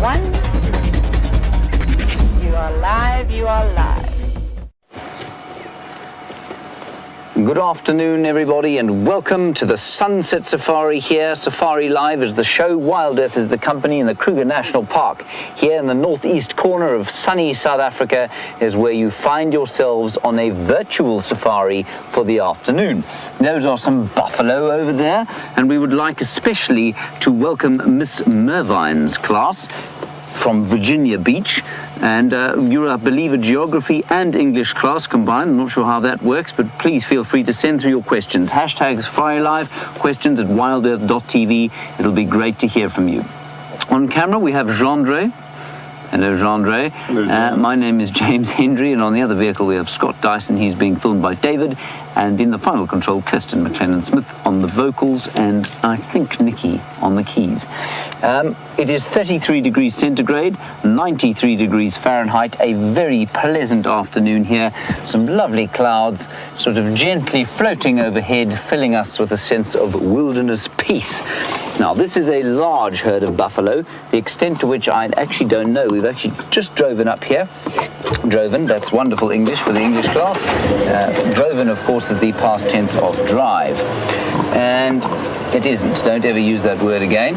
1. You are live, you are live. Good afternoon, everybody, and welcome to the Sunset Safari here. Safari Live is the show, Wild Earth is the company, in the Kruger National Park. Here in the northeast corner of sunny South Africa is where you find yourselves on a virtual safari for the afternoon. Those are some buffalo over there, and we would like especially to welcome Miss Mervine's class from Virginia Beach. And you're, I believe, a geography and English class combined. I'm not sure how that works, but please feel free to send through your questions. Hashtag Safari Live, questions at wildearth.tv. It'll be great to hear from you. On camera, we have Gendre. Hello, Gendre. My name is James Hendry, and on the other vehicle, we have Scott Dyson. He's being filmed by David. And in the final control, Kirsten McLennan-Smith on the vocals, and I think Nikki on the keys. It is 33 degrees centigrade, 93 degrees Fahrenheit, a very pleasant afternoon here. Some lovely clouds sort of gently floating overhead, filling us with a sense of wilderness peace. Now, this is a large herd of buffalo, the extent to which I actually don't know. We've actually just driven up here. Droven, that's wonderful English for the English class. Droven, of course, is the past tense of drive. And it isn't. Don't ever use that word again.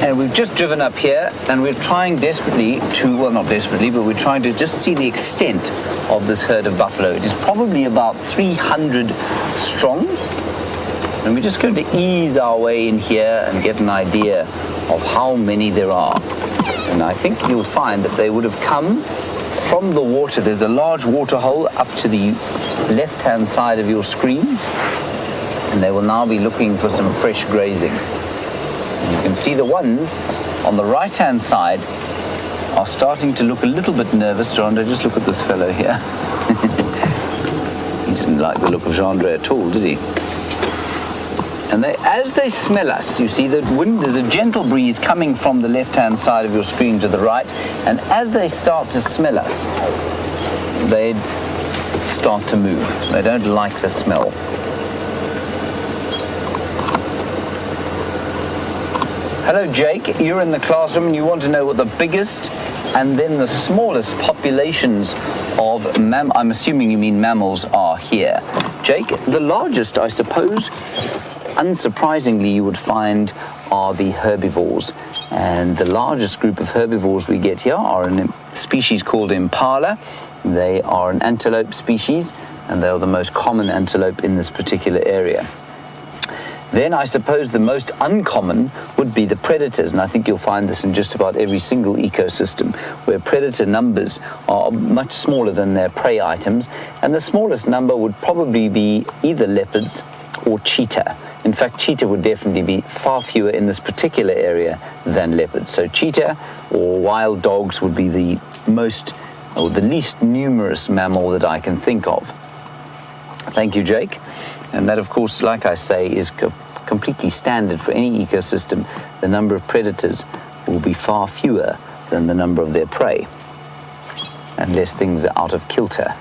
And we've just driven up here, and we're trying desperately to, well, not desperately, but we're trying to just see the extent of this herd of buffalo. It is probably about 300 strong. And we're just going to ease our way in here and get an idea of how many there are. And I think you'll find that they would have come from the water. There's a large water hole up to the left-hand side of your screen, and they will now be looking for some fresh grazing. And you can see the ones on the right-hand side are starting to look a little bit nervous. Gendre, just look at this fellow here. He didn't like the look of Gendre at all, did he? And as they smell us, you see the wind, there's a gentle breeze coming from the left-hand side of your screen to the right, and as they start to smell us, they start to move. They don't like the smell. Hello, Jake. You're in the classroom and you want to know what the biggest and then the smallest populations of I'm assuming you mean mammals are here. Jake, the largest, I suppose, unsurprisingly, you would find are the herbivores. And the largest group of herbivores we get here are a species called impala. They are an antelope species, and they're the most common antelope in this particular area. Then I suppose the most uncommon would be the predators, and I think you'll find this in just about every single ecosystem, where predator numbers are much smaller than their prey items, and the smallest number would probably be either leopards or cheetah. In fact, cheetah would definitely be far fewer in this particular area than leopards. So cheetah or wild dogs would be the most, or the least numerous mammal that I can think of. Thank you, Jake. And that, of course, like I say, is completely standard for any ecosystem. The number of predators will be far fewer than the number of their prey, unless things are out of kilter.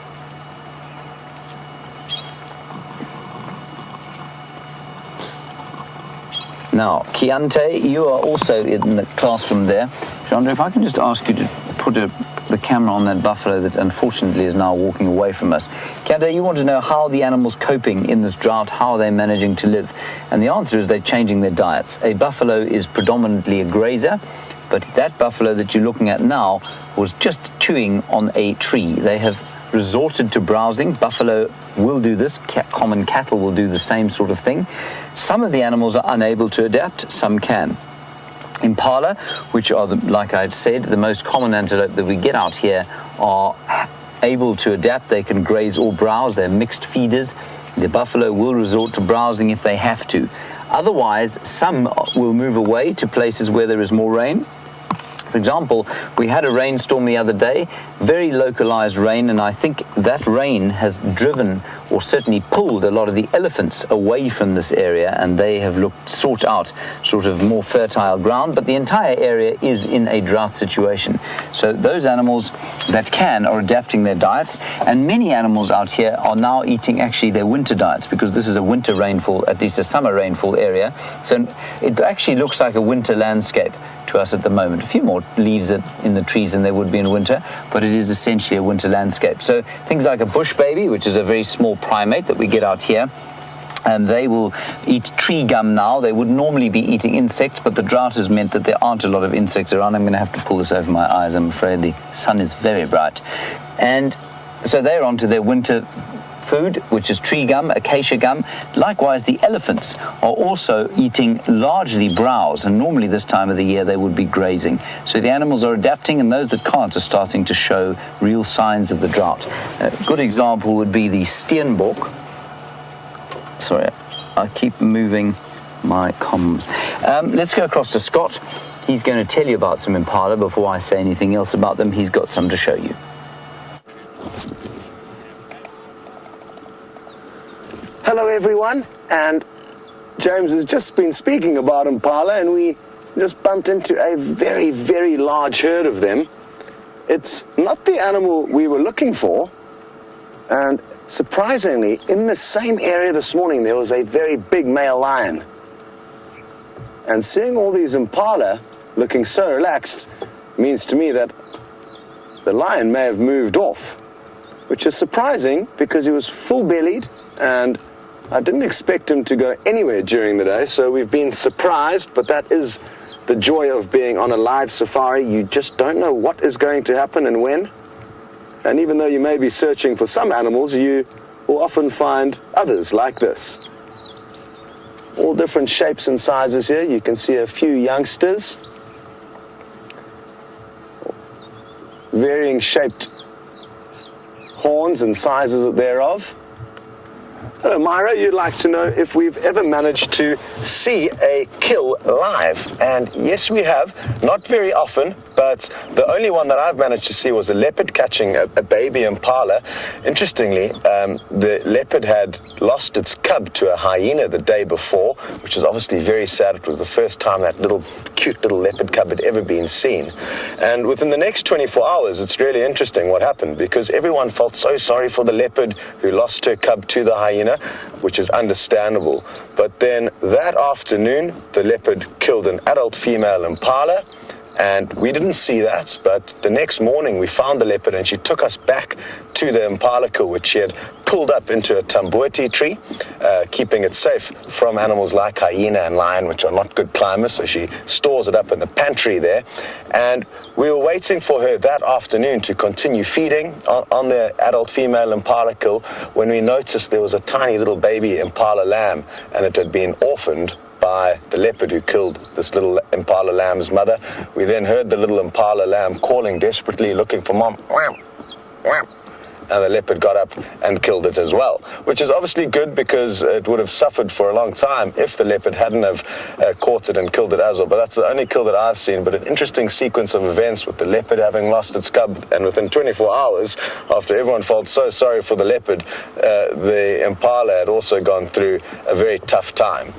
Now, Chiante, you are also in the classroom there. Gendre, if I can just ask you to put the camera on that buffalo that unfortunately is now walking away from us. Chiante, you want to know how the animal's coping in this drought, how are they managing to live? And the answer is they're changing their diets. A buffalo is predominantly a grazer, but that buffalo that you're looking at now was just chewing on a tree. They have resorted to browsing. Buffalo will do this. Common cattle will do the same sort of thing. Some of the animals are unable to adapt, some can. Impala, which are, like I've said, the most common antelope that we get out here, are able to adapt. They can graze or browse. They're mixed feeders. The buffalo will resort to browsing if they have to. Otherwise, some will move away to places where there is more rain. For example, we had a rainstorm the other day, very localized rain, and I think that rain has driven or certainly pulled a lot of the elephants away from this area, and they have sought out sort of more fertile ground, but the entire area is in a drought situation. So those animals that can are adapting their diets, and many animals out here are now eating actually their winter diets, because this is a winter rainfall, at least a summer rainfall area. So it actually looks like a winter landscape to us at the moment. A few more leaves in the trees than there would be in winter, but it is essentially a winter landscape. So things like a bush baby, which is a very small primate that we get out here, and they will eat tree gum now. They would normally be eating insects, but the drought has meant that there aren't a lot of insects around. I'm going to have to pull this over my eyes, I'm afraid. The sun is very bright. And so they're onto their winter food, which is tree gum, acacia gum. Likewise, the elephants are also eating largely browse, and normally this time of the year they would be grazing. So the animals are adapting, and those that can't are starting to show real signs of the drought. A good example would be the steenbok. Sorry, I keep moving my comms. Let's go across to Scott. He's going to tell you about some impala before I say anything else about them. He's got some to show you. Hello everyone, and James has just been speaking about impala, and we just bumped into a very, very large herd of them. It's not the animal we were looking for, and surprisingly, in the same area this morning there was a very big male lion. And seeing all these impala looking so relaxed means to me that the lion may have moved off, which is surprising because he was full-bellied, and I didn't expect him to go anywhere during the day, so we've been surprised, but that is the joy of being on a live safari. You just don't know what is going to happen and when. And even though you may be searching for some animals, you will often find others like this. All different shapes and sizes here. You can see a few youngsters, varying shaped horns and sizes thereof. Hello, Myra. You'd like to know if we've ever managed to see a kill live. And yes, we have. Not very often, but the only one that I've managed to see was a leopard catching a baby impala. Interestingly, the leopard had lost its cub to a hyena the day before, which is obviously very sad. It was the first time that cute little leopard cub had ever been seen. And within the next 24 hours, it's really interesting what happened, because everyone felt so sorry for the leopard who lost her cub to the hyena, which is understandable. But then that afternoon, the leopard killed an adult female impala, and we didn't see that, but the next morning we found the leopard, and she took us back to the impala kill, which she had pulled up into a tambueti tree, keeping it safe from animals like hyena and lion, which are not good climbers, so she stores it up in the pantry there. And we were waiting for her that afternoon to continue feeding on the adult female impala kill, when we noticed there was a tiny little baby impala lamb, and it had been orphaned by the leopard who killed this little impala lamb's mother. We then heard the little impala lamb calling desperately, looking for mom. Wham, wham. And the leopard got up and killed it as well, which is obviously good, because it would have suffered for a long time if the leopard hadn't have caught it and killed it as well. But that's the only kill that I've seen. But an interesting sequence of events, with the leopard having lost its cub, and within 24 hours, after everyone felt so sorry for the leopard, the impala had also gone through a very tough time.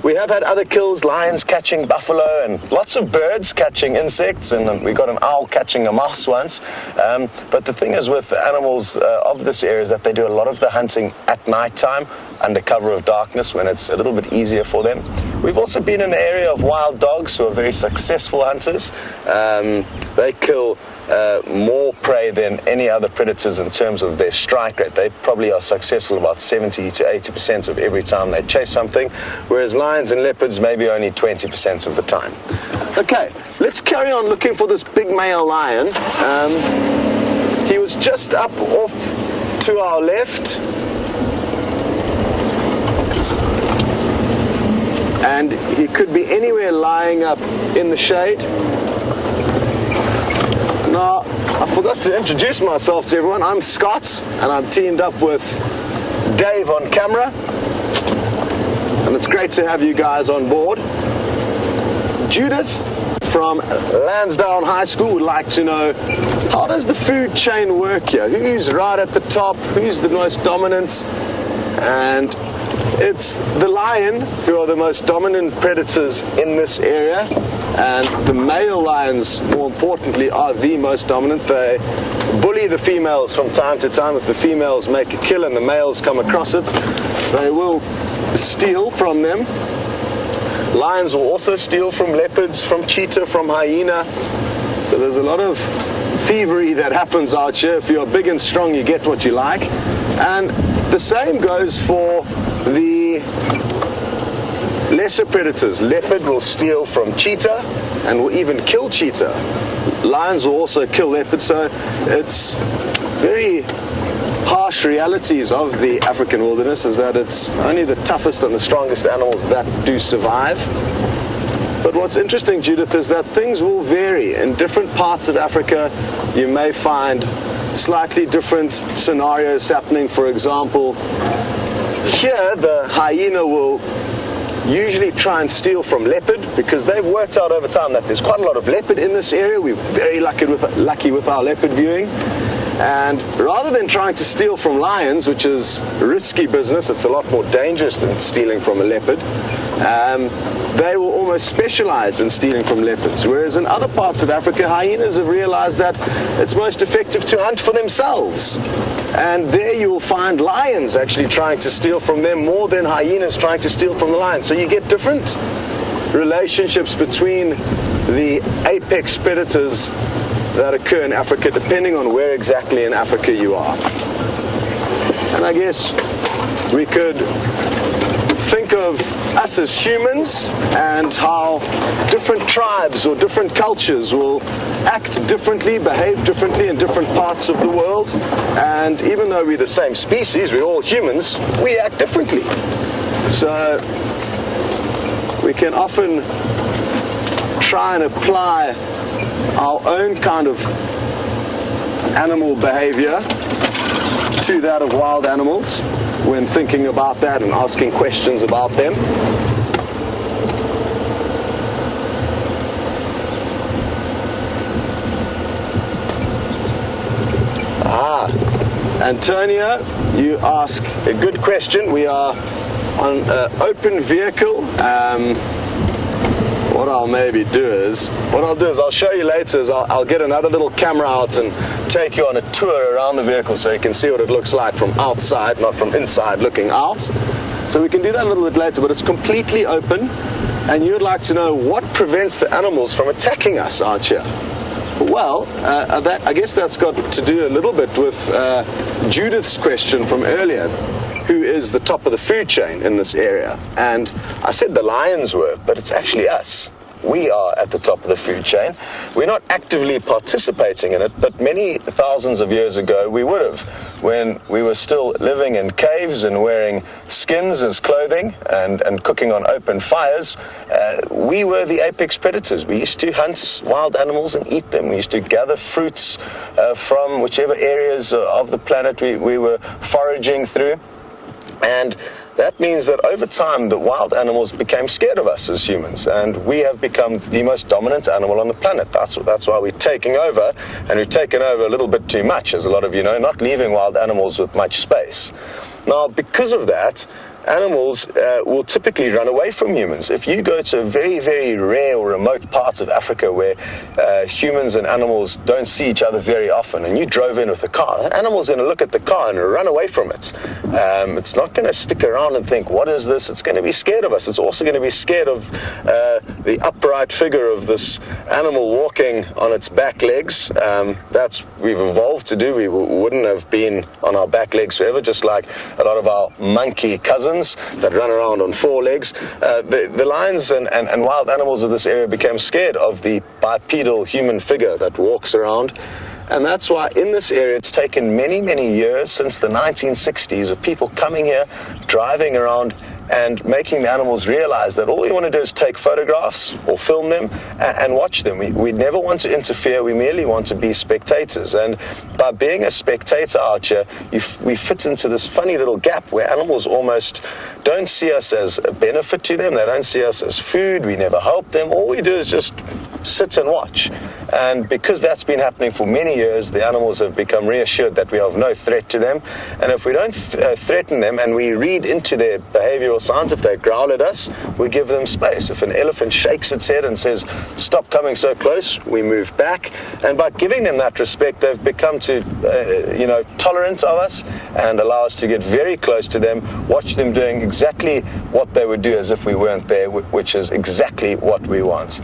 We have had other kills, lions catching buffalo, and lots of birds catching insects, and we got an owl catching a mouse once. But the thing is with animals of this area is that they do a lot of the hunting at night time, under cover of darkness, when it's a little bit easier for them. We've also been in the area of wild dogs, who are very successful hunters. They kill more prey than any other predators in terms of their strike rate. They probably are successful about 70 to 80% of every time they chase something, whereas lions and leopards maybe only 20% of the time. Okay, let's carry on looking for this big male lion. He was just up off to our left, and he could be anywhere lying up in the shade. Now, I forgot to introduce myself to everyone. I'm Scott, and I'm teamed up with Dave on camera, and it's great to have you guys on board. Judith from Lansdowne High School would like to know, how does the food chain work here? Who's right at the top? Who's the most dominant? And it's the lion who are the most dominant predators in this area, and the male lions, more importantly, are the most dominant. They bully the females from time to time. If the females make a kill and the males come across it, they will steal from them. Lions will also steal from leopards, from cheetah, from hyena. So there's a lot of thievery that happens out here. If you're big and strong, you get what you like. And the same goes for the lesser predators. Leopard will steal from cheetah and will even kill cheetah. Lions will also kill leopards. So it's very harsh realities of the African wilderness, is that it's only the toughest and the strongest animals that do survive. But what's interesting, Judith, is that things will vary. In different parts of Africa, you may find slightly different scenarios happening. For example, here the hyena will usually try and steal from leopard, because they've worked out over time that there's quite a lot of leopard in this area. We're very lucky with our leopard viewing. And rather than trying to steal from lions, which is risky business, it's a lot more dangerous than stealing from a leopard, they will almost specialize in stealing from leopards. Whereas in other parts of Africa, hyenas have realized that it's most effective to hunt for themselves. And there you will find lions actually trying to steal from them more than hyenas trying to steal from the lions. So you get different relationships between the apex predators that occur in Africa, depending on where exactly in Africa you are. And I guess we could think of us as humans and how different tribes or different cultures will act differently, behave differently in different parts of the world. And even though we're the same species, we're all humans, we act differently. So we can often try and apply our own kind of animal behavior to that of wild animals when thinking about that and asking questions about them. Antonia, you ask a good question. We are on an open vehicle. What I'll do is I'll show you later is I'll get another little camera out and take you on a tour around the vehicle so you can see what it looks like from outside, not from inside looking out. So we can do that a little bit later, but it's completely open, and you'd like to know what prevents the animals from attacking us out here. Well, I guess that's got to do a little bit with Judith's question from earlier. Who is the top of the food chain in this area? And I said the lions were, but it's actually us. We are at the top of the food chain. We're not actively participating in it, but many thousands of years ago we would have, when we were still living in caves and wearing skins as clothing and cooking on open fires. We were the apex predators. We used to hunt wild animals and eat them. We used to gather fruits from whichever areas of the planet we were foraging through. And that means that over time, the wild animals became scared of us as humans, and we have become the most dominant animal on the planet. That's why we're taking over, and we've taken over a little bit too much, as a lot of you know, not leaving wild animals with much space. Now, because of that, animals will typically run away from humans. If you go to a very, very rare or remote parts of Africa where humans and animals don't see each other very often, and you drove in with a car, that animal's going to look at the car and run away from it. It's not going to stick around and think, what is this? It's going to be scared of us. It's also going to be scared of the upright figure of this animal walking on its back legs. That's we've evolved to do. We wouldn't have been on our back legs forever, just like a lot of our monkey cousins that run around on four legs. The lions and wild animals of this area became scared of the bipedal human figure that walks around. And that's why in this area it's taken many, many years since the 1960s of people coming here, driving around and making the animals realize that all we want to do is take photographs or film them and watch them. We never want to interfere. We merely want to be spectators. And by being a spectator out here, we fit into this funny little gap where animals almost don't see us as a benefit to them. They don't see us as food. We never help them. All we do is just sit and watch. And because that's been happening for many years, the animals have become reassured that we are of no threat to them. And if we don't threaten them and we read into their behavioral signs, if they growl at us, we give them space. If an elephant shakes its head and says, stop coming so close, we move back. And by giving them that respect, they've become tolerant of us and allow us to get very close to them, watch them doing exactly what they would do as if we weren't there, which is exactly what we want.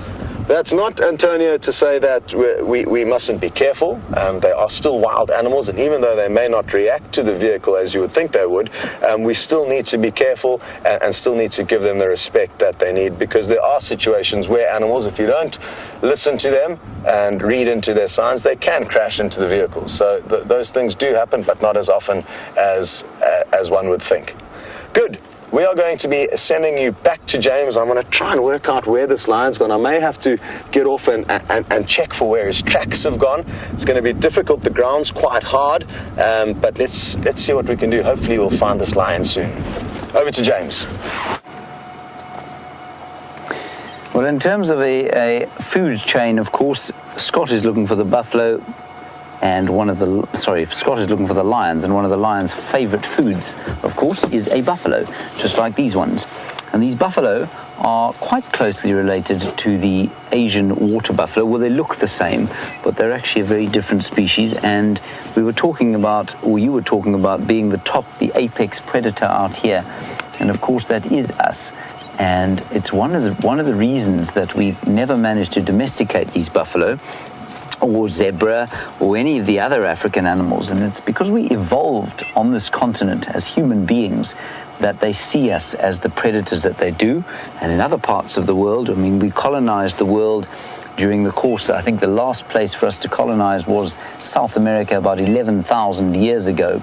That's not, Antonio, to say that we mustn't be careful. They are still wild animals, and even though they may not react to the vehicle as you would think they would, we still need to be careful and still need to give them the respect that they need, because there are situations where animals, if you don't listen to them and read into their signs, they can crash into the vehicles. So those things do happen, but not as often as one would think. Good. We are going to be sending you back to James. I'm going to try and work out where this lion's gone. I may have to get off and check for where his tracks have gone. It's going to be difficult. The ground's quite hard, but let's see what we can do. Hopefully we'll find this lion soon. Over to James. Well, in terms of a food chain, of course, Scott is looking for the buffalo, and Scott is looking for the lions, and one of the lions' favourite foods, of course, is a buffalo, just like these ones. And these buffalo are quite closely related to the Asian water buffalo. Well, they look the same, but they're actually a very different species. And you were talking about being the apex predator out here. And of course, that is us. And it's one of the reasons that we've never managed to domesticate these buffalo, or zebra, or any of the other African animals. And it's because we evolved on this continent as human beings that they see us as the predators that they do. And in other parts of the world, we colonized the world during the course. I think the last place for us to colonize was South America about 11,000 years ago.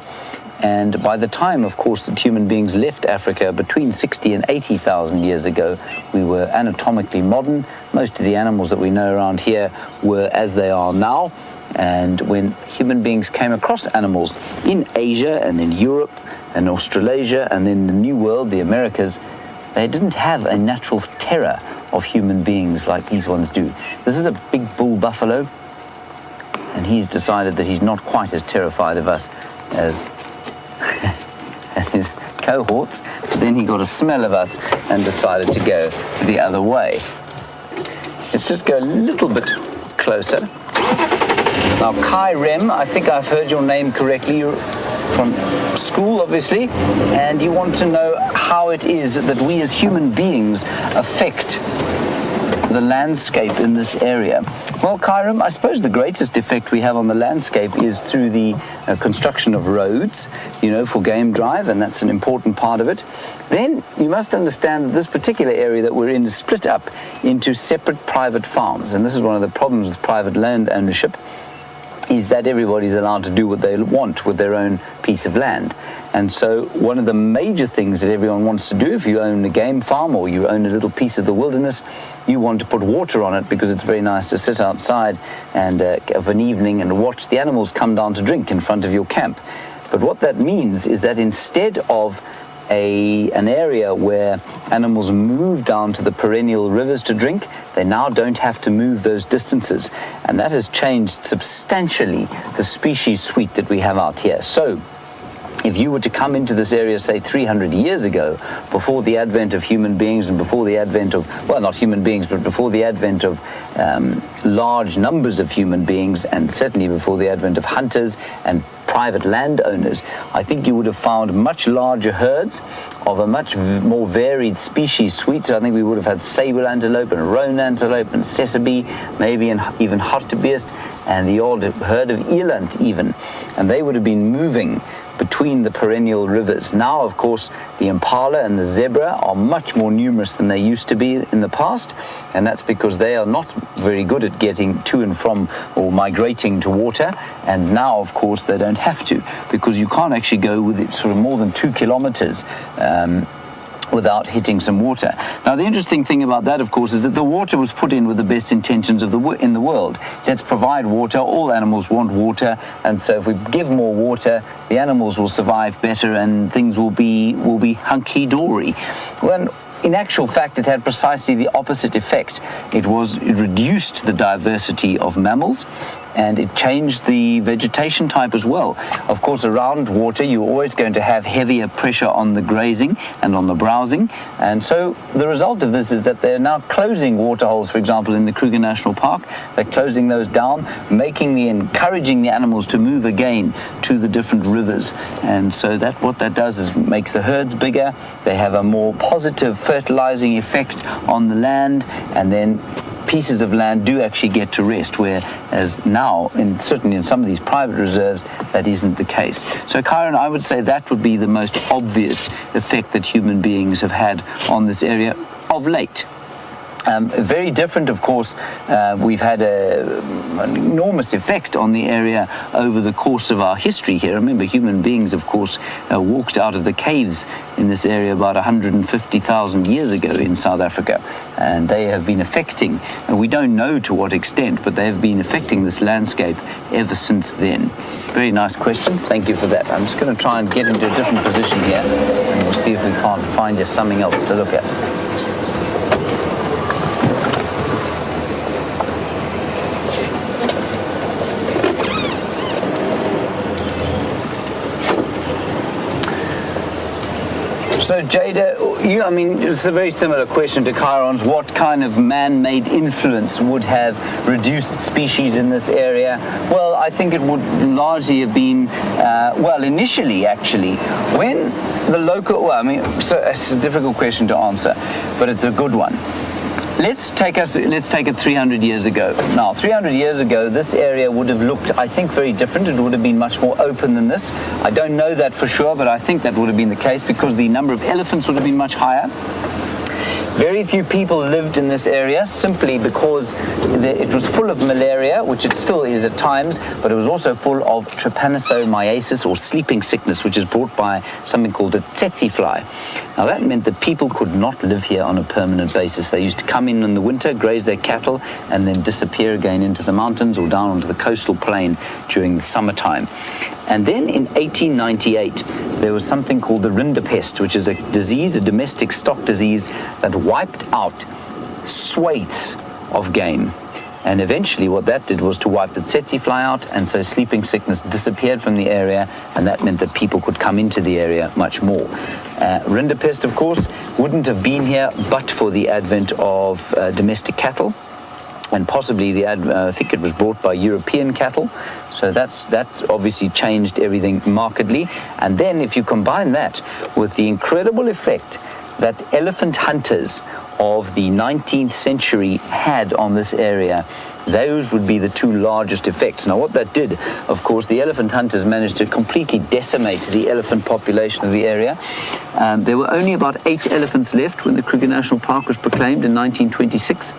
And by the time, of course, that human beings left Africa between 60 and 80,000 years ago, we were anatomically modern. Most of the animals that we know around here were as they are now. And when human beings came across animals in Asia and in Europe and Australasia and in the New World, the Americas, they didn't have a natural terror of human beings like these ones do. This is a big bull buffalo, and he's decided that he's not quite as terrified of us as his cohorts. But then he got a smell of us and decided to go the other way. Let's just go a little bit closer. Now, Kai Rem, I think I've heard your name correctly. You're from school, obviously, and you want to know how it is that we as human beings affect the landscape in this area. Well, Kairam, I suppose the greatest effect we have on the landscape is through the construction of roads, for game drive, and that's an important part of it. Then you must understand that this particular area that we're in is split up into separate private farms, and this is one of the problems with private land ownership, is that everybody's allowed to do what they want with their own piece of land. And so one of the major things that everyone wants to do, if you own a game farm or you own a little piece of the wilderness, you want to put water on it because it's very nice to sit outside and of an evening and watch the animals come down to drink in front of your camp. But what that means is that instead of an area where animals move down to the perennial rivers to drink, they now don't have to move those distances. And that has changed substantially the species suite that we have out here. So if you were to come into this area, say 300 years ago, before the advent of human beings and before the advent of, well, not human beings, but before the advent of large numbers of human beings, and certainly before the advent of hunters and private landowners, I think you would have found much larger herds of a much more varied species suite. So I think we would have had sable antelope and roan antelope and sesame, maybe and even hartebeest, and the odd herd of eland even. And they would have been moving between the perennial rivers. Now, of course, the impala and the zebra are much more numerous than they used to be in the past, and that's because they are not very good at getting to and from or migrating to water, and now, of course, they don't have to, because you can't actually go with it sort of more than 2 kilometers without hitting some water. Now, the interesting thing about that, of course, is that the water was put in with the best intentions in the world. Let's provide water. All animals want water, and so if we give more water, the animals will survive better, and things will be hunky-dory. in actual fact, it had precisely the opposite effect. It reduced the diversity of mammals, and it changed the vegetation type as well. Of course, around water, you're always going to have heavier pressure on the grazing and on the browsing. And so the result of this is that they're now closing waterholes, for example, in the Kruger National Park. They're closing those down, encouraging the animals to move again to the different rivers. And so what that does is makes the herds bigger. They have a more positive fertilizing effect on the land, and then pieces of land do actually get to rest, whereas now, certainly in some of these private reserves, that isn't the case. So, Kyron, I would say that would be the most obvious effect that human beings have had on this area of late. Very different, of course. We've had an enormous effect on the area over the course of our history here. Remember, human beings, of course, walked out of the caves in this area about 150,000 years ago in South Africa, and they have been affecting, and we don't know to what extent, but they have been affecting this landscape ever since then. Very nice question. Thank you for that. I'm just going to try and get into a different position here, and we'll see if we can't find just something else to look at. So Jada, it's a very similar question to Chiron's. What kind of man-made influence would have reduced species in this area? Well, I think it would largely have been, initially actually, when the local, so it's a difficult question to answer, but it's a good one. Let's take it 300 years ago. Now, 300 years ago, this area would have looked, I think, very different. It would have been much more open than this. I don't know that for sure, but I think that would have been the case because the number of elephants would have been much higher. Very few people lived in this area simply because it was full of malaria, which it still is at times, but it was also full of trypanosomiasis, or sleeping sickness, which is brought by something called a tsetse fly. Now that meant that people could not live here on a permanent basis. They used to come in the winter, graze their cattle, and then disappear again into the mountains or down onto the coastal plain during the summertime. And then in 1898, there was something called the rinderpest, which is a disease, a domestic stock disease that wiped out swathes of game. And eventually what that did was to wipe the tsetse fly out, and so sleeping sickness disappeared from the area, and that meant that people could come into the area much more. Rinderpest, of course, wouldn't have been here but for the advent of domestic cattle. And possibly I think it was brought by European cattle. So that's obviously changed everything markedly. And then if you combine that with the incredible effect that elephant hunters of the 19th century had on this area, those would be the two largest effects. Now what that did, of course, the elephant hunters managed to completely decimate the elephant population of the area. There were only about 8 elephants left when the Kruger National Park was proclaimed in 1926.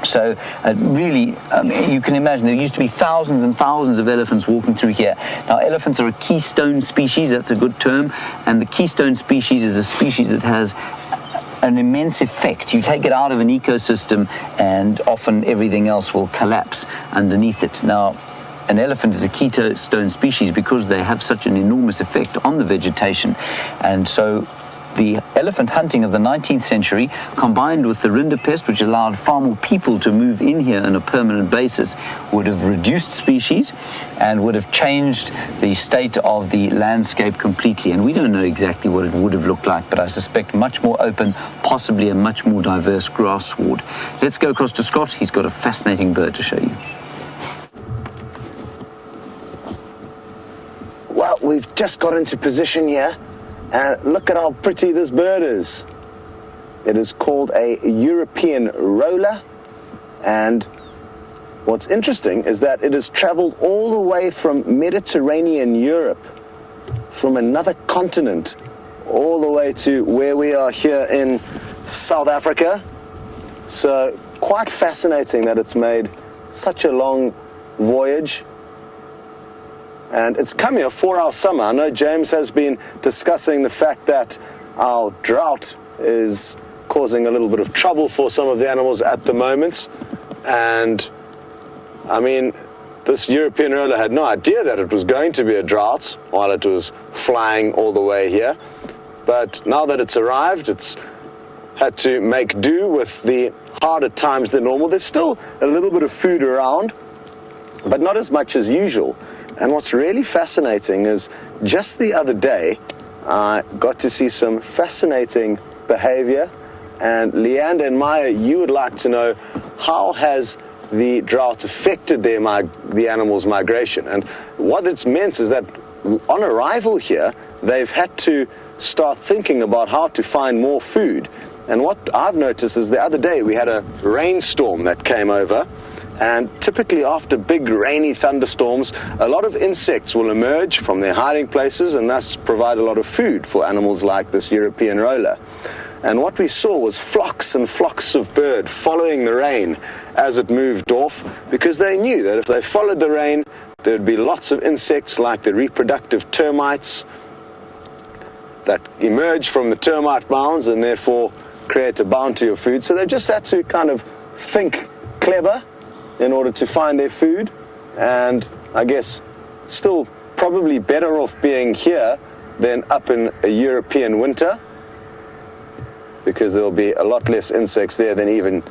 So really, you can imagine there used to be thousands and thousands of elephants walking through here. Now, elephants are a keystone species, that's a good term, and the keystone species is a species that has an immense effect. You take it out of an ecosystem and often everything else will collapse underneath it. Now, an elephant is a keystone species because they have such an enormous effect on the vegetation, and so the elephant hunting of the 19th century, combined with the rinderpest, which allowed far more people to move in here on a permanent basis, would have reduced species and would have changed the state of the landscape completely. And we don't know exactly what it would have looked like, but I suspect much more open, possibly a much more diverse grass sward. Let's go across to Scott. He's got a fascinating bird to show you. Well, we've just got into position here. And look at how pretty this bird is. It is called a European roller, and what's interesting is that it has traveled all the way from Mediterranean Europe, from another continent, all the way to where we are here in South Africa. So quite fascinating that it's made such a long voyage. And it's come here for our summer. I know James has been discussing the fact that our drought is causing a little bit of trouble for some of the animals at the moment. And I mean, this European roller had no idea that it was going to be a drought while it was flying all the way here. But now that it's arrived, it's had to make do with the harder times than normal. There's still a little bit of food around, but not as much as usual. And what's really fascinating is just the other day, I got to see some fascinating behavior. And Leander and Maya, you would like to know, how has the drought affected the animals' migration? And what it's meant is that on arrival here, they've had to start thinking about how to find more food. And what I've noticed is the other day we had a rainstorm that came over, and typically after big rainy thunderstorms, a lot of insects will emerge from their hiding places and thus provide a lot of food for animals like this European roller. And what we saw was flocks and flocks of bird following the rain as it moved off, because they knew that if they followed the rain, there would be lots of insects like the reproductive termites that emerge from the termite mounds and therefore create a bounty of food. So they just had to kind of think clever in order to find their food. And I guess still probably better off being here than up in a European winter, because there'll be a lot less insects there than even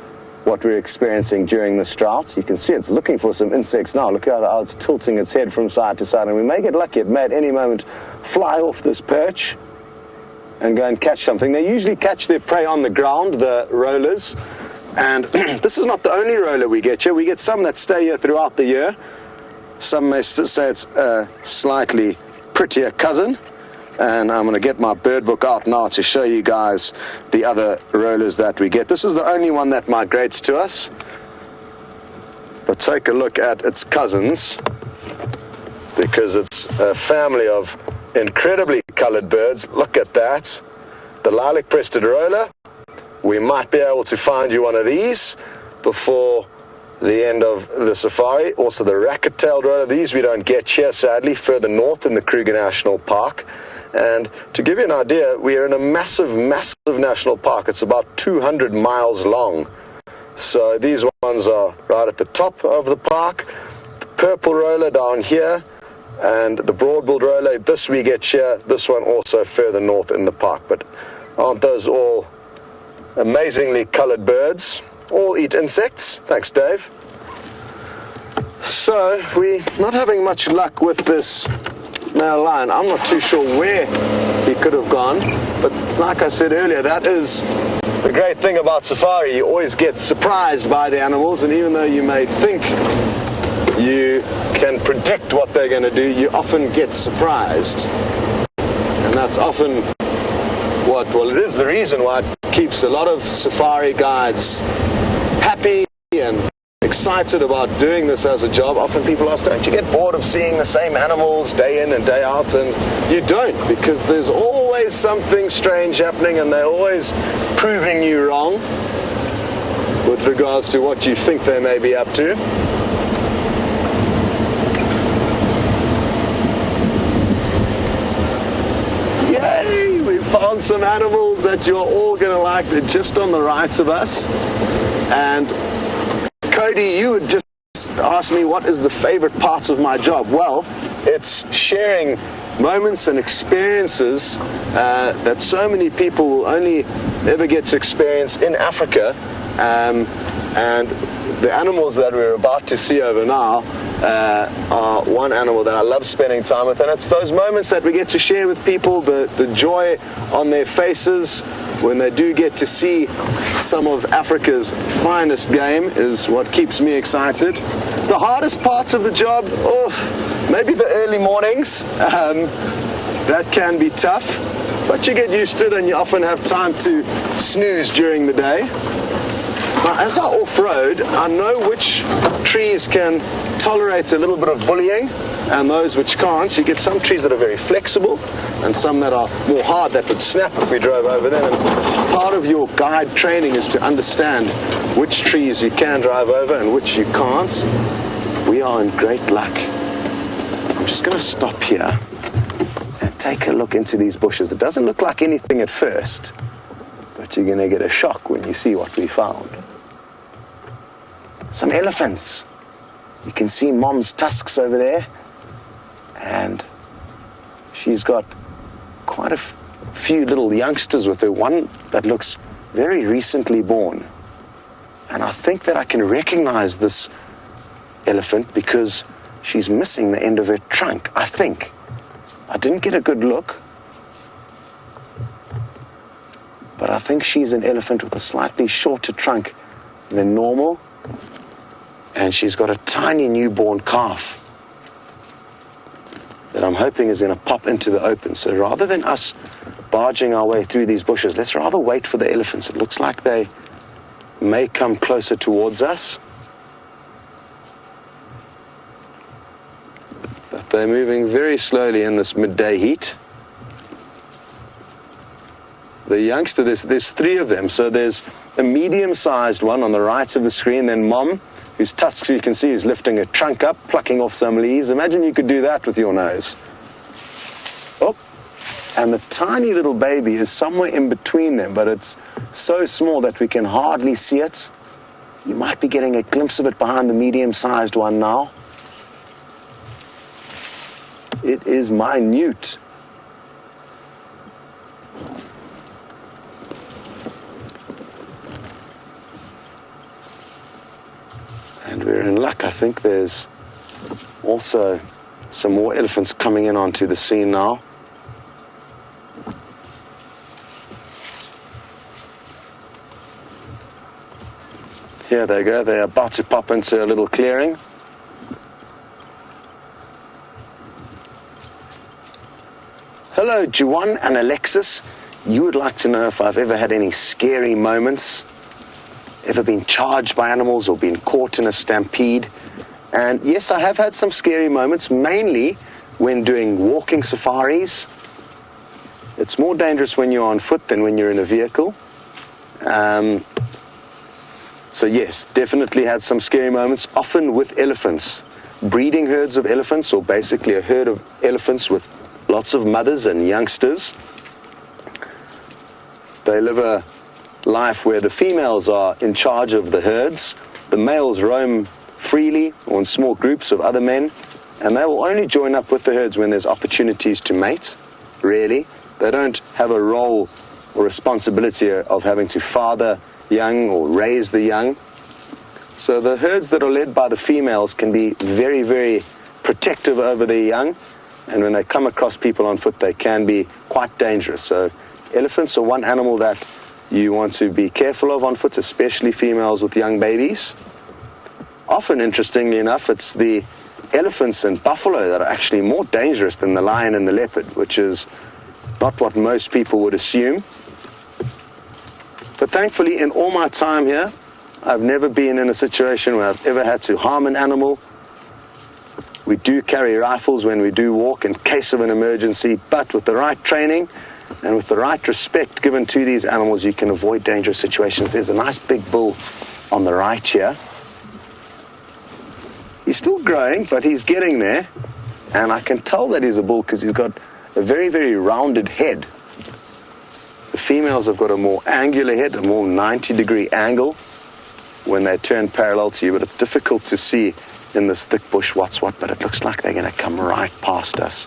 what we're experiencing during this drought. You can see it's looking for some insects now. Look at how it's tilting its head from side to side, and we may get lucky. It may at any moment fly off this perch and go and catch something. They usually catch their prey on the ground, the rollers. And this is not the only roller we get here. We get some that stay here throughout the year. Some may say it's a slightly prettier cousin. And I'm going to get my bird book out now to show you guys the other rollers that we get. This is the only one that migrates to us. But take a look at its cousins, because it's a family of incredibly colored birds. Look at that. The lilac-breasted roller. We might be able to find you one of these before the end of the safari. Also the racket-tailed roller. These we don't get here, sadly, further north in the Kruger National Park. And to give you an idea, we are in a massive, massive national park. It's about 200 miles long. So these ones are right at the top of the park. The purple roller down here, and the broad-billed roller, this we get here. This one also further north in the park. But aren't those all amazingly colored birds? All eat insects. Thanks, Dave. So we're not having much luck with this male lion. I'm not too sure where he could have gone, but like I said earlier, that is the great thing about safari. You always get surprised by the animals, and even though you may think you can predict what they're going to do, you often get surprised. And that's often well, it is the reason why it keeps a lot of safari guides happy and excited about doing this as a job. Often people ask, don't you get bored of seeing the same animals day in and day out? And you don't, because there's always something strange happening, and they're always proving you wrong with regards to what you think they may be up to. Yay! We found some animals that you're all going to like. They're just on the right of us. And Cody, you would just ask me what is the favorite part of my job. Well, it's sharing moments and experiences that so many people will only ever get to experience in Africa. And the animals that we're about to see over now are one animal that I love spending time with, and it's those moments that we get to share with people, the joy on their faces when they do get to see some of Africa's finest game is what keeps me excited. The hardest parts of the job, maybe the early mornings. That can be tough, but you get used to it, and you often have time to snooze during the day. Now, as I off-road, I know which trees can tolerate a little bit of bullying and those which can't. You get some trees that are very flexible and some that are more hard that would snap if we drove over them. And part of your guide training is to understand which trees you can drive over and which you can't. We are in great luck. I'm just going to stop here and take a look into these bushes. It doesn't look like anything at first, but you're going to get a shock when you see what we found. Some elephants. You can see Mom's tusks over there, and she's got quite a few little youngsters with her. One that looks very recently born. And I think that I can recognize this elephant because she's missing the end of her trunk, I think. I didn't get a good look, but I think she's an elephant with a slightly shorter trunk than normal, and she's got a tiny newborn calf that I'm hoping is going to pop into the open. So rather than us barging our way through these bushes, let's rather wait for the elephants. It looks like they may come closer towards us, but they're moving very slowly in this midday heat. The youngster, there's three of them, so there's a medium-sized one on the right of the screen, then Mom, whose tusks you can see is lifting her trunk up, plucking off some leaves. Imagine you could do that with your nose. Oh, and the tiny little baby is somewhere in between them, but it's so small that we can hardly see it. You might be getting a glimpse of it behind the medium-sized one now. It is minute. And we're in luck. I think there's also some more elephants coming in onto the scene now. Here they go. They're about to pop into a little clearing. Hello, Juwan and Alexis. You would like to know if I've ever had any scary moments, ever been charged by animals or been caught in a stampede. And yes, I have had some scary moments, mainly when doing walking safaris. It's more dangerous when you're on foot than when you're in a vehicle. So yes, definitely had some scary moments, often with elephants. Breeding herds of elephants, or basically a herd of elephants with lots of mothers and youngsters. They live a life where the females are in charge of the herds. The males roam freely or in small groups of other men, and they will only join up with the herds when there's opportunities to mate, really. They don't have a role or responsibility of having to father young or raise the young. So the herds that are led by the females can be very, very protective over their young, and when they come across people on foot, they can be quite dangerous. So elephants are one animal that you want to be careful of on foot, especially females with young babies. Often, interestingly enough, it's the elephants and buffalo that are actually more dangerous than the lion and the leopard, which is not what most people would assume. But thankfully, in all my time here, I've never been in a situation where I've ever had to harm an animal. We do carry rifles when we do walk in case of an emergency, but with the right training and with the right respect given to these animals, you can avoid dangerous situations. There's a nice big bull on the right here. He's still growing, but he's getting there. And I can tell that he's a bull because he's got a very, very rounded head. The females have got a more angular head, a more 90-degree angle when they turn parallel to you, but it's difficult to see in this thick bush what's what, but it looks like they're going to come right past us.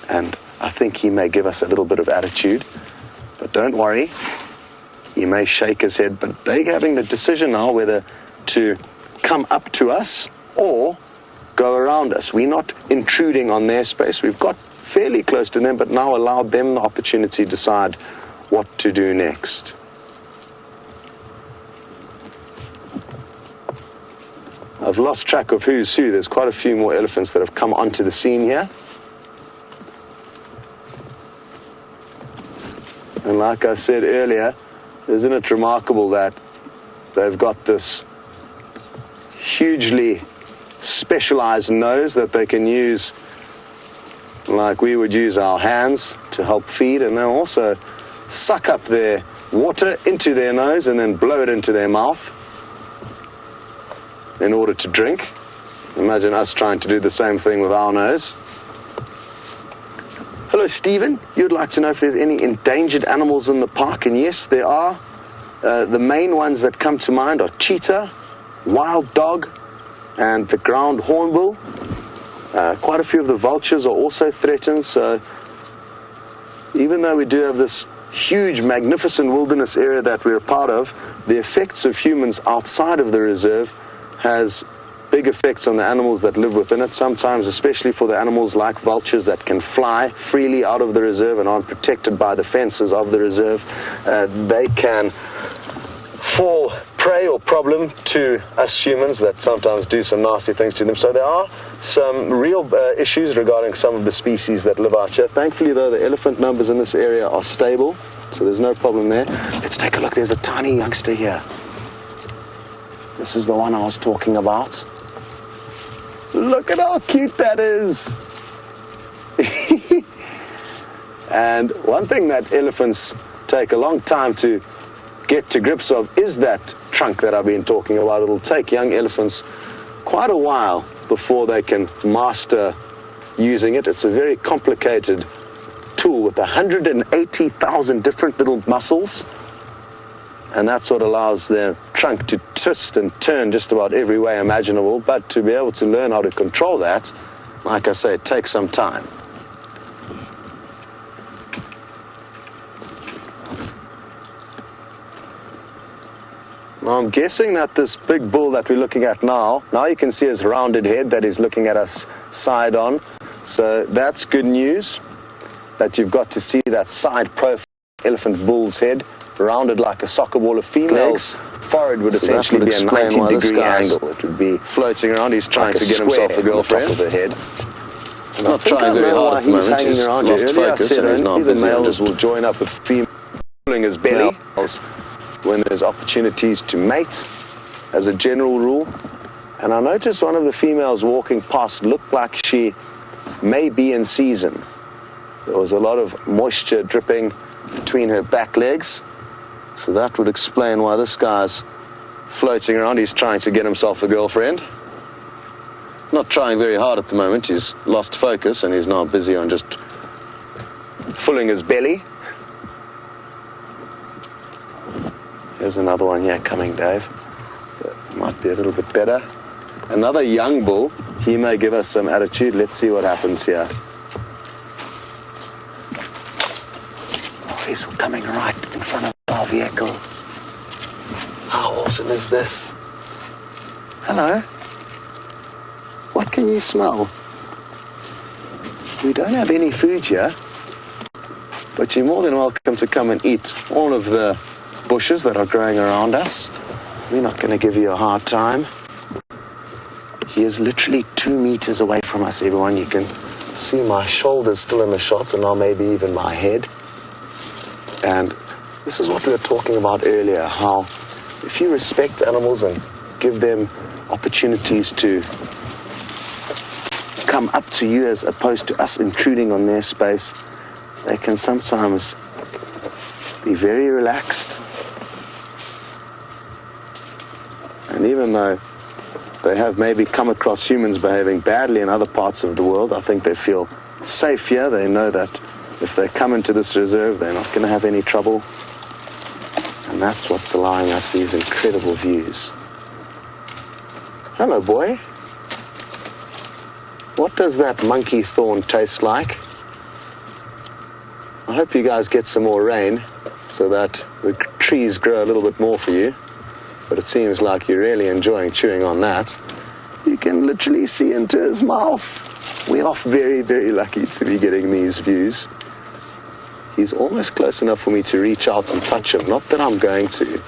And I think he may give us a little bit of attitude, but don't worry, he may shake his head, but they're having the decision now whether to come up to us or go around us. We're not intruding on their space. We've got fairly close to them, but now allowed them the opportunity to decide what to do next. I've lost track of who's who. There's quite a few more elephants that have come onto the scene here. And like I said earlier, isn't it remarkable that they've got this hugely specialized nose that they can use like we would use our hands to help feed, and they'll also suck up their water into their nose and then blow it into their mouth in order to drink. Imagine us trying to do the same thing with our nose. Hello, Stephen. You'd like to know if there's any endangered animals in the park, and yes, there are. The main ones that come to mind are cheetah, wild dog, and the ground hornbill. Quite a few of the vultures are also threatened, so even though we do have this huge, magnificent wilderness area that we're a part of, the effects of humans outside of the reserve has big effects on the animals that live within it, sometimes especially for the animals like vultures that can fly freely out of the reserve and aren't protected by the fences of the reserve. They can fall prey or problem to us humans that sometimes do some nasty things to them. So there are some real issues regarding some of the species that live out here. Thankfully, though, the elephant numbers in this area are stable, so there's no problem there. Let's take a look. There's a tiny youngster here. This is the one I was talking about. Look at how cute that is. And one thing that elephants take a long time to get to grips of is that trunk that I've been talking about. It'll take young elephants quite a while before they can master using it. It's a very complicated tool with 180,000 different little muscles, and that's what allows their trunk to twist and turn just about every way imaginable. But to be able to learn how to control that, like I say, it takes some time. Now I'm guessing that this big bull that we're looking at now you can see his rounded head that he's looking at us side on. So that's good news, that you've got to see that side profile elephant bull's head, rounded like a soccer ball. A female's forehead would essentially be a 90-degree angle. It would be floating around. He's trying to get himself a girlfriend. On the top of the head. Not trying very hard at the moment. He's lost focus and he's not busy. The males will join up with females, pulling his belly when there's opportunities to mate, as a general rule. And I noticed one of the females walking past looked like she may be in season. There was a lot of moisture dripping between her back legs. So that would explain why this guy's floating around. He's trying to get himself a girlfriend. Not trying very hard at the moment. He's lost focus and he's now busy on just filling his belly. Here's another one here coming, Dave. That might be a little bit better. Another young bull. He may give us some attitude. Let's see what happens here. Oh, he's coming right in front of our vehicle. How awesome is this? Hello. What can you smell? We don't have any food here, but you're more than welcome to come and eat all of the bushes that are growing around us. We're not going to give you a hard time. He is literally 2 meters away from us, everyone. You can see my shoulders still in the shot, and now maybe even my head. And this is what we were talking about earlier, how if you respect animals and give them opportunities to come up to you as opposed to us intruding on their space, they can sometimes be very relaxed. And even though they have maybe come across humans behaving badly in other parts of the world, I think they feel safe here. They know that if they come into this reserve, they're not going to have any trouble. And that's what's allowing us these incredible views. Hello, boy. What does that monkey thorn taste like? I hope you guys get some more rain so that the trees grow a little bit more for you. But it seems like you're really enjoying chewing on that. You can literally see into his mouth. We are very, very lucky to be getting these views. He's almost close enough for me to reach out and touch him. Not that I'm going to,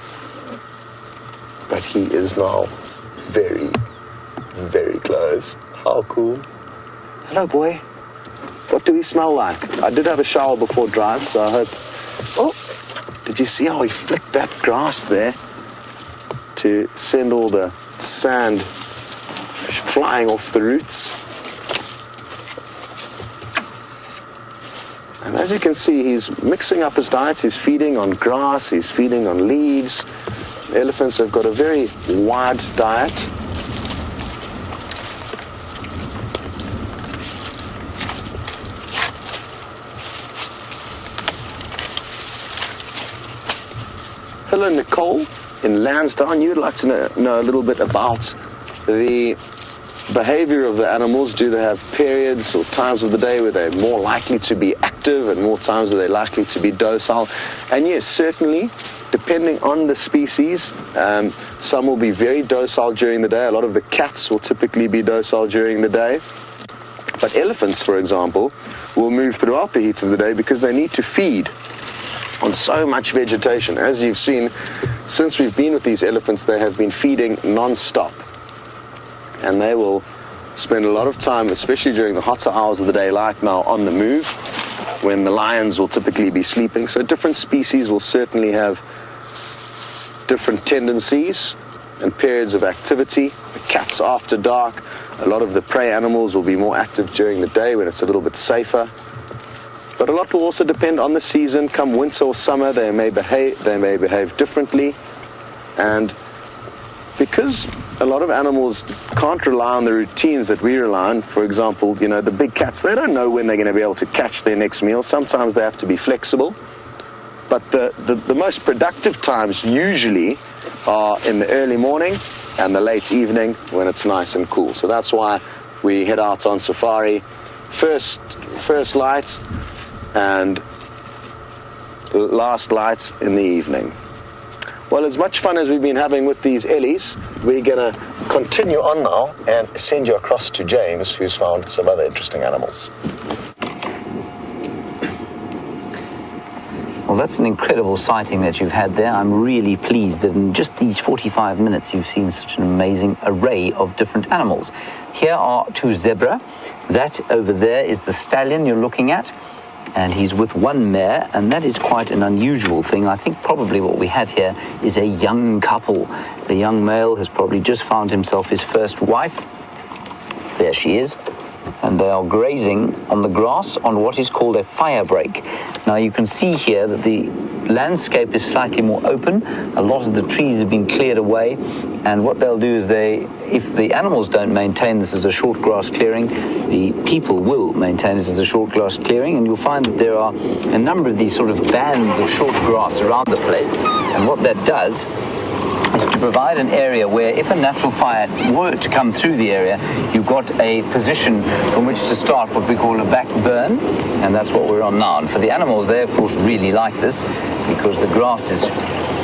but he is now very, very close. How cool. Hello, boy. What do we smell like? I did have a shower before drive, so I hope... Oh, did you see how he flicked that grass there to send all the sand flying off the roots? And as you can see, he's mixing up his diet. He's feeding on grass, he's feeding on leaves. Elephants have got a very wide diet. Hello, Nicole in Lansdowne. You would like to know a little bit about the behavior of the animals. Do they have periods or times of the day where they're more likely to be active and more times where they're likely to be docile? And yes, certainly, depending on the species, some will be very docile during the day. A lot of the cats will typically be docile during the day. But elephants, for example, will move throughout the heat of the day because they need to feed on so much vegetation. As you've seen, since we've been with these elephants, they have been feeding non-stop. And they will spend a lot of time, especially during the hotter hours of the day, like now, on the move, when the lions will typically be sleeping. So different species will certainly have different tendencies and periods of activity. The cats after dark, a lot of the prey animals will be more active during the day when it's a little bit safer. But a lot will also depend on the season. Come winter or summer, they may behave differently. And because a lot of animals can't rely on the routines that we rely on, for example, you know, the big cats, they don't know when they're going to be able to catch their next meal. Sometimes they have to be flexible. But the most productive times usually are in the early morning and the late evening when it's nice and cool. So that's why we head out on safari first light and last light in the evening. Well, as much fun as we've been having with these Ellies, we're going to continue on now and send you across to James, who's found some other interesting animals. Well, that's an incredible sighting that you've had there. I'm really pleased that in just these 45 minutes you've seen such an amazing array of different animals. Here are two zebra. That over there is the stallion you're looking at, and he's with one mare, and that is quite an unusual thing. I think probably what we have here is a young couple. The young male has probably just found himself his first wife. There she is. And they are grazing on the grass on what is called a fire break. Now you can see here that the landscape is slightly more open. A lot of the trees have been cleared away, and what they'll do is if the animals don't maintain this as a short grass clearing, the people will maintain it as a short grass clearing, and you'll find that there are a number of these sort of bands of short grass around the place, and what that does is to provide an area where if a natural fire were to come through the area, you've got a position from which to start what we call a back burn, and that's what we're on now. And for the animals, they of course really like this because the grass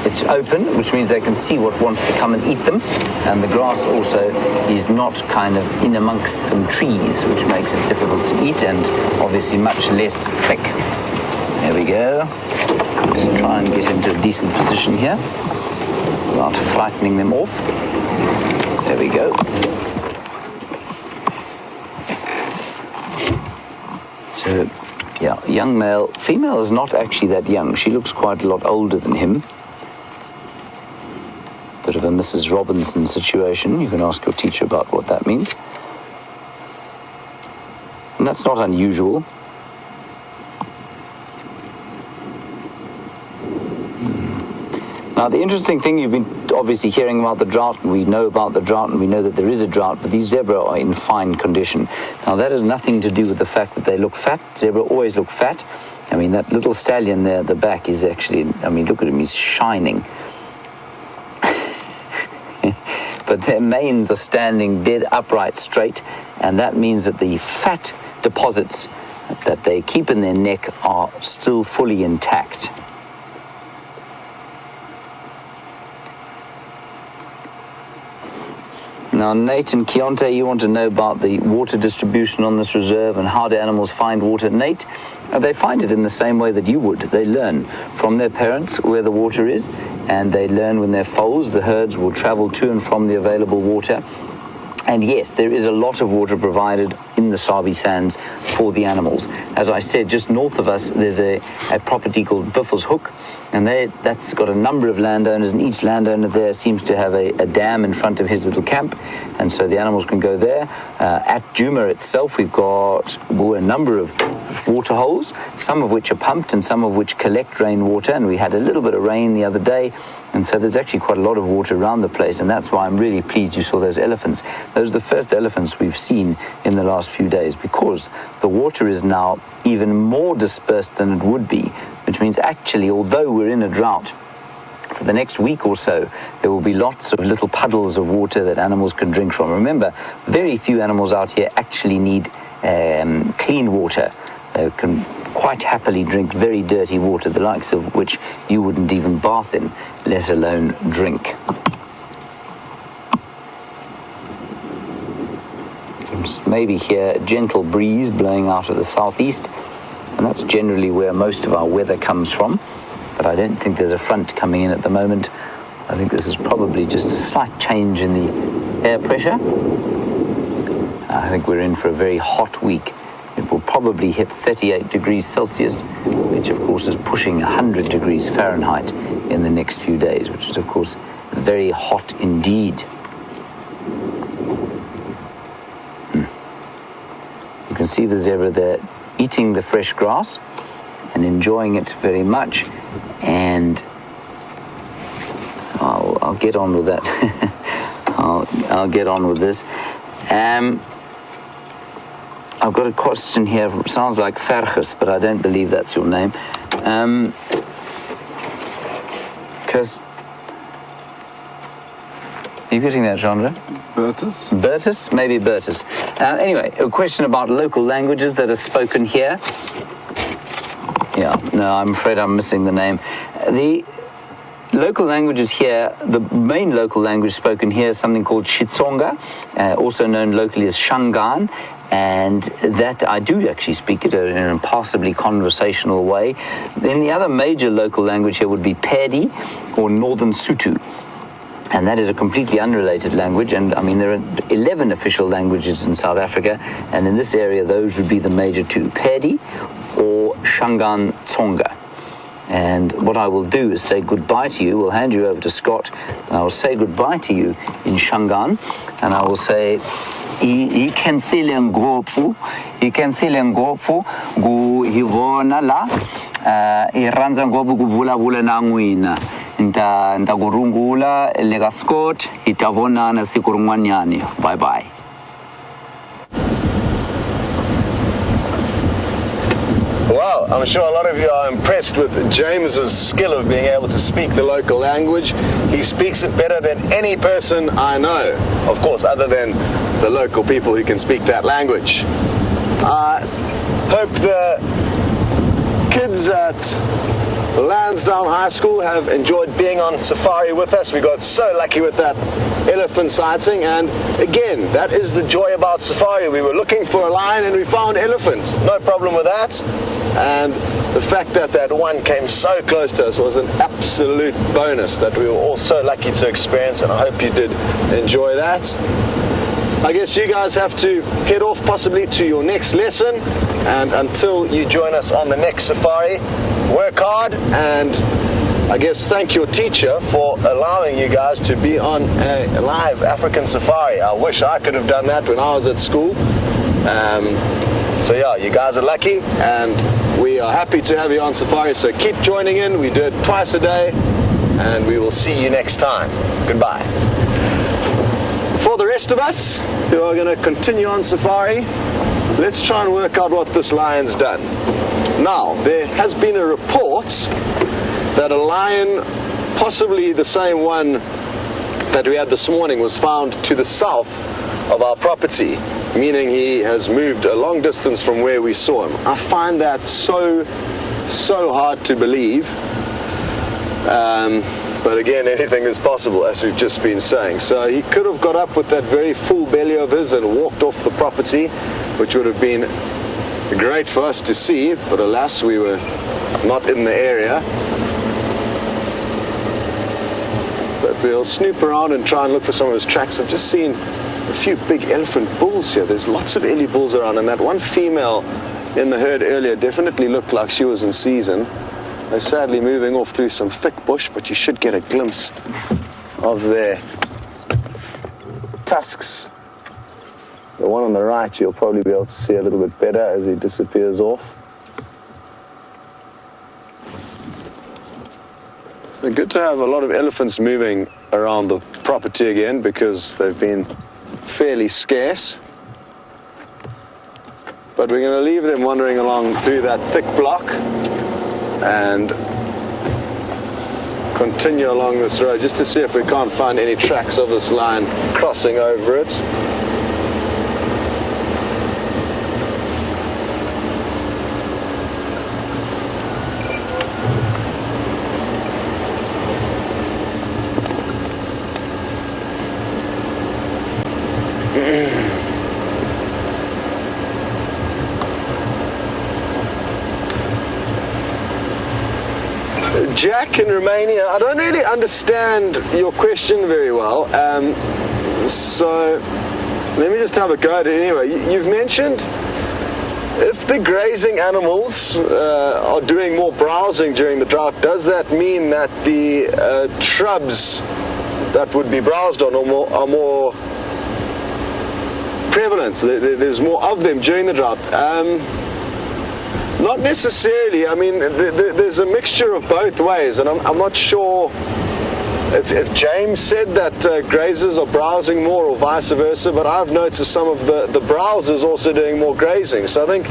it's open, which means they can see what wants to come and eat them, and the grass also is not kind of in amongst some trees, which makes it difficult to eat and obviously much less thick. There we go. Just try and get into a decent position here without frightening them off. There we go. So, yeah, young male. Female is not actually that young. She looks quite a lot older than him. Bit of a Mrs. Robinson situation. You can ask your teacher about what that means. And that's not unusual. Now, the interesting thing, you've been obviously hearing about the drought, and we know about the drought, and we know that there is a drought, but these zebra are in fine condition. Now, that has nothing to do with the fact that they look fat. Zebra always look fat. I mean, that little stallion there at the back is actually, I mean, look at him, he's shining. But their manes are standing dead upright straight, and that means that the fat deposits that they keep in their neck are still fully intact. Now, Nate and Keontae, you want to know about the water distribution on this reserve and how do animals find water. Nate, they find it in the same way that you would. They learn from their parents where the water is, and they learn when they're foals. The herds will travel to and from the available water. And yes, there is a lot of water provided in the Sabi Sands for the animals. As I said, just north of us, there's a property called Biffel's Hook, and that's got a number of landowners, and each landowner there seems to have a dam in front of his little camp, and so the animals can go there. At Djuma itself, we've got a number of water holes, some of which are pumped and some of which collect rainwater, and we had a little bit of rain the other day, and so there's actually quite a lot of water around the place, and that's why I'm really pleased you saw those elephants. Those are the first elephants we've seen in the last few days, because the water is now even more dispersed than it would be, which means actually, although we're in a drought for the next week or so, there will be lots of little puddles of water that animals can drink from. Remember, very few animals out here actually need clean water. They can quite happily drink very dirty water, the likes of which you wouldn't even bath in, let alone drink. Maybe hear a gentle breeze blowing out of the southeast, and that's generally where most of our weather comes from, but I don't think there's a front coming in at the moment. I think this is probably just a slight change in the air pressure. I think we're in for a very hot week. It will probably hit 38 degrees Celsius, which of course is pushing 100 degrees Fahrenheit in the next few days, which is of course very hot indeed. You can see the zebra there eating the fresh grass and enjoying it very much, and I'll get on with that. I'll get on with this. I've got a question here. It sounds like Fergus, but I don't believe that's your name. Because are you getting that, Chandra? Bertus? Bertus? Maybe Bertus. Anyway, a question about local languages that are spoken here. Yeah, no, I'm afraid I'm missing the name. The local languages here, the main local language spoken here is something called Xitsonga, also known locally as Shangaan, and that I do actually speak it in a passably conversational way. Then the other major local language here would be Pedi or Northern Sotho. And that is a completely unrelated language, and I mean there are 11 official languages in South Africa, and in this area those would be the major two, Pedi or Shangaan Tsonga. And what I will do is say goodbye to you. We'll hand you over to Scott, and I will say goodbye to you in Shangaan, and I will say ikensile ngopfu ku hivona la irhandza ngopfu ku vulavula na n'wina. Nta kurungula le ka Scott, hi ta vonana siku rin'wanyani. Bye bye. Well, I'm sure a lot of you are impressed with James's skill of being able to speak the local language. He speaks it better than any person I know, of course, other than the local people who can speak that language. I hope the kids at Lansdowne High School have enjoyed being on safari with us. We got so lucky with that elephant sighting, and again, that is the joy about safari. We were looking for a lion and we found elephant. No problem with that. And the fact that that one came so close to us was an absolute bonus that we were all so lucky to experience, and I hope you did enjoy that. I guess you guys have to head off possibly to your next lesson, and until you join us on the next safari, work hard, and I guess thank your teacher for allowing you guys to be on a live African safari. I wish I could have done that when I was at school. So yeah, you guys are lucky, and we are happy to have you on safari, so keep joining in. We do it twice a day, and we will see you next time. Goodbye. For the rest of us who are going to continue on safari, let's try and work out what this lion's done. Now, there has been a report that a lion, possibly the same one that we had this morning, was found to the south of our property, meaning he has moved a long distance from where we saw him. I find that so hard to believe. But again, anything is possible, as we've just been saying. So he could have got up with that very full belly of his and walked off the property, which would have been great for us to see, but alas, we were not in the area. But we'll snoop around and try and look for some of his tracks. I've just seen a few big elephant bulls here. There's lots of Ellie bulls around, and that one female in the herd earlier definitely looked like she was in season. They're sadly moving off through some thick bush, but you should get a glimpse of their tusks. The one on the right you'll probably be able to see a little bit better as he disappears off. So good to have a lot of elephants moving around the property again, because they've been fairly scarce. But we're going to leave them wandering along through that thick block and continue along this road just to see if we can't find any tracks of this lion crossing over it. Jack in Romania, I don't really understand your question very well, so let me just have a go at it anyway. You've mentioned if the grazing animals are doing more browsing during the drought, does that mean that the shrubs that would be browsed on are more prevalent? There's more of them during the drought? Not necessarily. I mean, there's a mixture of both ways, and I'm not sure if James said that grazers are browsing more or vice versa, but I've noticed some of the browsers also doing more grazing. So I think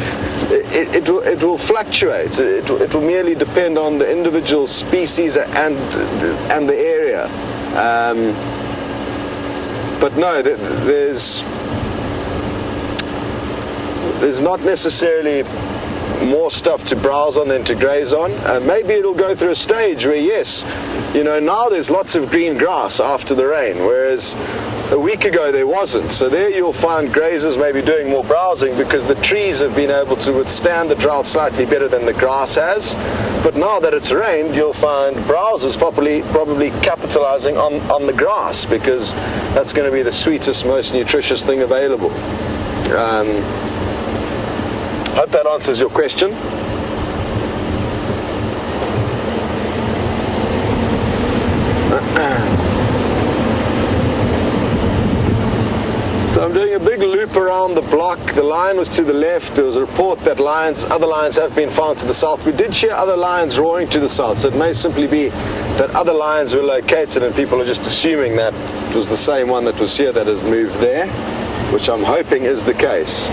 it will fluctuate. It will merely depend on the individual species and the area. But no, there's not necessarily more stuff to browse on than to graze on. Maybe it'll go through a stage where, yes, you know, now there's lots of green grass after the rain, whereas a week ago there wasn't. So there you'll find grazers maybe doing more browsing because the trees have been able to withstand the drought slightly better than the grass has. But now that it's rained, you'll find browsers probably capitalizing on the grass, because that's going to be the sweetest, most nutritious thing available. Hope that answers your question. So I'm doing a big loop around the block. The lion was to the left. There was a report that other lions have been found to the south. We did hear other lions roaring to the south, so it may simply be that other lions were located and people are just assuming that it was the same one that was here that has moved there, which I'm hoping is the case.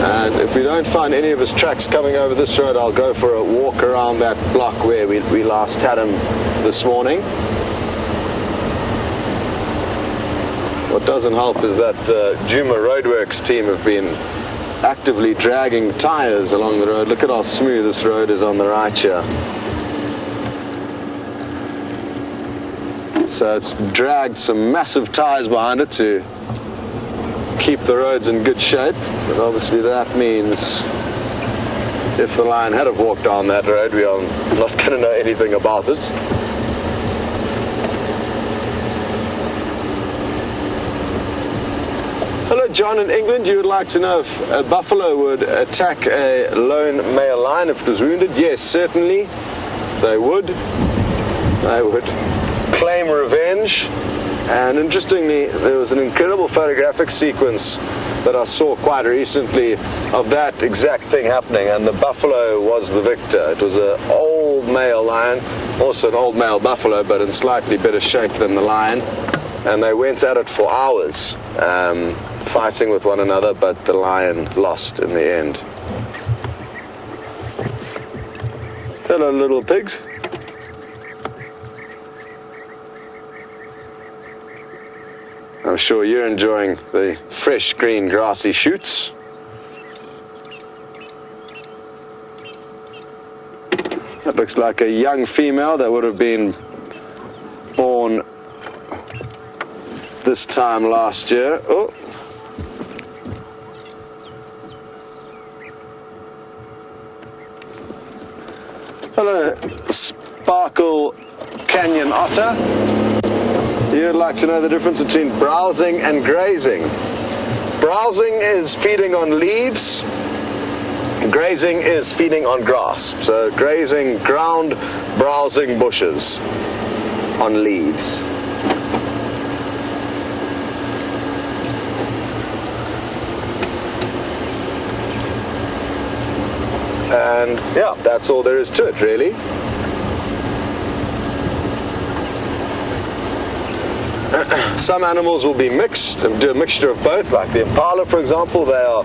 And if we don't find any of his tracks coming over this road, I'll go for a walk around that block where we last had him this morning. What doesn't help is that the Djuma Roadworks team have been actively dragging tyres along the road. Look at how smooth this road is on the right here. So it's dragged some massive tyres behind it to keep the roads in good shape, but obviously that means if the lion had have walked down that road, we are not going to know anything about it. Hello John in England, you would like to know if a buffalo would attack a lone male lion if it was wounded? Yes, certainly they would. They would claim revenge. And interestingly, there was an incredible photographic sequence that I saw quite recently of that exact thing happening, and the buffalo was the victor. It was an old male lion, also an old male buffalo, but in slightly better shape than the lion, and they went at it for hours, fighting with one another, but the lion lost in the end. Hello, little pigs. I'm sure you're enjoying the fresh green grassy shoots. That looks like a young female that would have been born this time last year. Oh. Hello, Sparkle Canyon Otter. You'd like to know the difference between browsing and grazing. Browsing is feeding on leaves. Grazing is feeding on grass. So grazing ground, browsing bushes on leaves. And yeah, that's all there is to it really. Some animals will be mixed and do a mixture of both, like the impala, for example. They are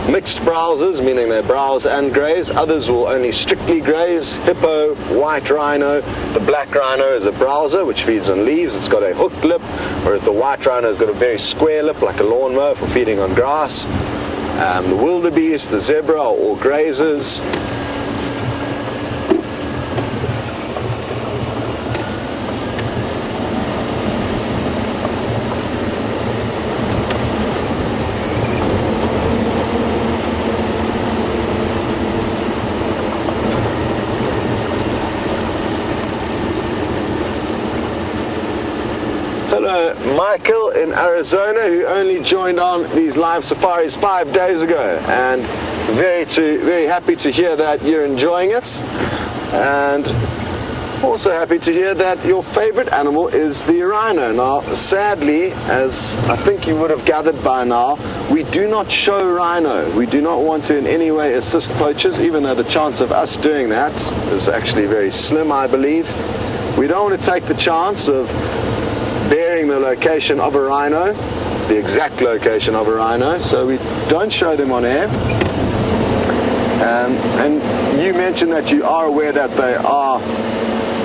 mixed browsers, meaning they browse and graze. Others will only strictly graze. Hippo, white rhino. The black rhino is a browser which feeds on leaves. It's got a hooked lip, whereas the white rhino has got a very square lip like a lawnmower for feeding on grass. The wildebeest, the zebra are all grazers. Hello, Michael in Arizona, who only joined on these live safaris 5 days ago, and very happy to hear that you're enjoying it, and also happy to hear that your favorite animal is the rhino. Now, sadly, as I think you would have gathered by now, we do not show rhino. We do not want to in any way assist poachers, even though the chance of us doing that is actually very slim, I believe. We don't want to take the chance of bearing the location of a rhino, the exact location of a rhino, so we don't show them on air. And you mentioned that you are aware that they are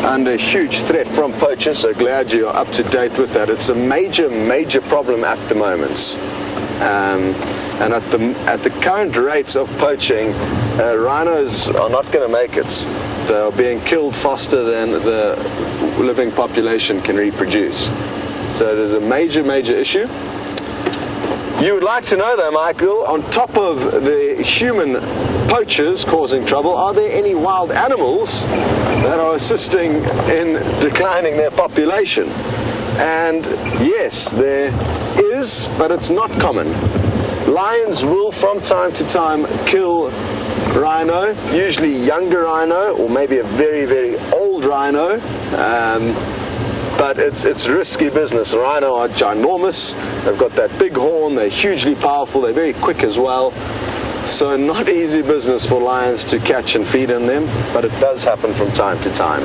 under huge threat from poachers, so glad you are up to date with that. It's a major problem at the moment. And at the current rates of poaching, rhinos are not going to make it. They are being killed faster than the living population can reproduce. So it is a major issue. You would like to know though, Michael, on top of the human poachers causing trouble, are there any wild animals that are assisting in declining their population? And yes, there is, but it's not common. Lions will from time to time kill rhino, usually younger rhino, or maybe a very old rhino. But it's risky business. Rhino are ginormous. They've got that big horn. They're hugely powerful. They're very quick as well. So not easy business for lions to catch and feed on them, but it does happen from time to time.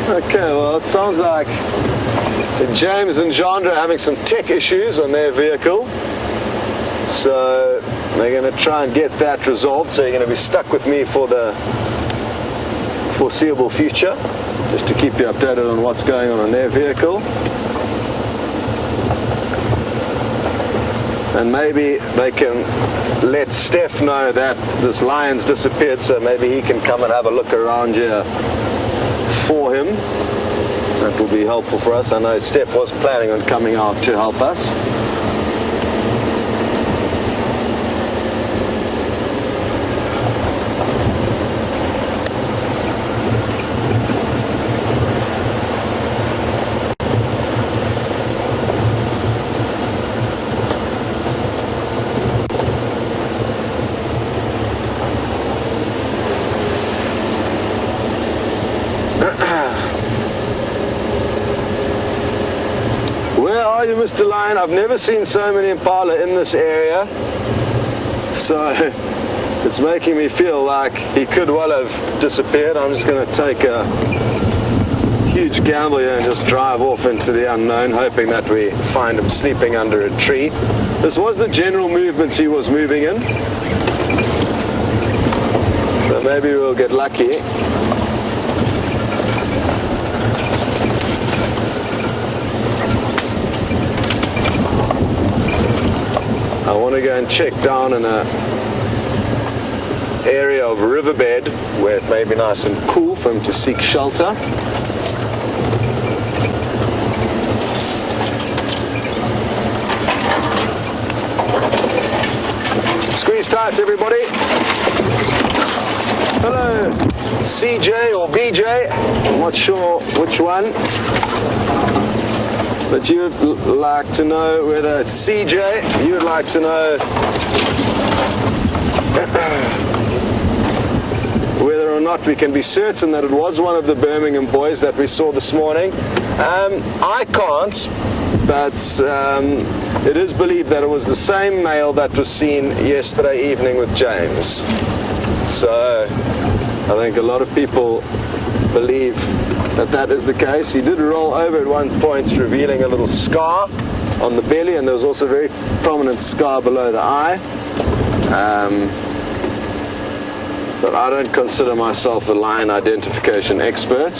Okay, well, it sounds like James and Chandra are having some tech issues on their vehicle. So they're going to try and get that resolved. So you're going to be stuck with me for the foreseeable future, just to keep you updated on what's going on their vehicle. And maybe they can let Steph know that this lion's disappeared, so maybe he can come and have a look around here for him. That will be helpful for us. I know Steph was planning on coming out to help us. Where are you, Mr. Lion? I've never seen so many impala in this area, so it's making me feel like he could well have disappeared. I'm just going to take a huge gamble here and just drive off into the unknown, hoping that we find him sleeping under a tree. This was the general movement he was moving in, so maybe we'll get lucky. I want to go and check down in a area of riverbed where it may be nice and cool for him to seek shelter. Squeeze tight, everybody. Hello, CJ or BJ. I'm not sure which one. But you would like to know whether it's CJ, you would like to know whether or not we can be certain that it was one of the Birmingham boys that we saw this morning. I can't, but it is believed that it was the same male that was seen yesterday evening with James. So I think a lot of people believe that that is the case. He did roll over at one point, revealing a little scar on the belly, and there was also a very prominent scar below the eye. But I don't consider myself a lion identification expert,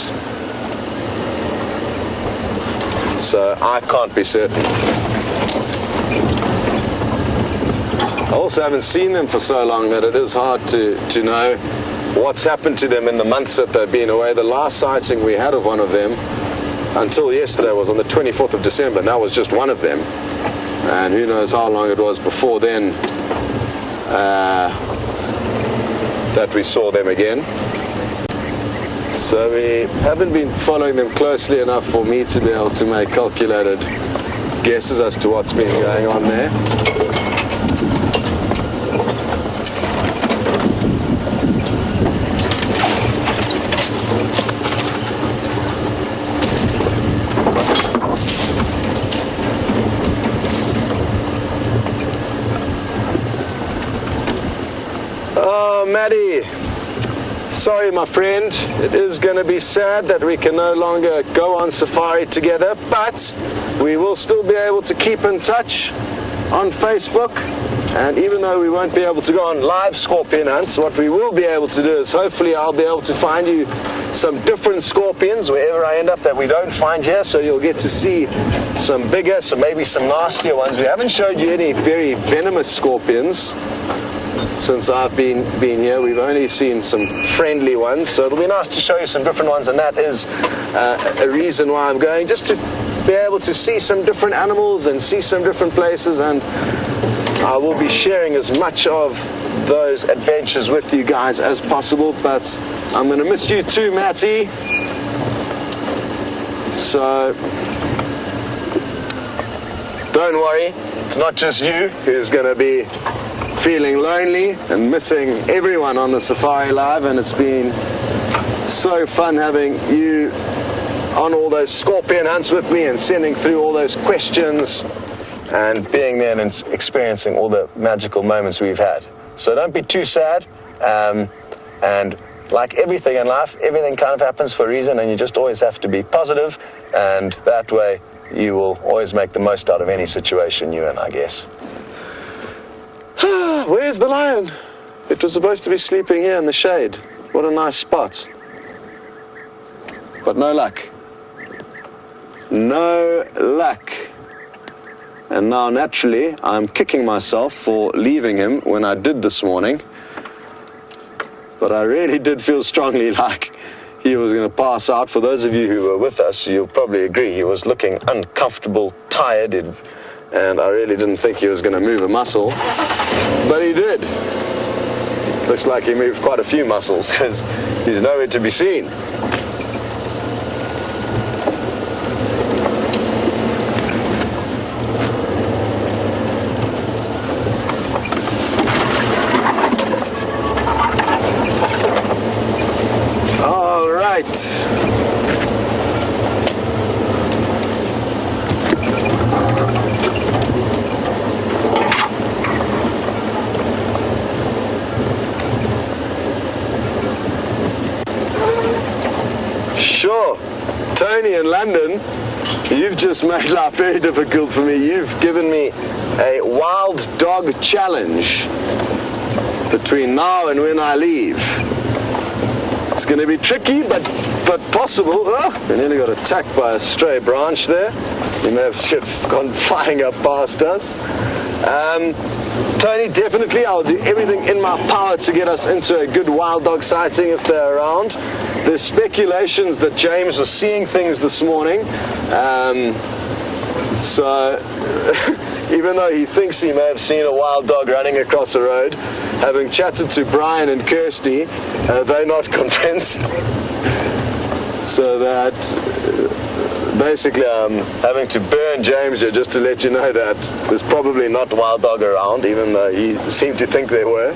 so I can't be certain. I also haven't seen them for so long that it is hard to know what's happened to them in the months that they've been away. The last sighting we had of one of them until yesterday was on the 24th of December, and that was just one of them. And who knows how long it was before then that we saw them again. So we haven't been following them closely enough for me to be able to make calculated guesses as to what's been going on there. Maddie, sorry my friend, it is going to be sad that we can no longer go on safari together, but we will still be able to keep in touch on Facebook. And even though we won't be able to go on live scorpion hunts, what we will be able to do is hopefully I'll be able to find you some different scorpions wherever I end up that we don't find here, so you'll get to see some bigger, so maybe some nastier ones. We haven't showed you any very venomous scorpions since I've been here. We've only seen some friendly ones, so it'll be nice to show you some different ones, and that is a reason why I'm going, just to be able to see some different animals and see some different places. And I will be sharing as much of those adventures with you guys as possible, but I'm going to miss you too, Matty. So don't worry, it's not just you who's going to be feeling lonely and missing everyone on the Safari Live, and it's been so fun having you on all those scorpion hunts with me and sending through all those questions and being there and experiencing all the magical moments we've had. So don't be too sad, and like everything in life, everything kind of happens for a reason, and you just always have to be positive, and that way you will always make the most out of any situation you're in, I guess. Where's the lion? It was supposed to be sleeping here in the shade. What a nice spot. But no luck. No luck. And now naturally I'm kicking myself for leaving him when I did this morning. But I really did feel strongly like he was going to pass out. For those of you who were with us, you'll probably agree he was looking uncomfortable, tired, and I really didn't think he was going to move a muscle, but he did. Looks like he moved quite a few muscles, because he's nowhere to be seen. All right. Sure, Tony in London, you've just made life very difficult for me. You've given me a wild dog challenge between now and when I leave. It's going to be tricky, but possible. Oh, we nearly got attacked by a stray branch there. He may have gone flying up past us. Tony, definitely, I'll do everything in my power to get us into a good wild dog sighting if they're around. There's speculations that James was seeing things this morning. So even though he thinks he may have seen a wild dog running across the road, having chatted to Brian and Kirsty, they're not convinced. So that basically I'm having to burn James here just to let you know that there's probably not wild dog around, even though he seemed to think there were.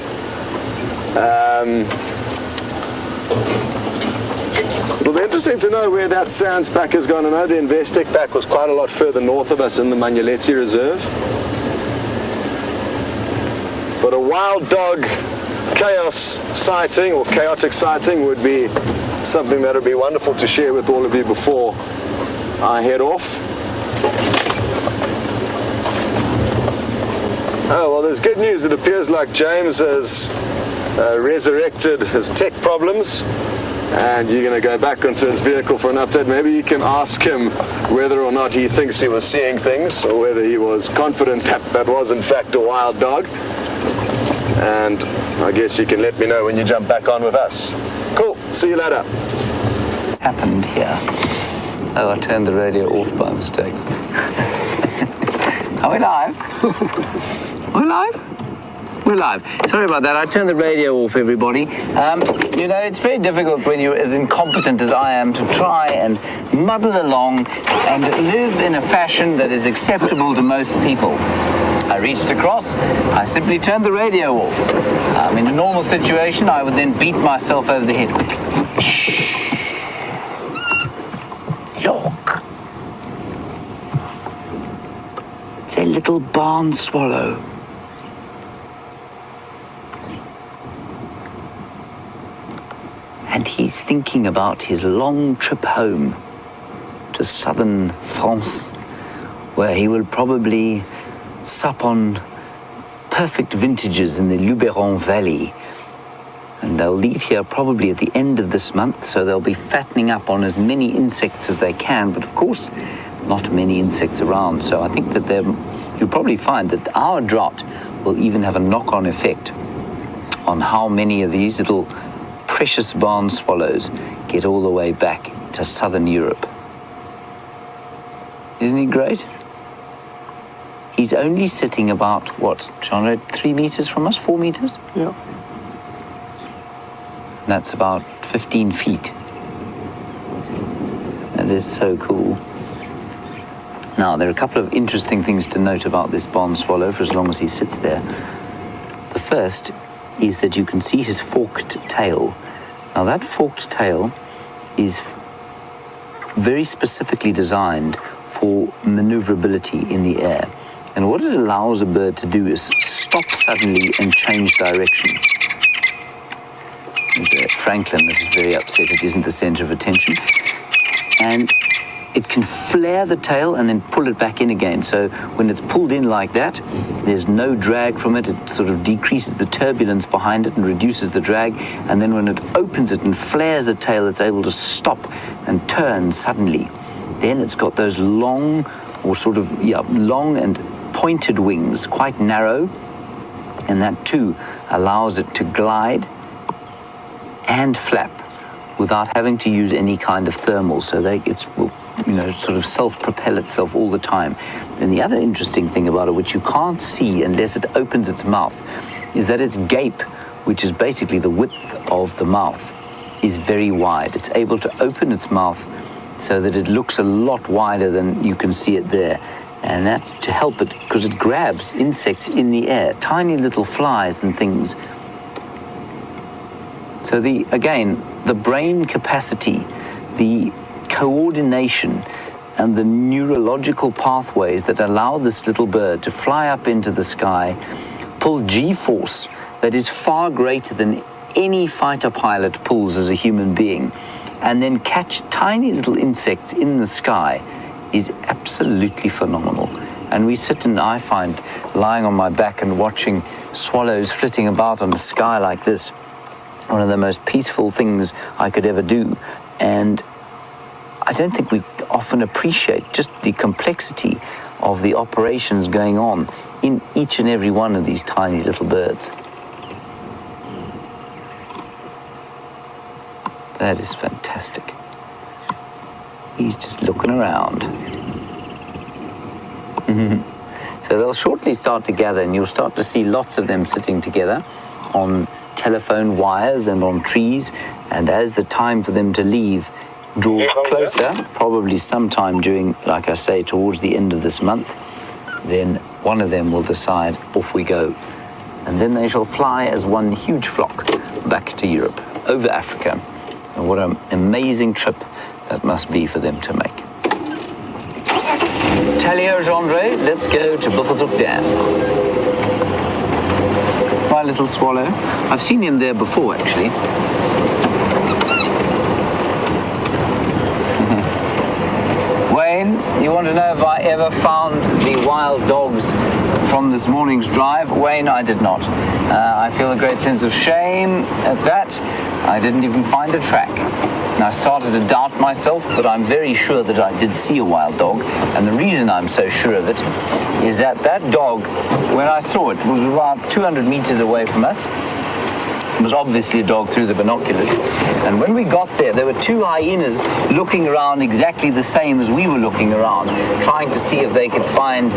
It'll be interesting to know where that Sands pack has gone. I know the Investec pack was quite a lot further north of us in the Manuletti Reserve. But a wild dog chaos sighting or chaotic sighting would be something that would be wonderful to share with all of you before I head off. Oh, well, there's good news. It appears like James has resurrected his tech problems, and you're going to go back onto his vehicle for an update. Maybe you can ask him whether or not he thinks he was seeing things, or whether he was confident that that was in fact a wild dog. And I guess you can let me know when you jump back on with us. Cool, see you later. Happened here. Oh, I turned the radio off by mistake. Are we live? Are we live? We're live. Sorry about that. I turned the radio off, everybody. You know, it's very difficult when you're as incompetent as I am to try and muddle along and live in a fashion that is acceptable to most people. I reached across, I simply turned the radio off. In a normal situation, I would then beat myself over the head. Shh. Look. It's a little barn swallow. And he's thinking about his long trip home to southern France, where he will probably sup on perfect vintages in the Luberon Valley. And they'll leave here probably at the end of this month, so they'll be fattening up on as many insects as they can, but of course, not many insects around. So I think that you'll probably find that our drought will even have a knock-on effect on how many of these little precious barn swallows get all the way back to southern Europe. Isn't he great? He's only sitting about, what, John, 3 meters from us, 4 meters? Yeah. That's about 15 feet. That is so cool. Now, there are a couple of interesting things to note about this barn swallow for as long as he sits there. The first is that you can see his forked tail. Now, that forked tail is very specifically designed for maneuverability in the air. And what it allows a bird to do is stop suddenly and change direction. There's Franklin that is very upset it isn't the center of attention. And it can flare the tail and then pull it back in again. So when it's pulled in like that, there's no drag from it. It sort of decreases the turbulence behind it and reduces the drag. And then when it opens it and flares the tail, it's able to stop and turn suddenly. Then it's got those long and pointed wings, quite narrow. And that too allows it to glide and flap without having to use any kind of thermal. So it will sort of self-propel itself all the time. And the other interesting thing about it, which you can't see unless it opens its mouth, is that its gape, which is basically the width of the mouth, is very wide. It's able to open its mouth so that it looks a lot wider than you can see it there. And that's to help it, because it grabs insects in the air, tiny little flies and things. So the brain capacity, the coordination, and the neurological pathways that allow this little bird to fly up into the sky, pull G-force that is far greater than any fighter pilot pulls as a human being, and then catch tiny little insects in the sky is absolutely phenomenal. And we sit and I find lying on my back and watching swallows flitting about on the sky like this, one of the most peaceful things I could ever do. And I don't think we often appreciate just the complexity of the operations going on in each and every one of these tiny little birds. That is fantastic. He's just looking around. So they'll shortly start to gather, and you'll start to see lots of them sitting together on telephone wires and on trees. And as the time for them to leave draws closer, probably sometime during, like I say, towards the end of this month, then one of them will decide, off we go. And then they shall fly as one huge flock back to Europe, over Africa. And what an amazing trip that must be for them to make. Talio Gendre, let's go to Buffelshoek Dam. Right, our little swallow. I've seen him there before, actually. Wayne, you want to know if I ever found the wild dogs from this morning's drive? Wayne, I did not. I feel a great sense of shame at that. I didn't even find a track. And I started to doubt myself, but I'm very sure that I did see a wild dog. And the reason I'm so sure of it is that that dog, when I saw it, was about 200 meters away from us. It was obviously a dog through the binoculars. And when we got there were two hyenas looking around exactly the same as we were looking around, trying to see if they could find,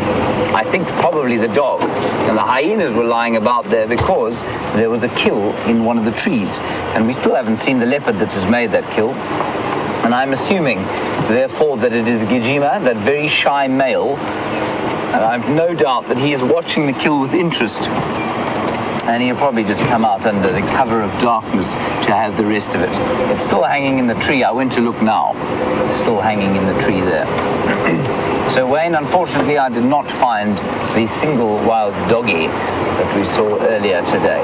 I think, probably the dog. And the hyenas were lying about there because there was a kill in one of the trees. And we still haven't seen the leopard that has made that kill. And I'm assuming, therefore, that it is Djuma, that very shy male. And I've no doubt that he is watching the kill with interest. And he'll probably just come out under the cover of darkness to have the rest of it. It's still hanging in the tree. I went to look now. It's still hanging in the tree there. So Wayne, unfortunately, I did not find the single wild doggy that we saw earlier today.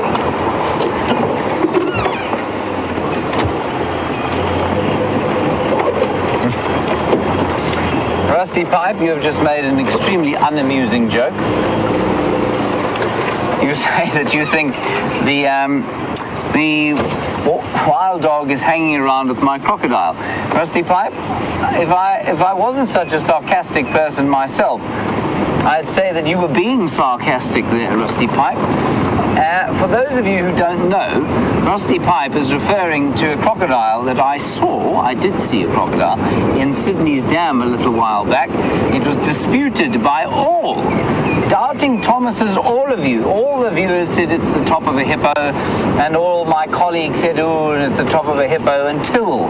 Rusty Pipe, you have just made an extremely unamusing joke. You say that you think the wild dog is hanging around with my crocodile. Rusty Pipe, if I wasn't such a sarcastic person myself, I'd say that you were being sarcastic there, Rusty Pipe. For those of you who don't know, Rusty Pipe is referring to a crocodile that I did see a crocodile, in Sydney's Dam a little while back. It was disputed by all. Doubting Thomases, all of you. All the viewers said it's the top of a hippo, and all my colleagues said, oh, it's the top of a hippo, until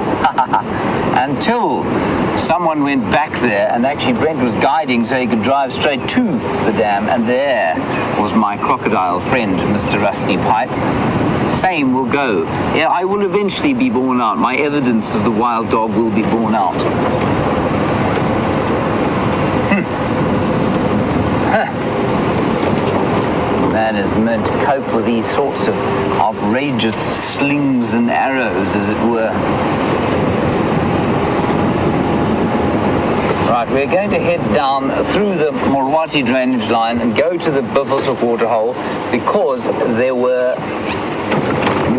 someone went back there, and actually Brent was guiding so he could drive straight to the dam, and there was my crocodile friend, Mr. Rusty Pipe. Same will go. Yeah, I will eventually be borne out. My evidence of the wild dog will be borne out. Man is meant to cope with these sorts of outrageous slings and arrows, as it were. Right, we're going to head down through the Morwati drainage line and go to the Buffelshoek waterhole because there were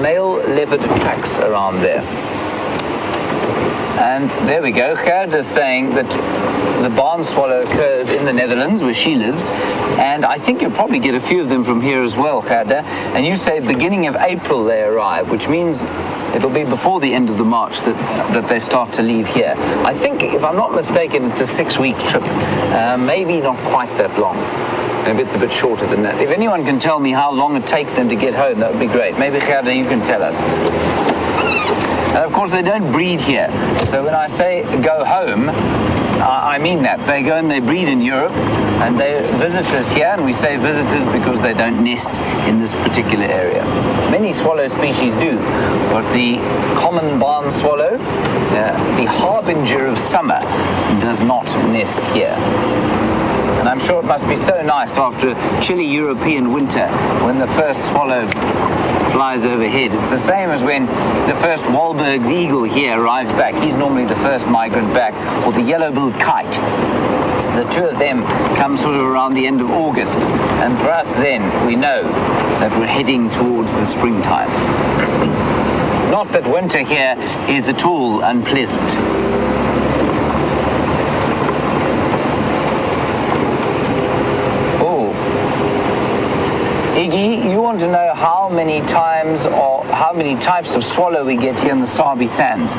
male leopard tracks around there. And there we go. Gerd is saying that the barn swallow occurs in the Netherlands, where she lives, and I think you'll probably get a few of them from here as well, Gerd. And you say beginning of April they arrive, which means it'll be before the end of the March that they start to leave here. I think, if I'm not mistaken, it's a 6-week trip. Maybe not quite that long. Maybe it's a bit shorter than that. If anyone can tell me how long it takes them to get home, that would be great. Maybe, Gerd, you can tell us. And of course, they don't breed here. So when I say go home, I mean that. They go and they breed in Europe, and they visit us here, and we say visitors because they don't nest in this particular area. Many swallow species do, but the common barn swallow, the harbinger of summer, does not nest here. And I'm sure it must be so nice after a chilly European winter when the first swallow flies overhead. It's the same as when the first Wahlberg's eagle here arrives back. He's normally the first migrant back, or the yellow-billed kite. The two of them come sort of around the end of August. And for us then, we know that we're heading towards the springtime. Not that winter here is at all unpleasant. Iggy, you want to know how many times or how many types of swallow we get here in the Sabi Sands.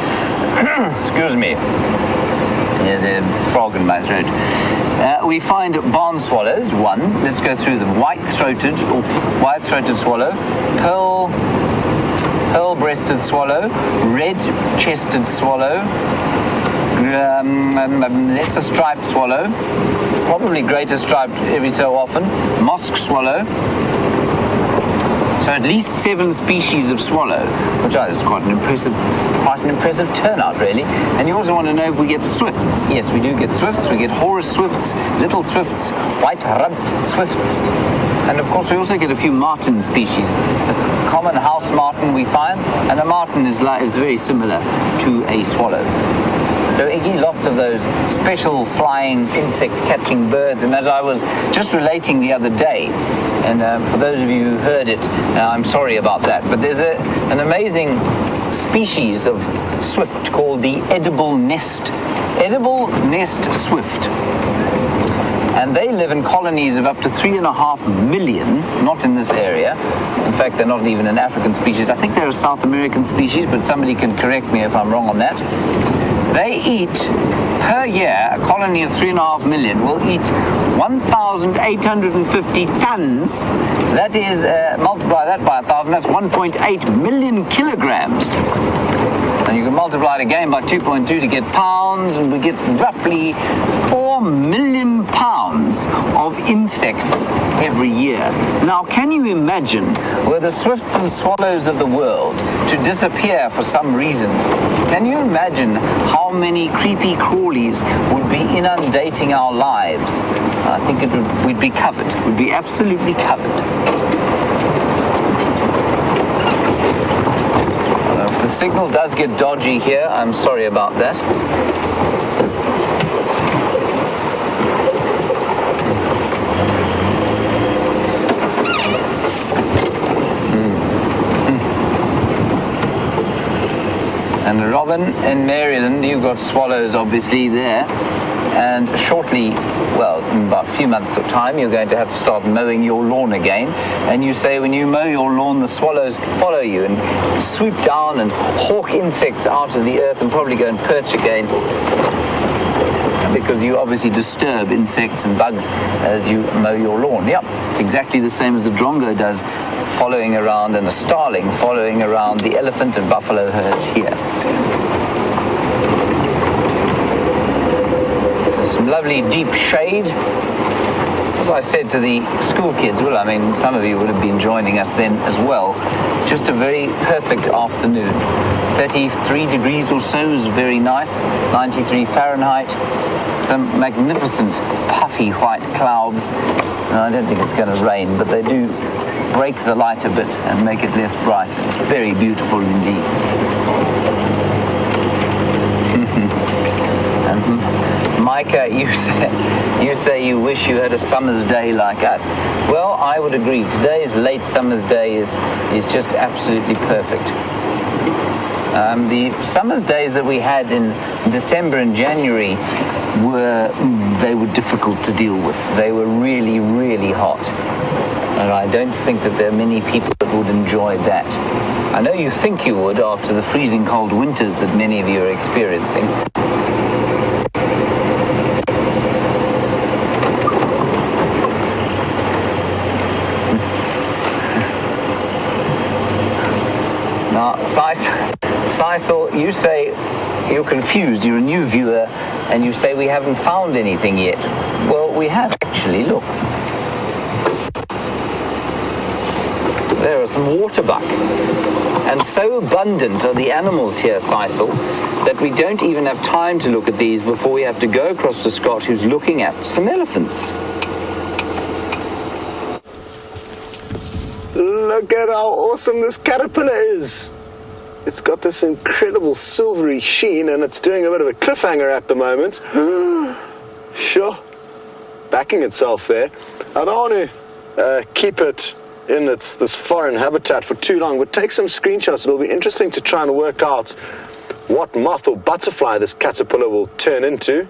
Excuse me. There's a frog in my throat. We find barn swallows, one. Let's go through them. White-throated swallow, pearl-breasted swallow, red-chested swallow, lesser striped swallow, probably greater striped every so often, mosque swallow, So at least 7 species of swallow, which is quite an impressive turnout, really. And you also want to know if we get swifts. Yes, we do get swifts. We get Horus swifts, little swifts, white-rumped swifts. And of course, we also get a few martin species. The common house martin we find, and a martin is very similar to a swallow. So Iggy, lots of those special flying insect-catching birds. And as I was just relating the other day, and for those of you who heard it, I'm sorry about that, but there's an amazing species of swift called the edible nest swift. And they live in colonies of up to 3.5 million, not in this area. In fact, they're not even an African species. I think they're a South American species, but somebody can correct me if I'm wrong on that. They eat, per year, a colony of 3.5 million will eat 1,850 tons. That is, multiply that by 1,000, that's 1.8 million kilograms. And you can multiply it again by 2.2 to get pounds, and we get roughly 4 million pounds of insects every year. Now, can you imagine were the swifts and swallows of the world to disappear for some reason? Can you imagine how many creepy crawlies would be inundating our lives? I think we'd be covered. We'd be absolutely covered. The signal does get dodgy here. I'm sorry about that. And Robin in Maryland, you've got swallows obviously there. And shortly, well, in about a few months of time, you're going to have to start mowing your lawn again. And you say when you mow your lawn, the swallows follow you and swoop down and hawk insects out of the earth and probably go and perch again, because you obviously disturb insects and bugs as you mow your lawn. Yep, it's exactly the same as a drongo does, following around, and a starling following around the elephant and buffalo herds here. Some lovely deep shade. As I said to the school kids, well, I mean, some of you would have been joining us then as well. Just a very perfect afternoon. 33 degrees or so is very nice. 93 Fahrenheit. Some magnificent puffy white clouds. I don't think it's going to rain, but they do break the light a bit and make it less bright. It's very beautiful indeed. Micah, you say you wish you had a summer's day like us. Well, I would agree. Today's late summer's day is just absolutely perfect. The summer's days that we had in December and January were difficult to deal with. They were really, really hot. And I don't think that there are many people that would enjoy that. I know you think you would after the freezing cold winters that many of you are experiencing. Now, Sisal, you say you're confused, you're a new viewer, and you say we haven't found anything yet. Well, we have actually, look. There are some waterbuck. And so abundant are the animals here, Sisal, that we don't even have time to look at these before we have to go across to Scott, who's looking at some elephants. Look at how awesome this caterpillar is. It's got this incredible silvery sheen, and it's doing a bit of a cliffhanger at the moment. Sure. Backing itself there. I don't want to keep it in this foreign habitat for too long, but take some screenshots. It'll be interesting to try and work out what moth or butterfly this caterpillar will turn into.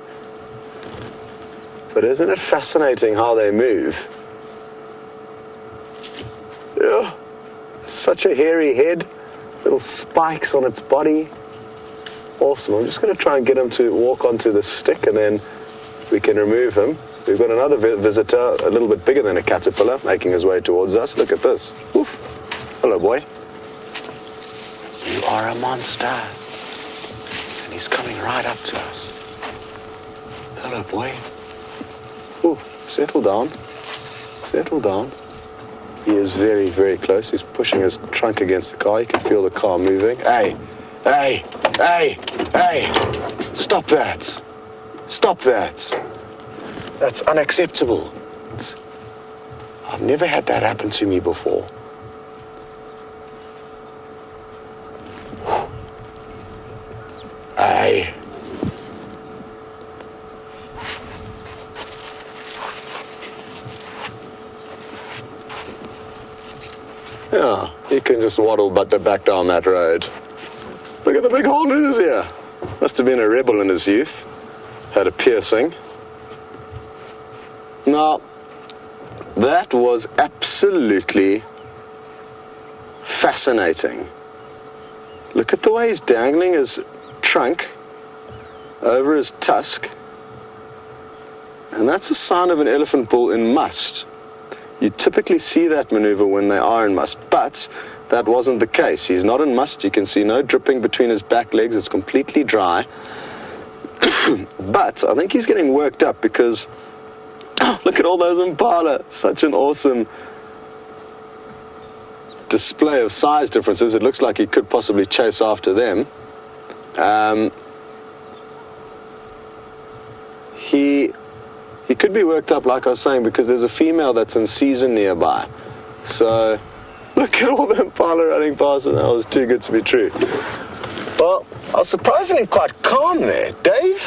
But isn't it fascinating how they move? Yeah, such a hairy head, little spikes on its body. Awesome. I'm just going to try and get him to walk onto the stick, and then we can remove him. We've got another visitor, a little bit bigger than a caterpillar, making his way towards us. Look at this. Oof. Hello, boy. You are a monster. And he's coming right up to us. Hello, boy. Ooh, settle down. Settle down. He is very, very close. He's pushing his trunk against the car. You can feel the car moving. Hey, hey, hey, hey, stop that. Stop that. That's unacceptable. I've never had that happen to me before. Hey. Yeah, he can just waddle back down that road. Look at the big hole in his ear. Must have been a rebel in his youth. Had a piercing. Now, that was absolutely fascinating. Look at the way he's dangling his trunk over his tusk. And that's a sign of an elephant bull in must. You typically see that maneuver when they are in must, but that wasn't the case. He's not in must. You can see no dripping between his back legs. It's completely dry. But I think he's getting worked up because look at all those impala. Such an awesome display of size differences. It looks like he could possibly chase after them. He could be worked up, like I was saying, because there's a female that's in season nearby. So, look at all the impala running past, and that was too good to be true. Well, I was surprisingly quite calm there. Dave?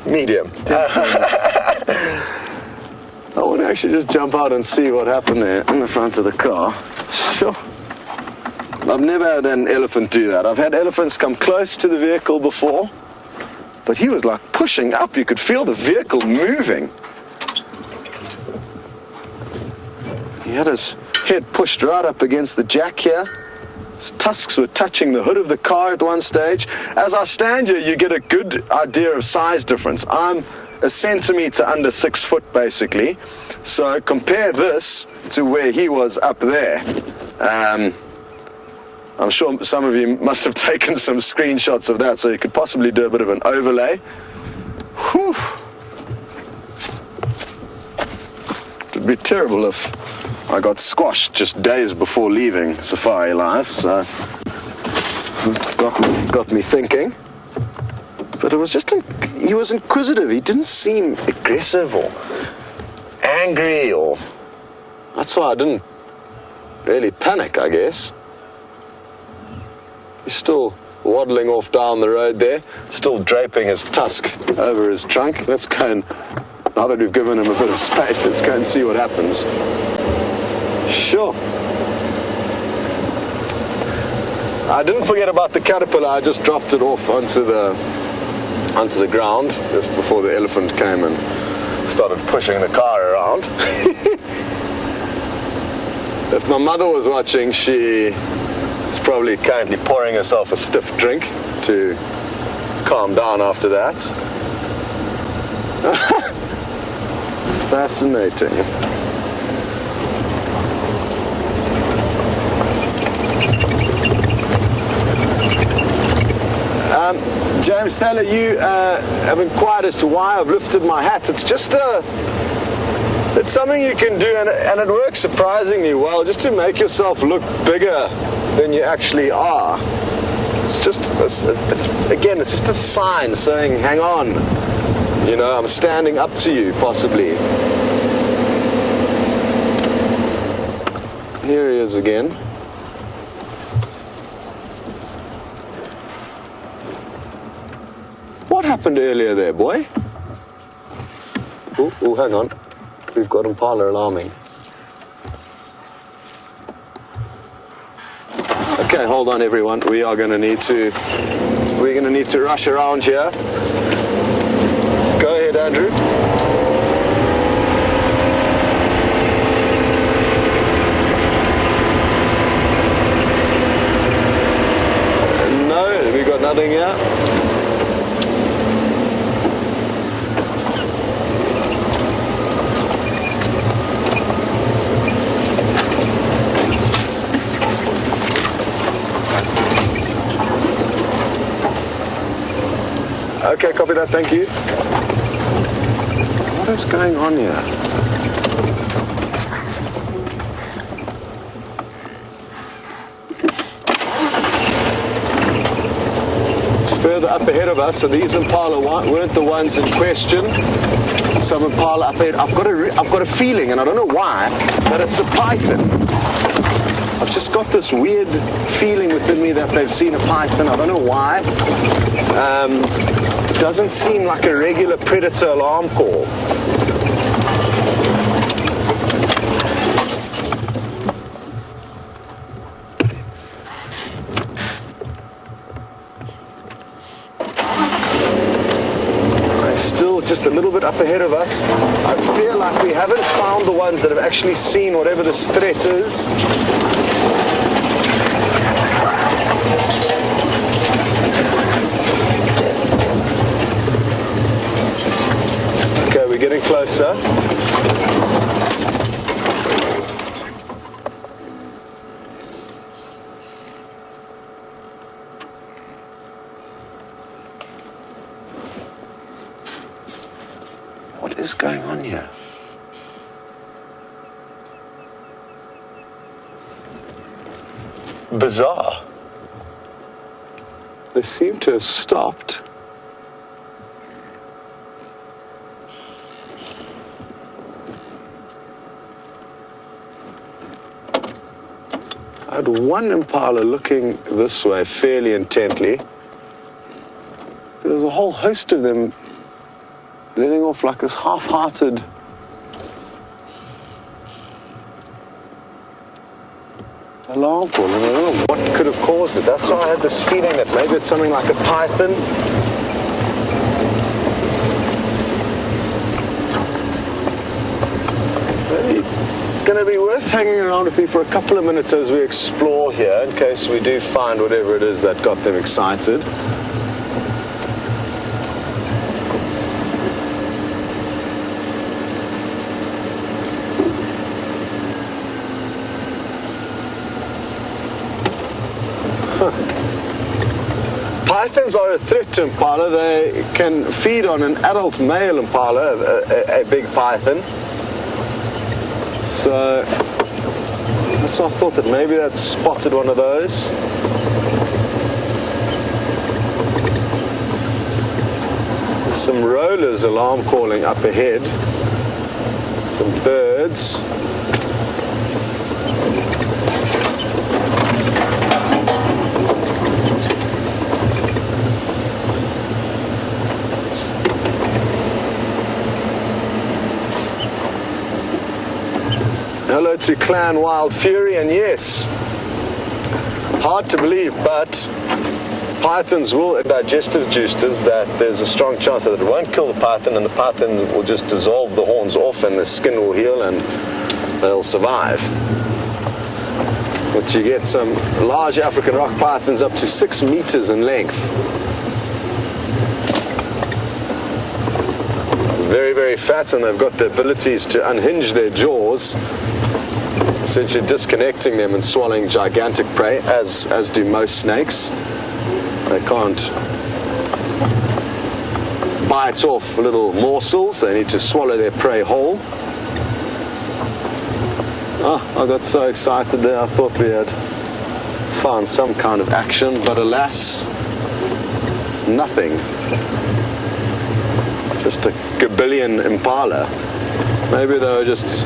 Medium. I want to actually just jump out and see what happened there in the front of the car. Sure. I've never had an elephant do that. I've had elephants come close to the vehicle before, but he was like pushing up. You could feel the vehicle moving. He had his head pushed right up against the jack here. His tusks were touching the hood of the car at one stage. As I stand here, you get a good idea of size difference. I'm a centimeter under 6 foot, basically. So compare this to where he was up there. I'm sure some of you must have taken some screenshots of that, so you could possibly do a bit of an overlay. Whew. It'd be terrible if I got squashed just days before leaving Safari Live, so got me thinking. But it was just, he was inquisitive. He didn't seem aggressive or angry, or that's why I didn't really panic, I guess. He's still waddling off down the road there, still draping his tusk over his trunk. Let's go and, now that we've given him a bit of space, let's go and see what happens. Sure. I didn't forget about the caterpillar. I just dropped it off onto the ground just before the elephant came and started pushing the car around. If my mother was watching, she is probably currently pouring herself a stiff drink to calm down after that. Fascinating. James Taylor, you have inquired as to why I've lifted my hat. It's just it's something you can do, and it works surprisingly well, just to make yourself look bigger than you actually are. It's just, again, it's just a sign saying, hang on, you know, I'm standing up to you, possibly. Here he is again. What happened earlier there, boy? Oh, hang on. We've got impala alarming. Okay, hold on, everyone. We're going to need to rush around here. Go ahead, Andrew. No, we got nothing here. Okay, copy that, thank you. What is going on here? further up ahead of us, so these impala weren't the ones in question. Some impala up ahead. I've got a feeling, and I don't know why, that it's a python. I've just got this weird feeling within me that they've seen a python. I don't know why. It doesn't seem like a regular predator alarm call. Still just a little bit up ahead of us. I feel like we haven't found the ones that have actually seen whatever this threat is. Okay, we're getting closer. What is going on here? Bizarre. They seem to have stopped. I had one impala looking this way fairly intently. There was a whole host of them letting off like this half-hearted alarm call. And I don't know what could have caused it. That's why I had this feeling that maybe it's something like a python. Maybe it's going to be worth hanging around with me for a couple of minutes as we explore here, in case we do find whatever it is that got them excited. Pythons are a threat to impala. They can feed on an adult male impala, a big python. So I thought that maybe I'd spotted one of those. There's some rollers alarm calling up ahead. Some birds. Hello to Clan Wild Fury, and yes, hard to believe, but pythons will digestive juices that there's a strong chance that it won't kill the python, and the python will just dissolve the horns off and the skin will heal and they'll survive. But you get some large African rock pythons up to 6 meters in length. Very, very fat, and they've got the abilities to unhinge their jaws, essentially disconnecting them and swallowing gigantic prey, as do most snakes. They can't bite off little morsels, they need to swallow their prey whole. Oh, I got so excited there, I thought we had found some kind of action, but alas, nothing. Just a gabillion impala. Maybe they were just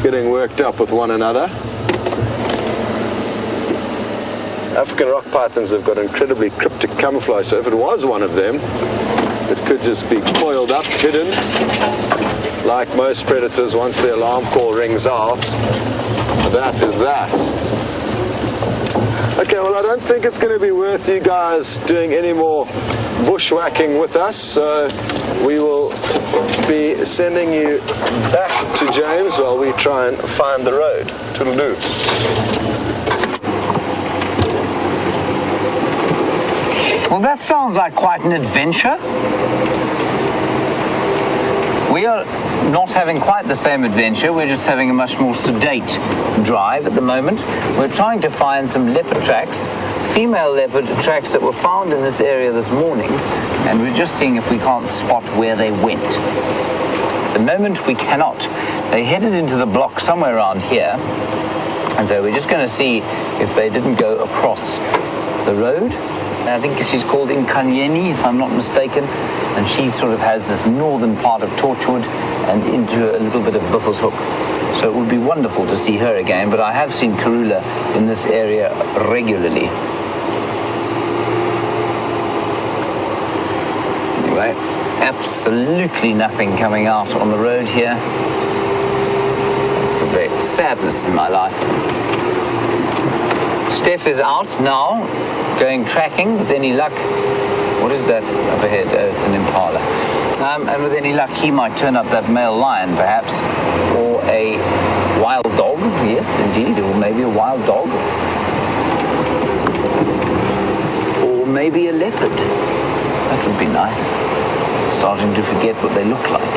getting worked up with one another. African rock pythons have got incredibly cryptic camouflage, so if it was one of them, it could just be coiled up, hidden, like most predators. Once the alarm call rings out, that is that. Okay, well, I don't think it's going to be worth you guys doing any more bushwhacking with us, so we will be sending you back to James while we try and find the road. Toodle-doo. Well, that sounds like quite an adventure. We are not having quite the same adventure. We're just having a much more sedate drive at the moment. We're trying to find some leopard tracks, female leopard tracks that were found in this area this morning, and we're just seeing if we can't spot where they went. At the moment, we cannot. They headed into the block somewhere around here, and so we're just going to see if they didn't go across the road I think she's called Inkanyeni, if I'm not mistaken, and she sort of has this northern part of Torchwood and into a little bit of Buffelshoek. So it would be wonderful to see her again, but I have seen Karula in this area regularly. Anyway, absolutely nothing coming out on the road here. It's a great sadness in my life. Steph is out now, going tracking with any luck. What is that up ahead? Oh, it's an impala. And with any luck, he might turn up that male lion, perhaps, or a wild dog. Yes, indeed, or maybe a wild dog. Or maybe a leopard. That would be nice. Starting to forget what they look like.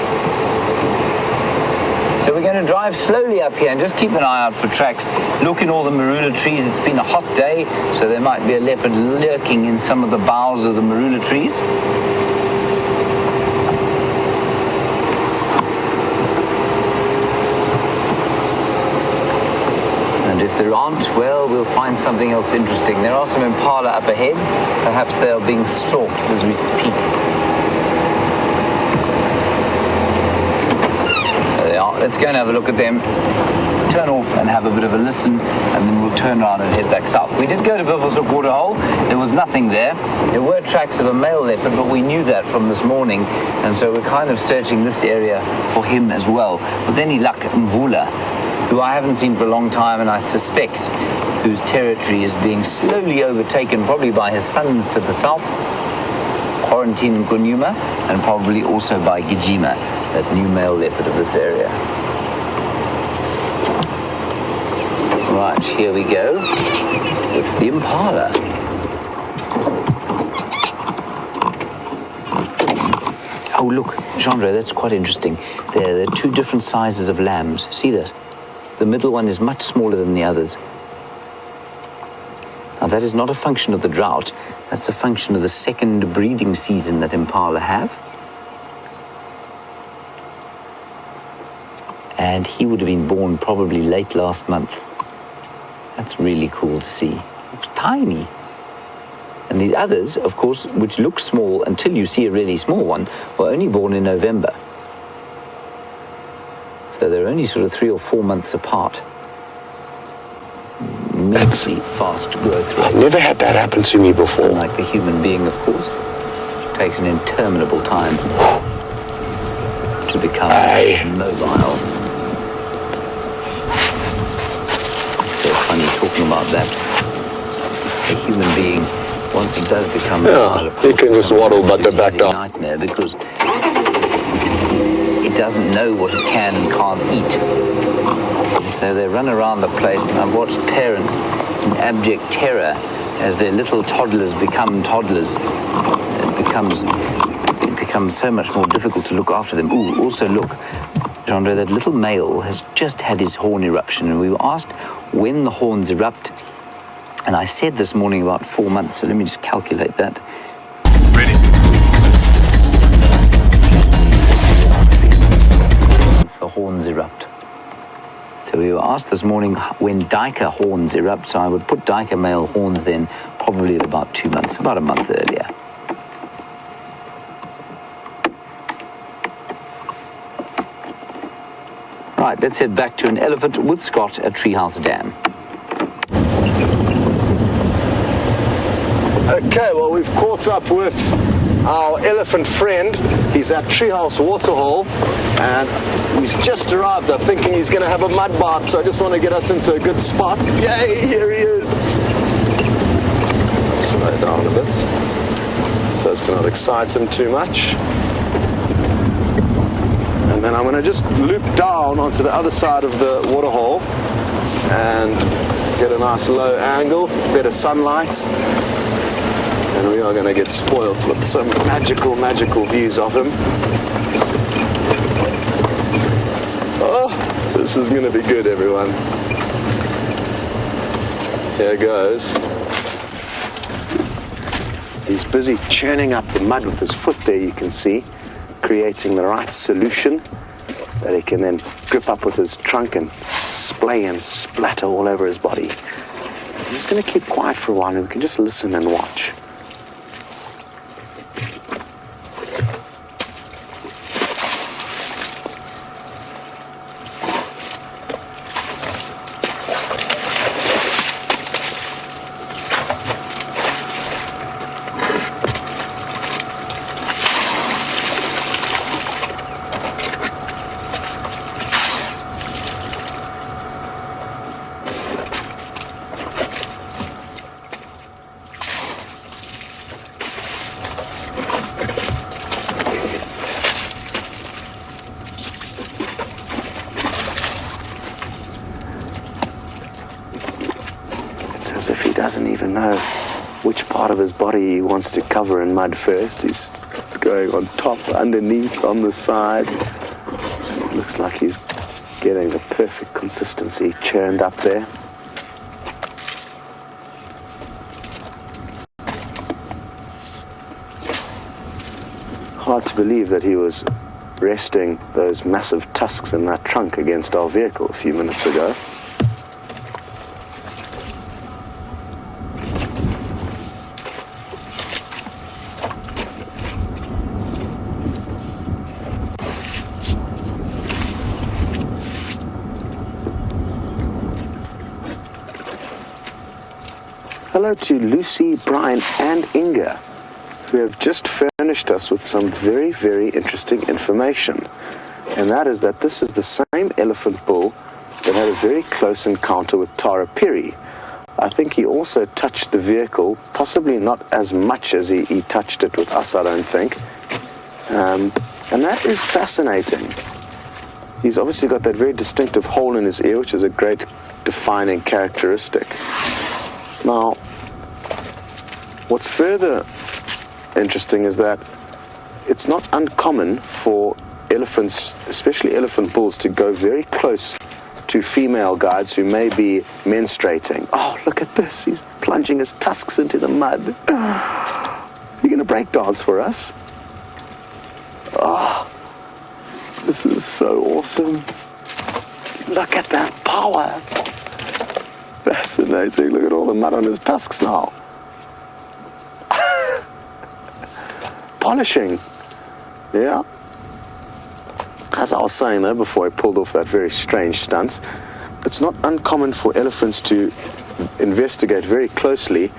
So we're going to drive slowly up here and just keep an eye out for tracks. Look in all the marula trees. It's been a hot day, so there might be a leopard lurking in some of the boughs of the marula trees. And if there aren't, well, we'll find something else interesting. There are some impala up ahead. Perhaps they are being stalked as we speak. Let's go and have a look at them, turn off and have a bit of a listen, and then we'll turn around and head back south. We did go to Buffelshoek Waterhole. There was nothing there. There were tracks of a male leopard, but we knew that from this morning, and so we're kind of searching this area for him as well. With any luck, Mvula, who I haven't seen for a long time, and I suspect whose territory is being slowly overtaken, probably by his sons to the south, Quarantine and Kunyuma, and probably also by Gijima, that new male leopard of this area. Right, here we go. It's the impala. Oh, look, Jeandre, that's quite interesting. There are two different sizes of lambs. See that? The middle one is much smaller than the others. Now, that is not a function of the drought. That's a function of the second breeding season that impala have. And he would have been born probably late last month. That's really cool to see. Looks tiny. And the others, of course, which look small until you see a really small one, were only born in November. So they're only sort of 3 or 4 months apart. Immensely fast growth rate. I've never had that happen to me before. Unlike the human being, of course, which takes an interminable time to become mobile. So funny talking about that. A human being, once it does become mobile, you can just waddle butter back down. Nightmare, because it doesn't know what it can and can't eat. And so they run around the place, and I've watched parents in abject terror as their little toddlers become toddlers. It becomes so much more difficult to look after them. Ooh, also look, Jeandre, that little male has just had his horn eruption, and we were asked when the horns erupt, and I said this morning about 4 months, so let me just calculate that. Ready. The horns erupt. So we were asked this morning when Duiker horns erupt, so I would put Duiker male horns then probably at about 2 months, about a month earlier. Right, let's head back to an elephant with Scott at Treehouse Dam. Okay, well, we've caught up with our elephant friend. He's at Treehouse Waterhole, and he's just arrived up thinking he's going to have a mud bath, so I just want to get us into a good spot. Yay, here he is. Slow down a bit so as to not excite him too much. And then I'm going to just loop down onto the other side of the waterhole and get a nice low angle, better sunlight. And we are going to get spoiled with some magical, magical views of him. Oh, this is going to be good, everyone. Here goes. He's busy churning up the mud with his foot there, you can see, creating the right solution that he can then grip up with his trunk and splay and splatter all over his body. I'm just going to keep quiet for a while and we can just listen and watch. It's as if he doesn't even know which part of his body he wants to cover in mud first. He's going on top, underneath, on the side. It looks like he's getting the perfect consistency churned up there. Hard to believe that he was resting those massive tusks in that trunk against our vehicle a few minutes ago. Hello to Lucy, Brian and Inga, who have just furnished us with some very, very interesting information. And that is that this is the same elephant bull that had a very close encounter with Tara Perry. I think he also touched the vehicle, possibly not as much as he touched it with us, I don't think. And that is fascinating. He's obviously got that very distinctive hole in his ear, which is a great defining characteristic. Now, what's further interesting is that it's not uncommon for elephants, especially elephant bulls, to go very close to female guides who may be menstruating. Oh, look at this. He's plunging his tusks into the mud. You're going to break dance for us? Oh, this is so awesome. Look at that power. Fascinating. Look at all the mud on his tusks now. Polishing. Yeah. As I was saying though, before I pulled off that very strange stunt, it's not uncommon for elephants to investigate very closely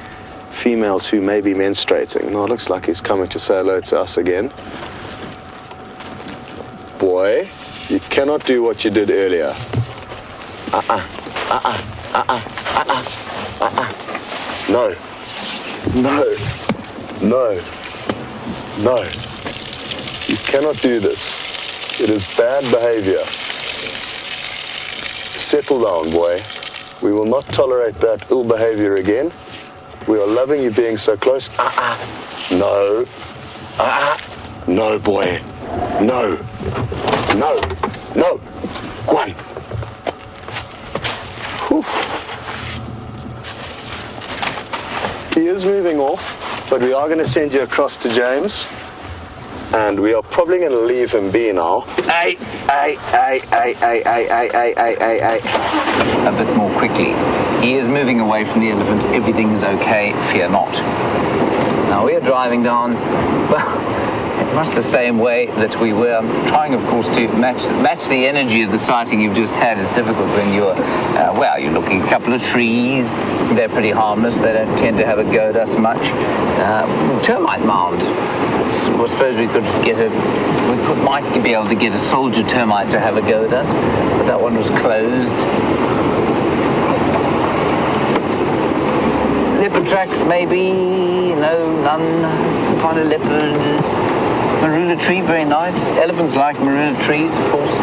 females who may be menstruating. Now it looks like he's coming to say hello to us again. Boy, you cannot do what you did earlier. No. No. No. No. You cannot do this. It is bad behavior. Settle down, boy. We will not tolerate that ill behavior again. We are loving you being so close. No. No, boy. No. No. No. Go on. Whew. He is moving off, but we are going to send you across to James. And we are probably going to leave him be now. A bit more quickly. He is moving away from the elephant. Everything is okay. Fear not. Now we are driving down, well, much the same way that we were trying, of course, to match the energy of the sighting you've just had. It's difficult when you're, you're looking at a couple of trees. They're pretty harmless. They don't tend to have a go at us much. Termite mound. I suppose we might be able to get a soldier termite to have a go at us, but that one was closed. Leopard tracks, maybe. No, none. Find a leopard. Marula tree, very nice. Elephants like marula trees, of course.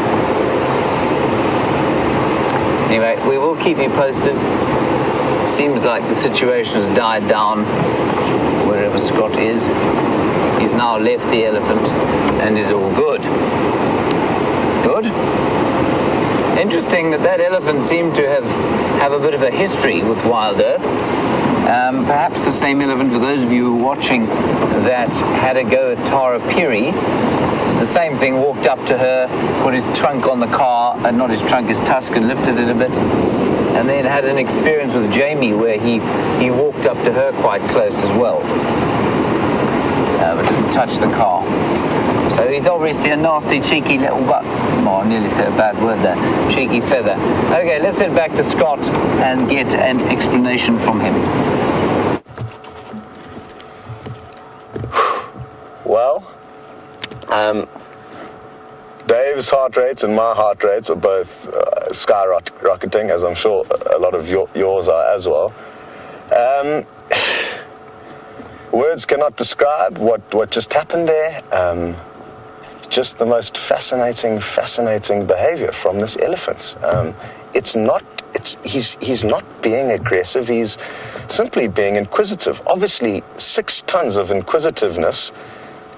Anyway, we will keep you posted. Seems like the situation has died down wherever Scott is. He's now left the elephant and is all good. It's good. Interesting that elephant seemed to have a bit of a history with Wild Earth. Perhaps the same elephant, for those of you who are watching, that had a go at Tara Perry. The same thing, walked up to her, put his trunk on the car, and not his trunk, his tusk, and lifted it a bit. And then had an experience with Jamie where he walked up to her quite close as well. But didn't touch the car. So he's obviously a nasty, cheeky little I nearly said a bad word there. Cheeky feather. Okay, let's head back to Scott and get an explanation from him. Well, Dave's heart rates and my heart rates are both skyrocketing, as I'm sure a lot of yours are as well. Words cannot describe what just happened there. Just the most fascinating behavior from this elephant. It's not he's not being aggressive, he's simply being inquisitive. Obviously, 6 tons of inquisitiveness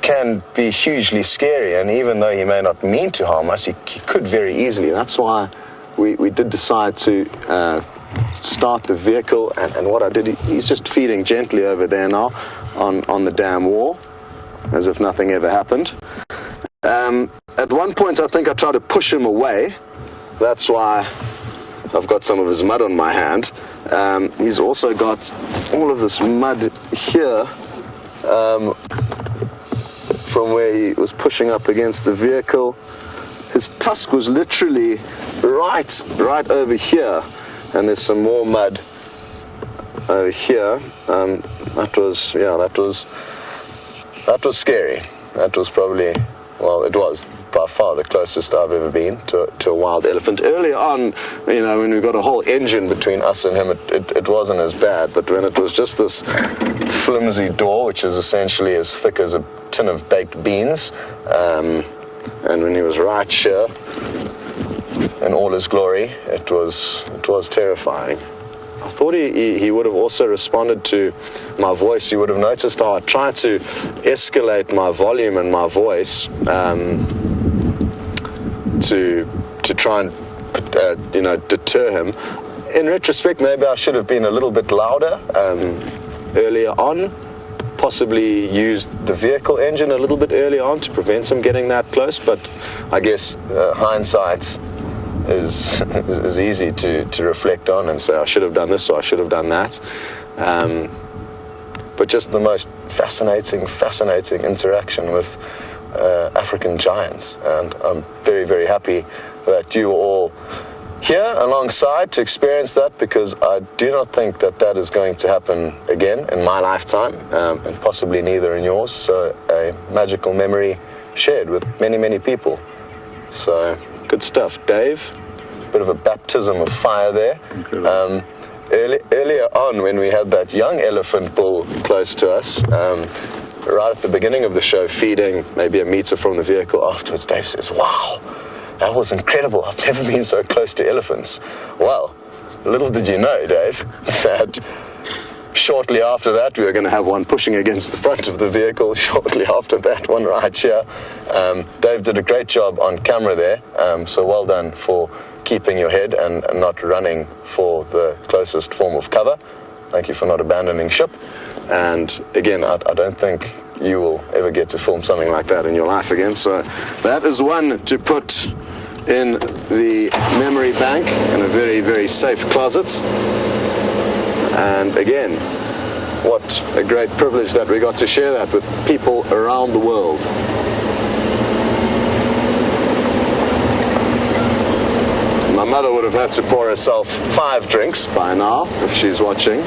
can be hugely scary, and even though he may not mean to harm us, he could very easily. That's why we did decide to start the vehicle, and what I did, he's just feeding gently over there now on the dam wall, as if nothing ever happened. At one point, I think I tried to push him away. That's why I've got some of his mud on my hand. He's also got all of this mud here from where he was pushing up against the vehicle. His tusk was literally right over here, and there's some more mud over here. That was scary. That was probably, well, it was by far the closest I've ever been to a wild elephant. Early on, when we got a whole engine between us and him, it wasn't as bad. But when it was just this flimsy door, which is essentially as thick as a tin of baked beans, and when he was right here in all his glory, it was terrifying. I thought he would have also responded to my voice. You would have noticed how I tried to escalate my volume and my voice to try and deter him. In retrospect, maybe I should have been a little bit louder earlier on, possibly used the vehicle engine a little bit earlier on to prevent him getting that close, but I guess hindsight is easy to reflect on and say, I should have done this or I should have done that. But just the most fascinating interaction with African giants, and I'm very, very happy that you are all here alongside to experience that, because I do not think that is going to happen again in my lifetime, and possibly neither in yours. So a magical memory shared with many, many people. So good stuff, Dave. Bit of a baptism of fire there. Earlier on, when we had that young elephant bull close to us, right at the beginning of the show, feeding maybe a meter from the vehicle, afterwards Dave says, "Wow, that was incredible. I've never been so close to elephants." Well, little did you know, Dave, that shortly after that, we were going to have one pushing against the front of the vehicle. Shortly after that, one right here. Dave did a great job on camera there, so well done for keeping your head and not running for the closest form of cover. Thank you for not abandoning ship. And again, I don't think you will ever get to film something like that in your life again. So that is one to put in the memory bank in a very, very safe closet. And again, what a great privilege that we got to share that with people around the world. My mother would have had to pour herself 5 drinks by now if she's watching.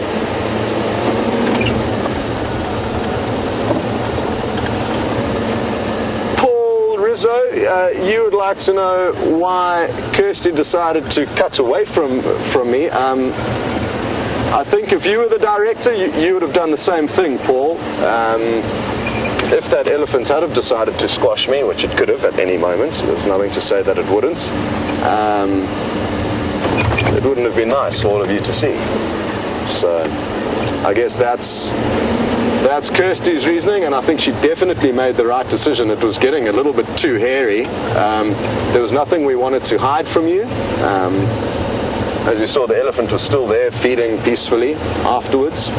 Paul Rizzo, you would like to know why Kirsty decided to cut away from me. I think if you were the director, you would have done the same thing, Paul. If that elephant had have decided to squash me, which it could have at any moment, there's nothing to say that it wouldn't, it wouldn't have been nice for all of you to see. So I guess that's Kirsty's reasoning, and I think she definitely made the right decision. It was getting a little bit too hairy. There was nothing we wanted to hide from you. As you saw, the elephant was still there, feeding peacefully afterwards.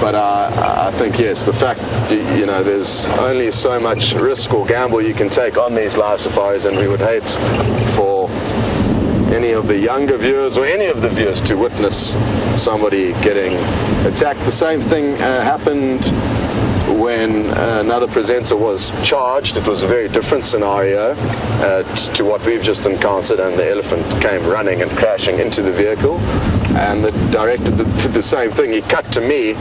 But I think, yes, the fact, there's only so much risk or gamble you can take on these live safaris, and we would hate for any of the younger viewers or any of the viewers to witness somebody getting attacked. The same thing happened when another presenter was charged. It was a very different scenario to what we've just encountered, and the elephant came running and crashing into the vehicle, and the director did the same thing. He cut to me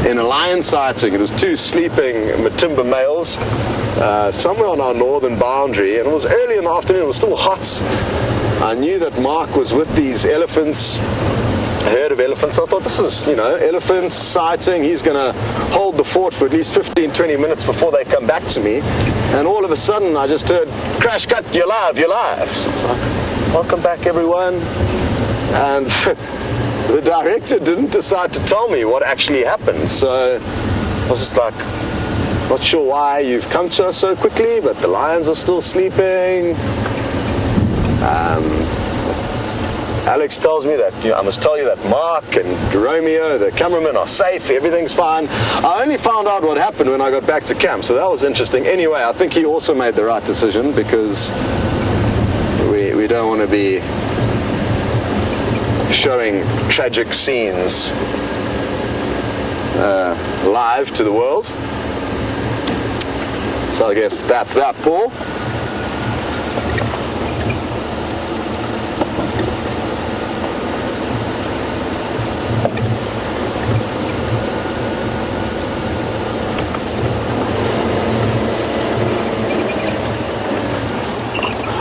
in a lion sighting. It was 2 sleeping Matimba males somewhere on our northern boundary, and it was early in the afternoon. It was still hot. I knew that Mark was with these elephants, a herd of elephants. I thought, this is, elephants sighting. He's going to hold the fort for at least 15-20 minutes before they come back to me. And all of a sudden, I just heard, crash, cut, you're live. So I was like, welcome back everyone. And the director didn't decide to tell me what actually happened. So I was just like, not sure why you've come to us so quickly, but the lions are still sleeping. Alex tells me that I must tell you that Mark and Romeo, the cameramen, are safe, everything's fine. I only found out what happened when I got back to camp, so that was interesting. Anyway, I think he also made the right decision, because we don't want to be showing tragic scenes live to the world. So I guess that's that, Paul.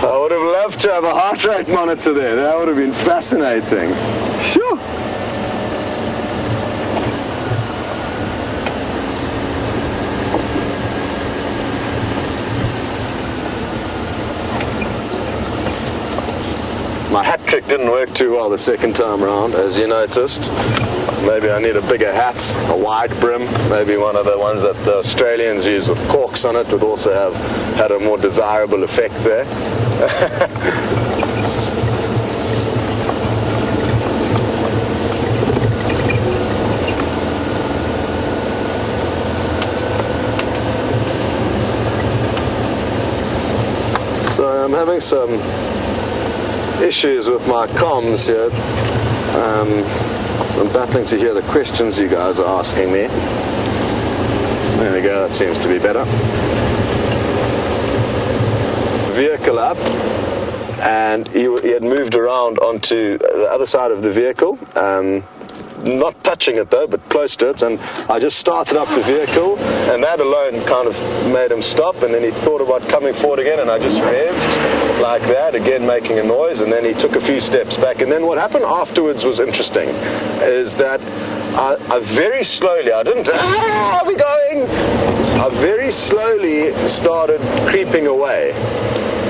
I would have loved to have a heart rate monitor there. That would have been fascinating. Sure. My hat trick didn't work too well the second time around, as you noticed. Maybe I need a bigger hat, a wide brim. Maybe one of the ones that the Australians use with corks on it would also have had a more desirable effect there. So I'm having some issues with my comms here. So I'm battling to hear the questions you guys are asking me. There we go, that seems to be better. Vehicle up, and he had moved around onto the other side of the vehicle. Not touching it though, but close to it, and I just started up the vehicle, and that alone kind of made him stop, and then he thought about coming forward again, and I just revved like that, again making a noise, and then he took a few steps back. And then what happened afterwards was interesting, is that I very slowly, I didn't, are we going? I very slowly started creeping away.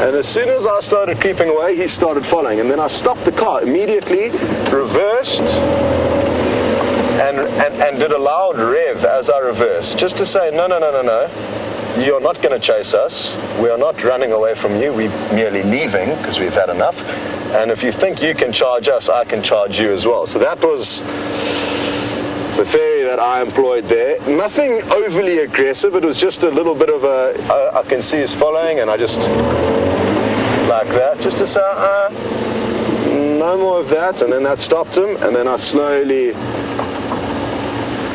And as soon as I started creeping away, he started following, and then I stopped the car immediately, reversed, and did a loud rev as I reversed, just to say, no, you're not going to chase us, we are not running away from you, we're merely leaving because we've had enough, and if you think you can charge us, I can charge you as well. So that was the theory that I employed there. Nothing overly aggressive, it was just a little bit of I can see he's following, and I just, like that, just to say, no more of that, and then that stopped him, and then I slowly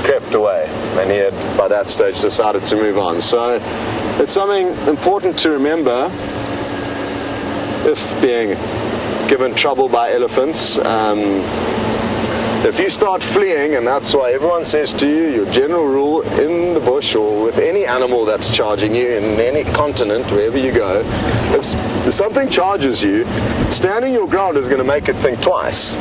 crept away, and he had by that stage decided to move on. So it's something important to remember if being given trouble by elephants. If you start fleeing, and that's why everyone says to you, your general rule in the bush or with any animal that's charging you in any continent, wherever you go, if something charges you, standing your ground is going to make it think twice.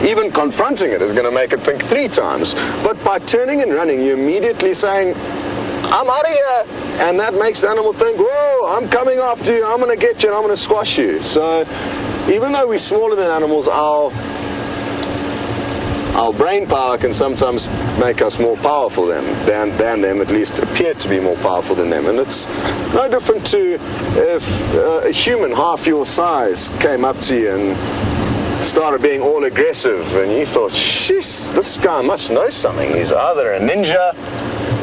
Even confronting it is going to make it think 3 times. But by turning and running, you're immediately saying, I'm out of here. And that makes the animal think, whoa, I'm coming after you, I'm going to get you, and I'm going to squash you. So even though we're smaller than animals, our brain power can sometimes make us more powerful than them, at least appear to be more powerful than them. And it's no different to if a human half your size came up to you and started being all aggressive, and you thought, sheesh, this guy must know something. He's either a ninja,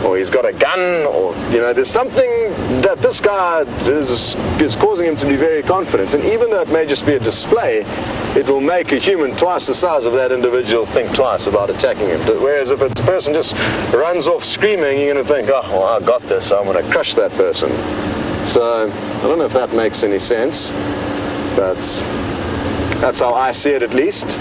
or he's got a gun, or, there's something that this guy is causing him to be very confident. And even though it may just be a display, it will make a human twice the size of that individual think twice about attacking him. Whereas if it's a person just runs off screaming, you're going to think, oh, well, I got this, I'm going to crush that person. So I don't know if that makes any sense, but that's how I see it, at least.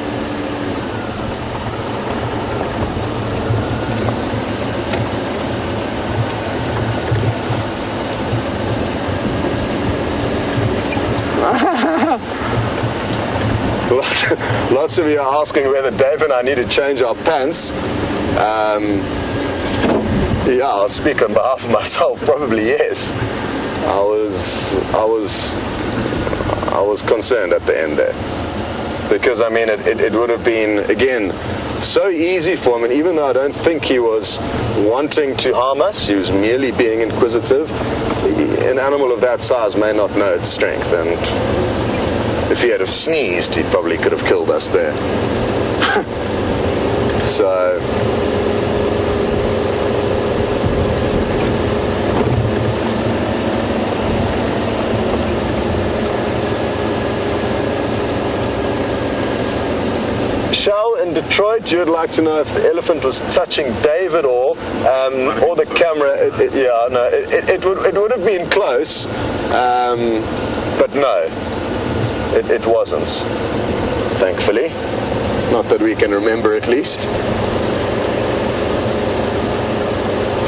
Lots of you are asking whether Dave and I need to change our pants. Yeah, I'll speak on I was concerned at the end there. Because, I mean, it would have been, again, so easy for him, and even though I don't think he was wanting to harm us, he was merely being inquisitive. An animal of that size may not know its strength, and if he had have sneezed, he probably could have killed us there. So... Shell in Detroit, you would like to know if the elephant was touching Dave at all, or the camera. It would have been close, but no, it wasn't, thankfully. Not that we can remember, at least.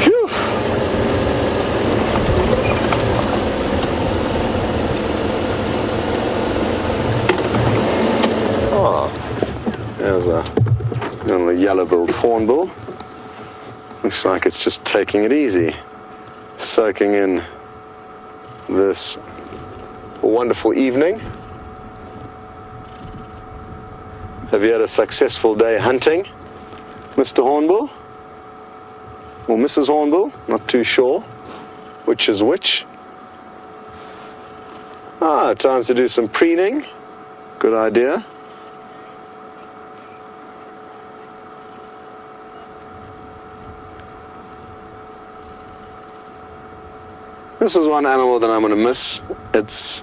Phew. There's a little yellow-billed hornbill. Looks like it's just taking it easy, soaking in this wonderful evening. Have you had a successful day hunting, Mr. Hornbill? Or Mrs. Hornbill? Not too sure which is which. Time to do some preening. Good idea. This is one animal that I'm going to miss. It's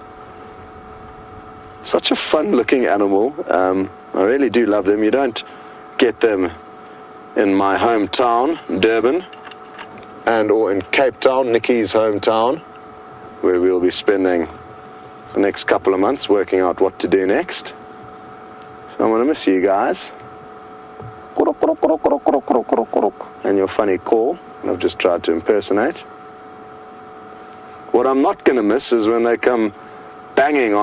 such a fun-looking animal. I really do love them. You don't get them in my hometown, Durban, or in Cape Town, Nikki's hometown, where we'll be spending the next couple of months working out what to do next. So I'm going to miss you guys. And your funny call, I've just tried to impersonate. What I'm not going to miss is when they come banging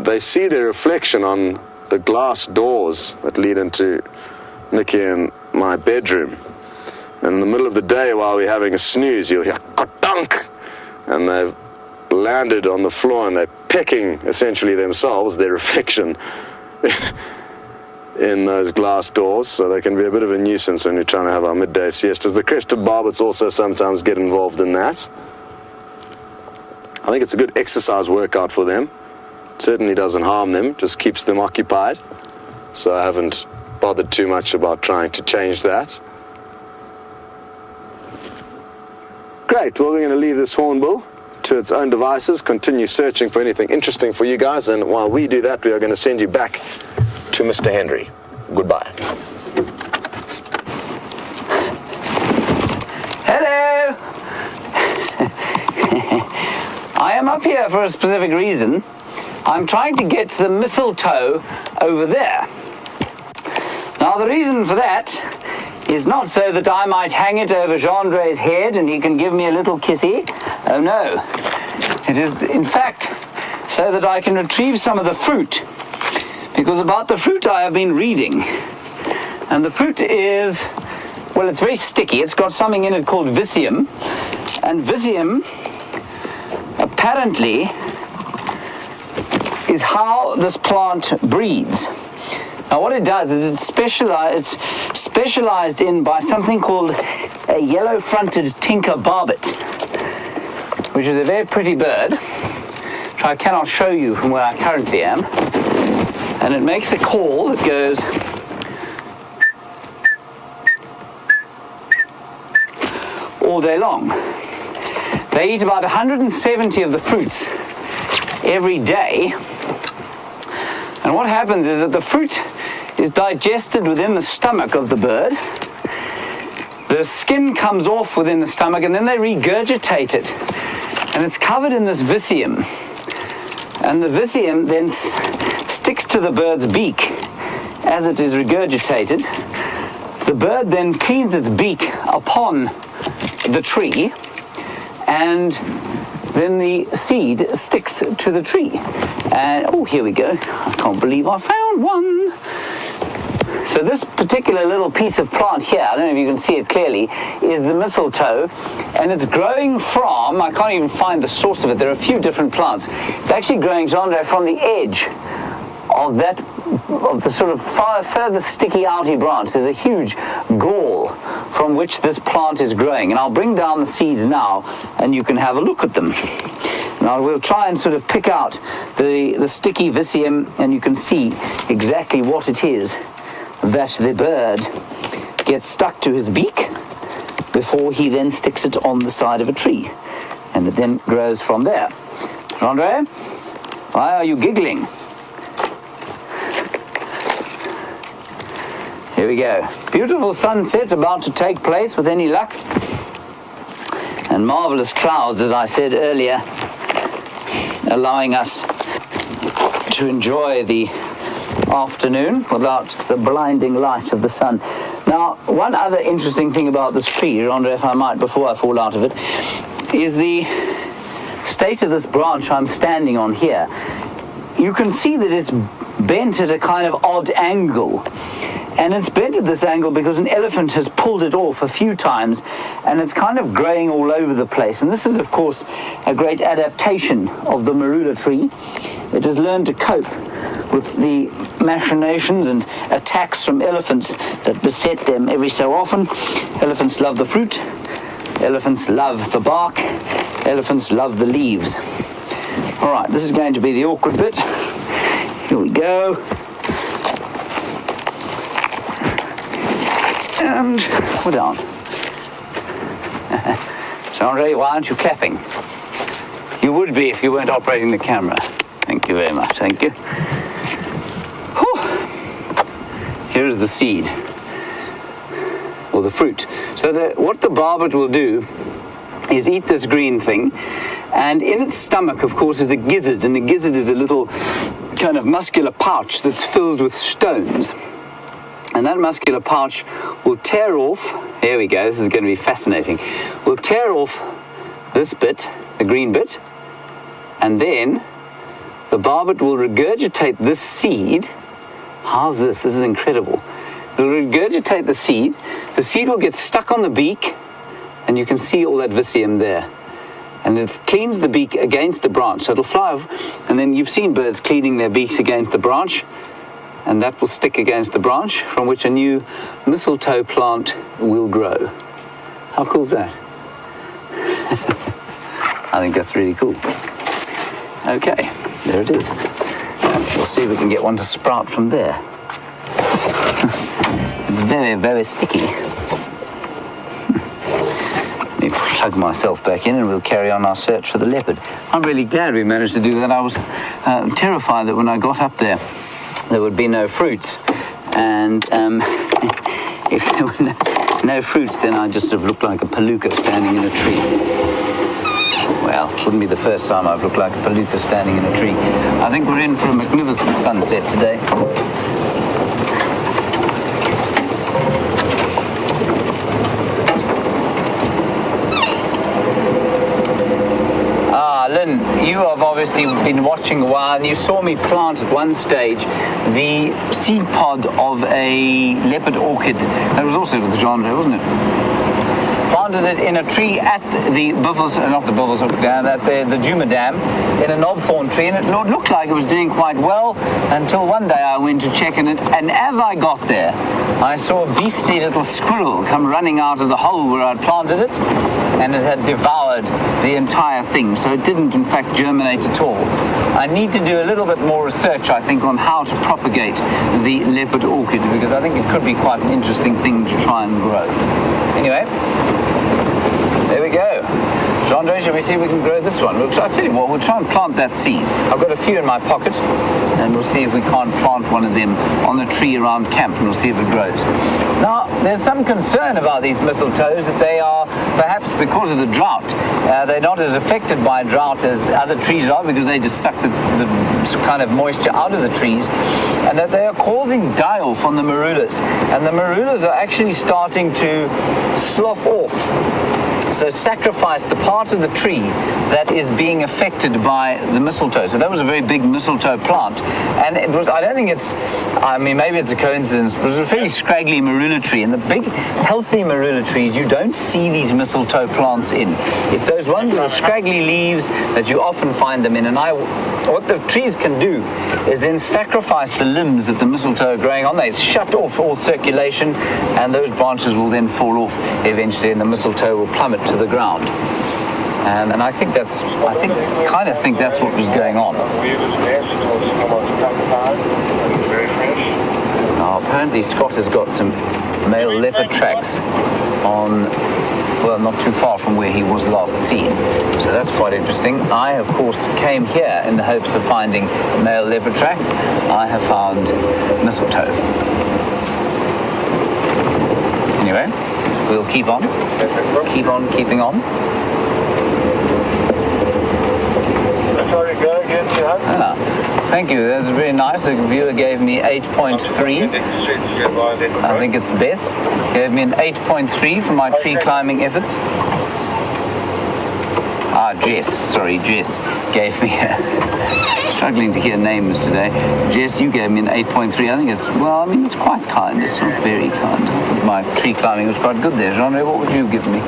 they see their reflection on the glass doors that lead into Nikki and my bedroom. And in the middle of the day while we're having a snooze, you'll hear ka-dunk, and they've landed on the floor and they're pecking essentially themselves, their reflection, in those glass doors, so they can be a bit of a nuisance when you're trying to have our midday siestas. The crested barbets also sometimes get involved in that. I think it's a good exercise workout for them. It certainly doesn't harm them, just keeps them occupied. So I haven't bothered too much about trying to change that. Great, well, we're going to leave this hornbill to its own devices, continue searching for anything interesting for you guys, and while we do that, we are going to send you back to Mr. Henry. Goodbye. Hello! I am up here for a specific reason. I'm trying to get to the mistletoe over there. Now, the reason for that is not so that I might hang it over Gendre's head and he can give me a little kissy. Oh, no. It is, in fact, so that I can retrieve some of the fruit. Because about the fruit I have been reading. And the fruit is, well, it's very sticky. It's got something in it called vicium. And vicium, apparently, is how this plant breeds. Now what it does is it's specialized in by something called a yellow-fronted tinker barbet, which is a very pretty bird, which I cannot show you from where I currently am. And it makes a call that goes all day long. They eat about 170 of the fruits every day. And what happens is that the fruit is digested within the stomach of the bird. The skin comes off within the stomach, and then they regurgitate it. And it's covered in this vicium. And the vicium then sticks to the bird's beak as it is regurgitated. The bird then cleans its beak upon the tree, and then the seed sticks to the tree. And, oh, here we go. I can't believe I found one. So this particular little piece of plant here, I don't know if you can see it clearly, is the mistletoe, and it's growing from, I can't even find the source of it, there are a few different plants. It's actually growing, Jean-Andre, from the edge of the sort of further sticky outy branch. There's a huge gall from which this plant is growing, and I'll bring down the seeds now and you can have a look at them. Now we'll try and sort of pick out the sticky vicium, and you can see exactly what it is that the bird gets stuck to his beak before he then sticks it on the side of a tree, and it then grows from there. Andre, why are you giggling? Here we go. Beautiful sunset about to take place with any luck. And marvelous clouds, as I said earlier, allowing us to enjoy the afternoon without the blinding light of the sun. Now, one other interesting thing about this tree, Andre, if I might, before I fall out of it, is the state of this branch I'm standing on here. You can see that it's bent at a kind of odd angle. And it's bent at this angle because an elephant has pulled it off a few times, and it's kind of growing all over the place. And this is, of course, a great adaptation of the marula tree. It has learned to cope with the machinations and attacks from elephants that beset them every so often. Elephants love the fruit. Elephants love the bark. Elephants love the leaves. All right, this is going to be the awkward bit. Here we go. And we're down. Jean-Andre, why aren't you clapping? You would be if you weren't operating the camera. Thank you very much, thank you. Whew. Here's the seed, or the fruit. So what the barbet will do is eat this green thing, and in its stomach, of course, is a gizzard, and the gizzard is a little kind of muscular pouch that's filled with stones. And that muscular pouch will tear off, here we go, this is going to be fascinating, will tear off this bit, the green bit, and then the barbet will regurgitate this seed. How's this? This is incredible. It will regurgitate the seed will get stuck on the beak, and you can see all that vicium there. And it cleans the beak against the branch, so it'll fly off, and then you've seen birds cleaning their beaks against the branch, and that will stick against the branch from which a new mistletoe plant will grow. How cool is that? I think that's really cool. Okay, there it is. We'll see if we can get one to sprout from there. It's very, very sticky. Let me plug myself back in and we'll carry on our search for the leopard. I'm really glad we managed to do that. I was terrified that when I got up there would be no fruits, and if there were no fruits, then I'd just have looked like a palooka standing in a tree. Well, wouldn't be the first time I've looked like a palooka standing in a tree. I think we're in for a magnificent sunset today. Lynn, you have obviously been watching a while, and you saw me plant at one stage the seed pod of a leopard orchid. That was also with Jean-Andre, wasn't it? Planted it in a tree at the Buffels, not the Buffels, at the Djuma Dam, in a knobthorn tree, and it looked like it was doing quite well until one day I went to check in it, and as I got there, I saw a beastly little squirrel come running out of the hole where I'd planted it, and it had devoured the entire thing, so it didn't in fact germinate at all. I need to do a little bit more research, I think, on how to propagate the leopard orchid, because I think it could be quite an interesting thing to try and grow. Anyway, there we go. Jean-Andre, shall we see if we can grow this one? I'll tell you what, we'll try and plant that seed. I've got a few in my pocket, and we'll see if we can't plant one of them on a tree around camp, and we'll see if it grows. Now, there's some concern about these mistletoes that they are, perhaps because of the drought, they're not as affected by drought as other trees are, because they just suck the kind of moisture out of the trees, and that they are causing die-off on the marulas. And the marulas are actually starting to slough off. So sacrifice the part of the tree that is being affected by the mistletoe. So that was a very big mistletoe plant. And it was, I don't think it's, I mean, maybe it's a coincidence, but it was a fairly scraggly marula tree. And the big, healthy marula trees, you don't see these mistletoe plants in. It's those ones with the scraggly leaves that you often find them in. And what the trees can do is then sacrifice the limbs that the mistletoe are growing on. They shut off all circulation, and those branches will then fall off eventually, and the mistletoe will plummet to the ground. And I think that's what was going on. Now, apparently Scott has got some male leopard tracks on, well, not too far from where he was last seen. So that's quite interesting. I, of course, came here in the hopes of finding male leopard tracks. I have found mistletoe. Anyway, we'll keep on keeping on. Sorry, go again, Thank you. That's very nice. A viewer gave me 8.3. I think it's Beth. Gave me an 8.3 for my tree climbing efforts. Jess gave me struggling to hear names today. Jess, you gave me an 8.3. I think it's quite kind. It's not very kind. My tree climbing was quite good there. Jean-Ray, what would you give me?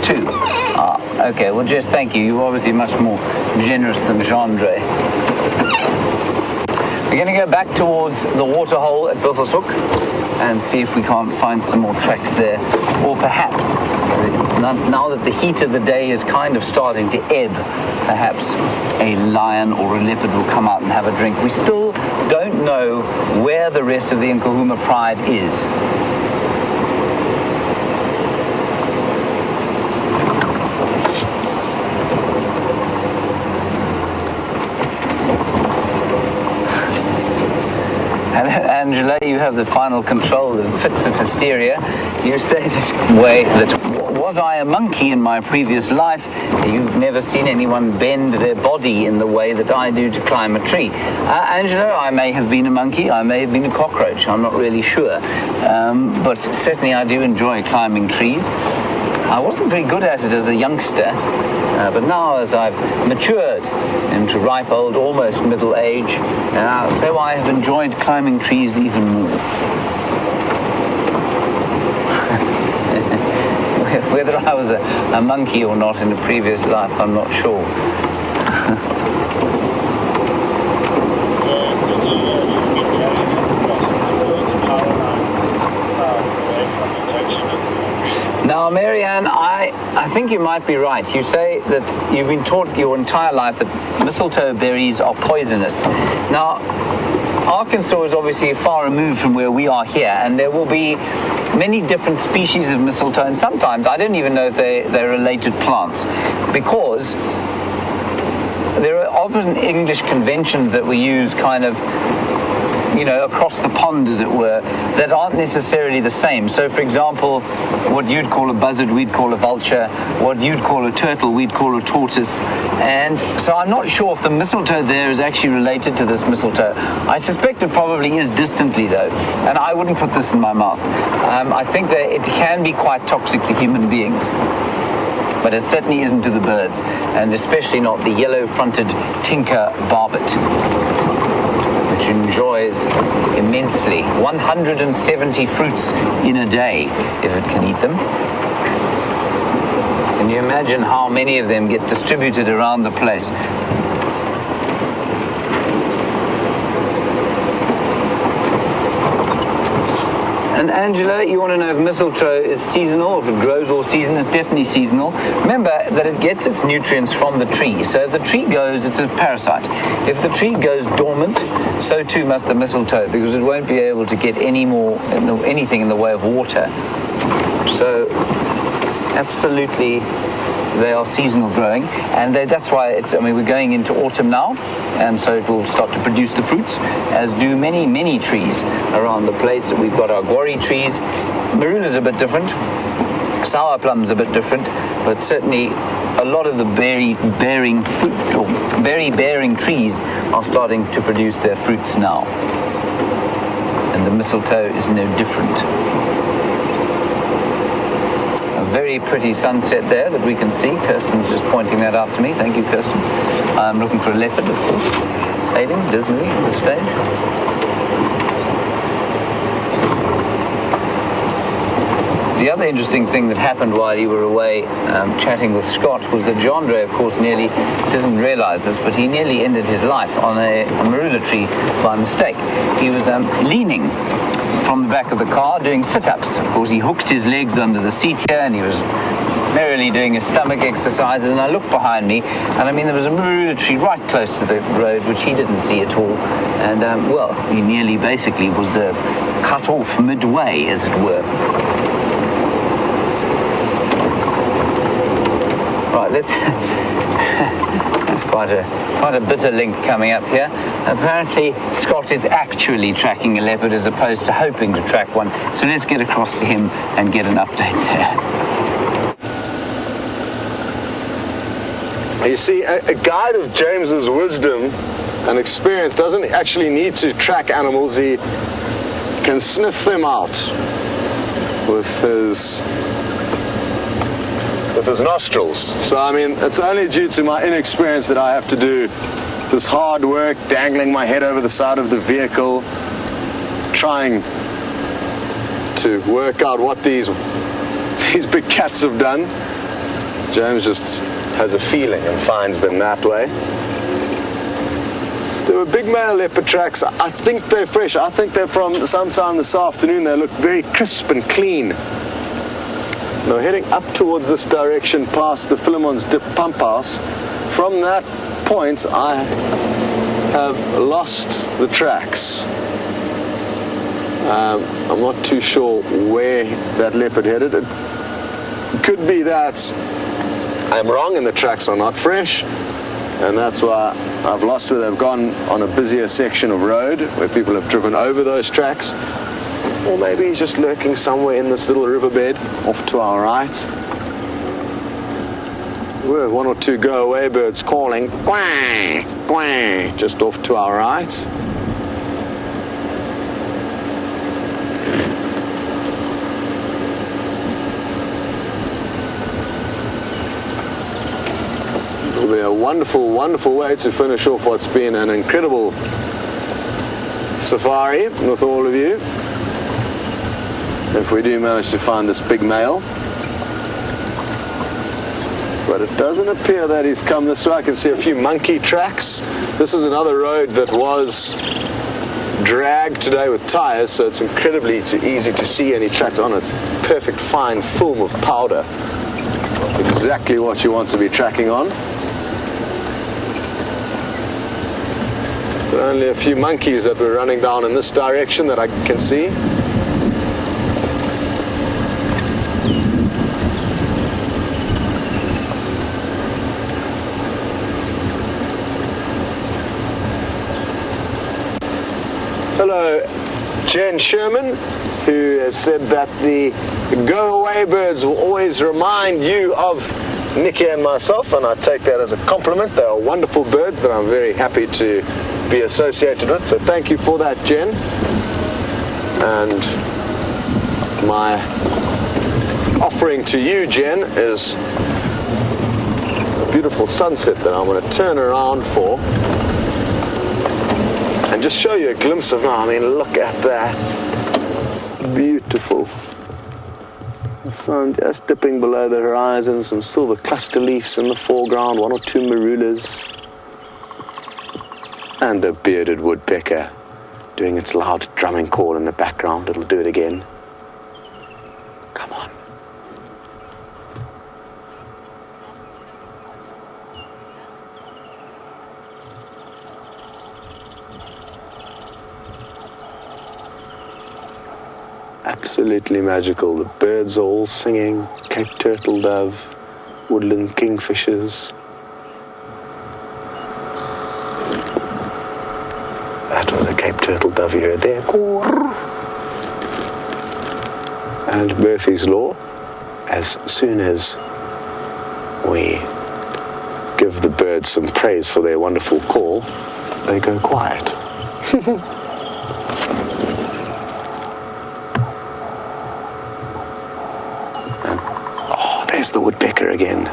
2. Okay. Well, Jess, thank you. You're obviously much more generous than Jean-Ray. We're going to go back towards the waterhole at Buffelshoek and see if we can't find some more tracks there. Or perhaps, now that the heat of the day is kind of starting to ebb, perhaps a lion or a leopard will come out and have a drink. We still don't know where the rest of the Nkuhuma Pride is. Angela, you have the final control of fits of hysteria. You say this way that, was I a monkey in my previous life? You've never seen anyone bend their body in the way that I do to climb a tree. Angela, I may have been a monkey, I may have been a cockroach, I'm not really sure. But certainly I do enjoy climbing trees. I wasn't very good at it as a youngster, but now as I've matured into ripe old, almost middle age, so I have enjoyed climbing trees even more. Whether I was a monkey or not in a previous life, I'm not sure. Now, Marianne, I think you might be right. You say that you've been taught your entire life that mistletoe berries are poisonous. Now, Arkansas is obviously far removed from where we are here, and there will be many different species of mistletoe, and sometimes I don't even know if they're related plants, because there are often English conventions that we use kind of, across the pond, as it were, that aren't necessarily the same. So, for example, what you'd call a buzzard, we'd call a vulture. What you'd call a turtle, we'd call a tortoise. And so I'm not sure if the mistletoe there is actually related to this mistletoe. I suspect it probably is distantly, though, and I wouldn't put this in my mouth. I think that it can be quite toxic to human beings, but it certainly isn't to the birds, and especially not the yellow-fronted tinker barbet, which enjoys immensely 170 fruits in a day if it can eat them. Can you imagine how many of them get distributed around the place? And Angela, you want to know if mistletoe is seasonal, if it grows all season? It's definitely seasonal. Remember that it gets its nutrients from the tree. So if the tree goes, it's a parasite. If the tree goes dormant, so too must the mistletoe, because it won't be able to get anything in the way of water. So absolutely, they are seasonal growing, and that's why we're going into autumn now, and so it will start to produce the fruits, as do many, many trees around the place. We've got our guarri trees. Marula's a bit different. Sour plum's a bit different, but certainly a lot of the berry-bearing trees are starting to produce their fruits now. And the mistletoe is no different. A very pretty sunset there that we can see. Kirsten's just pointing that out to me. Thank you, Kirsten. I'm looking for a leopard, of course, fading dismally at this stage. The other interesting thing that happened while you were away chatting with Scott was that Jandre, of course, nearly doesn't realise this, but he nearly ended his life on a marula tree by mistake. He was leaning from the back of the car doing sit-ups. Of course, he hooked his legs under the seat here and he was merrily doing his stomach exercises, and I looked behind me and I mean there was a marula tree right close to the road which he didn't see at all, and well, he nearly basically was cut off midway, as it were. Right, that's quite a bitter link coming up here. Apparently Scott is actually tracking a leopard as opposed to hoping to track one, so let's get across to him and get an update there. You see, a guide of James's wisdom and experience doesn't actually need to track animals. He can sniff them out with his nostrils. So, I mean, it's only due to my inexperience that I have to do this hard work, dangling my head over the side of the vehicle, trying to work out what these big cats have done. James just has a feeling and finds them that way. There were big male leopard tracks. I think they're fresh. I think they're from sometime this afternoon. They look very crisp and clean. Now heading up towards this direction past the Philemon's Dip pump house. From that point I have lost the tracks. I'm not too sure where that leopard headed. It could be that I'm wrong and the tracks are not fresh, and that's why I've lost where they've gone on a busier section of road where people have driven over those tracks. Or maybe he's just lurking somewhere in this little riverbed off to our right. We have one or two go-away birds calling, quang, quang, just off to our right. It'll be a wonderful, wonderful way to finish off what's been an incredible safari with all of you. If we do manage to find this big male. But it doesn't appear that he's come this way. I can see a few monkey tracks. This is another road that was dragged today with tires, so it's incredibly easy to see any tracks on it. It's perfect fine film of powder. Exactly what you want to be tracking on. There are only a few monkeys that were running down in this direction that I can see. Hello, Jen Sherman, who has said that the go-away birds will always remind you of Nikki and myself, and I take that as a compliment. They are wonderful birds that I'm very happy to be associated with, so thank you for that, Jen. And my offering to you, Jen, is a beautiful sunset that I'm going to turn around for and just show you a glimpse of now. I mean, look at that. Beautiful. The sun just dipping below the horizon, some silver cluster leaves in the foreground, one or two marulas, and a bearded woodpecker doing its loud drumming call in the background. It'll do it again. Come on. Absolutely magical. The birds are all singing, Cape turtle dove, woodland kingfishers. That was a Cape turtle dove you heard there. And Murphy's Law, as soon as we give the birds some praise for their wonderful call, they go quiet. There's the woodpecker again.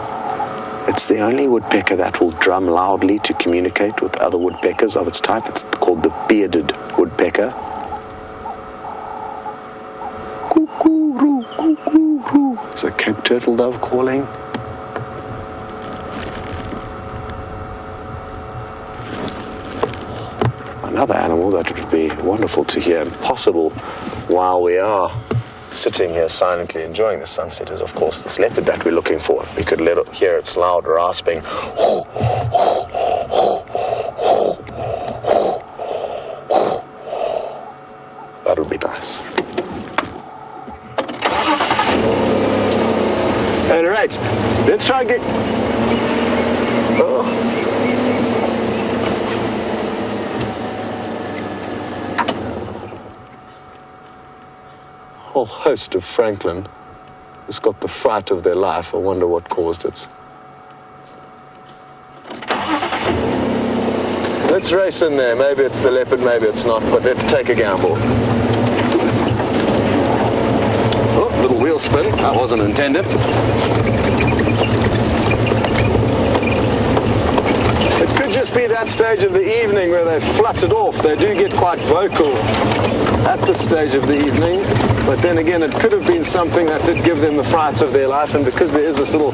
It's the only woodpecker that will drum loudly to communicate with other woodpeckers of its type. It's called the bearded woodpecker. Cuckoo-roo, cuckoo-roo. It's a Cape turtle dove calling. Another animal that would be wonderful to hear and possible while we are sitting here silently enjoying the sunset is, of course, this leopard that we're looking for. We could hear its loud rasping. That would be nice. All right, let's try and get... Oh. Whole host of Franklin has got the fright of their life. I wonder what caused it. Let's race in there. Maybe it's the leopard, maybe it's not, but let's take a gamble. Oh, little wheel spin. That wasn't intended. It could just be that stage of the evening where they've fluttered off. They do get quite vocal at this stage of the evening. But then again, it could have been something that did give them the frights of their life, and because there is this little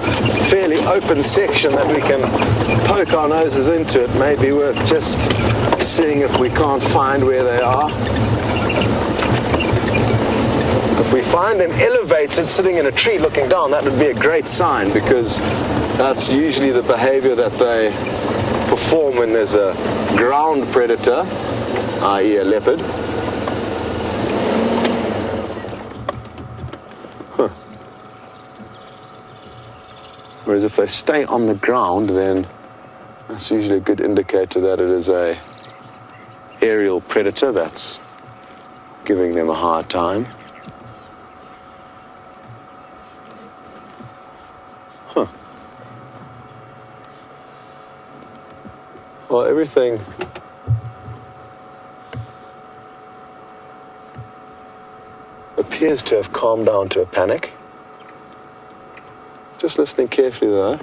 fairly open section that we can poke our noses into, it may be worth just seeing if we can't find where they are. If we find them elevated, sitting in a tree looking down, that would be a great sign, because that's usually the behavior that they perform when there's a ground predator, i.e. a leopard. Whereas if they stay on the ground, then that's usually a good indicator that it is a aerial predator that's giving them a hard time. Huh. Well, everything appears to have calmed down to a panic. Just listening carefully though,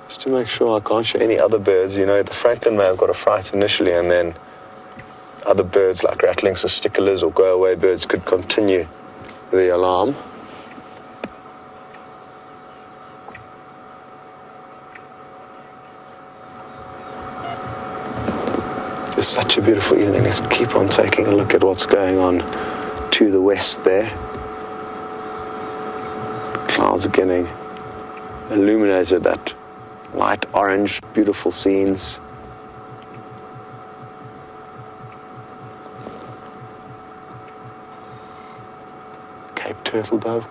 just to make sure I can't show any other birds. You know, the Franklin may have got a fright initially, and then other birds like rattling cisticolas or go-away birds could continue the alarm. Just such a beautiful evening. Let's keep on taking a look at what's going on to the west there. The clouds are getting illuminated, that light orange, beautiful scenes. Cape turtle dove.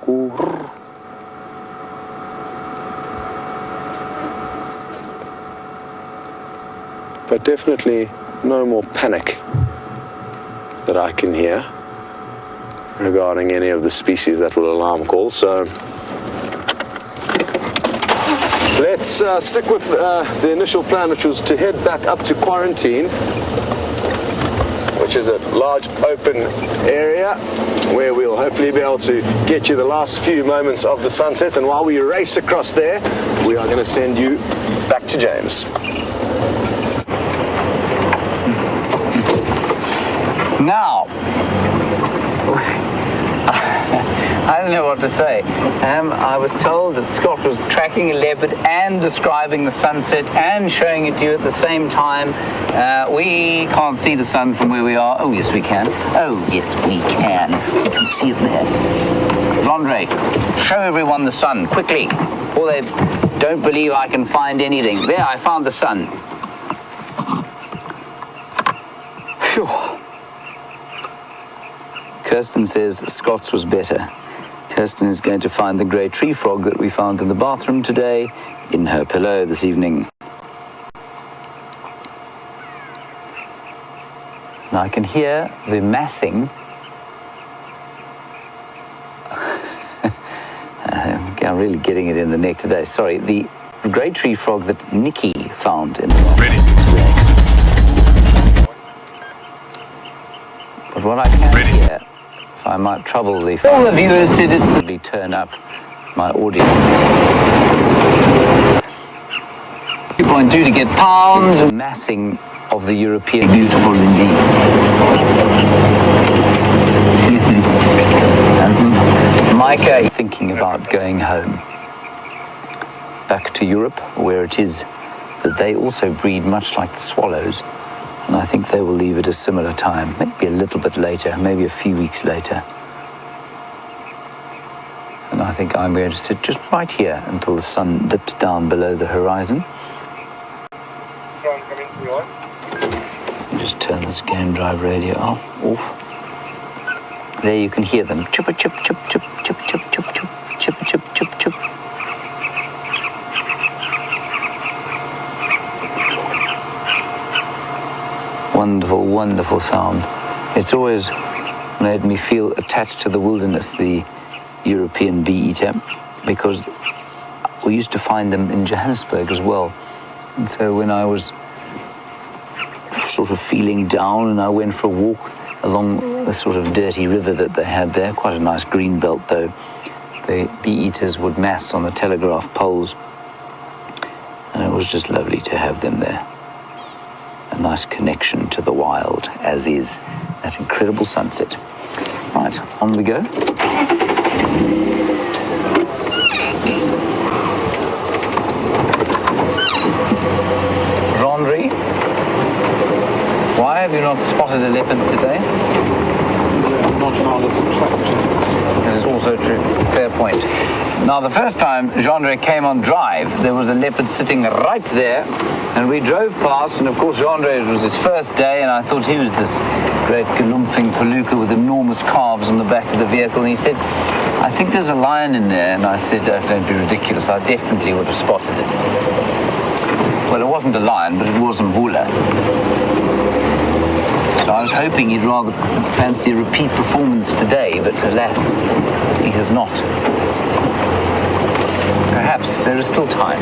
But definitely no more panic that I can hear regarding any of the species that will alarm call. So let's stick with the initial plan, which was to head back up to quarantine, which is a large open area where we'll hopefully be able to get you the last few moments of the sunset. And while we race across there, we are going to send you back to James. Now, I don't know what to say. I was told that Scott was tracking a leopard and describing the sunset and showing it to you at the same time. We can't see the sun from where we are. Oh, yes, we can. Oh, yes, we can. We can see it there. Rondre, show everyone the sun, quickly, before they don't believe I can find anything. There, I found the sun. Phew. Kirsten says Scott's was better. Kirsten is going to find the grey tree frog that we found in the bathroom today in her pillow this evening. Now I can hear the massing. I'm really getting it in the neck today. Sorry, the grey tree frog that Nikki found in the bathroom today. But what I can hear, I might trouble the... All the viewers said it's... turn up my audio. 2.2 to get pounds. The massing of the European. Beautiful indeed. And Micah thinking about going home. Back to Europe, where it is that they also breed much like the swallows. And I think they will leave at a similar time, maybe a little bit later, maybe a few weeks later. And I think I'm going to sit just right here until the sun dips down below the horizon. Just turn this game drive radio off. There you can hear them. Chip, chip, chip, chip, chip, chip, chip, chip, chip, chip, chip, chip. Wonderful, wonderful sound. It's always made me feel attached to the wilderness, the European bee-eater, because we used to find them in Johannesburg as well. And so when I was sort of feeling down and I went for a walk along the sort of dirty river that they had there, quite a nice green belt though, the bee-eaters would mass on the telegraph poles, and it was just lovely to have them there. A nice connection to the wild, as is that incredible sunset. Right, on we go. Rondry, why have you not spotted a leopard today? Not found as attractive. That is also true. Fair point. Now, the first time Genre came on drive, there was a leopard sitting right there, and we drove past, and of course Genre, it was his first day, and I thought he was this great galumphing palooka with enormous calves on the back of the vehicle, and he said, I think there's a lion in there, and I said, don't be ridiculous, I definitely would have spotted it. Well, it wasn't a lion, but it was Mvula. So I was hoping he'd rather fancy a repeat performance today, but alas, he has not. Perhaps there is still time.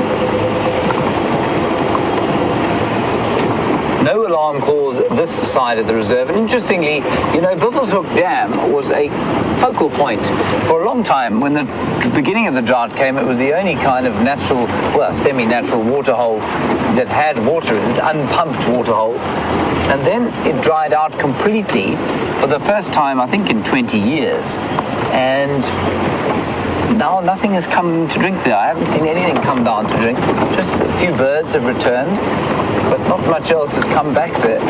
No alarm calls this side of the reserve. And interestingly, you know, Buffelshoek Dam was a focal point for a long time. When the beginning of the drought came, it was the only kind of natural, well, semi-natural waterhole that had water in it, unpumped waterhole. And then it dried out completely for the first time, I think, in 20 years. And now nothing has come to drink there. I haven't seen anything come down to drink. Just a few birds have returned, but not much else has come back there.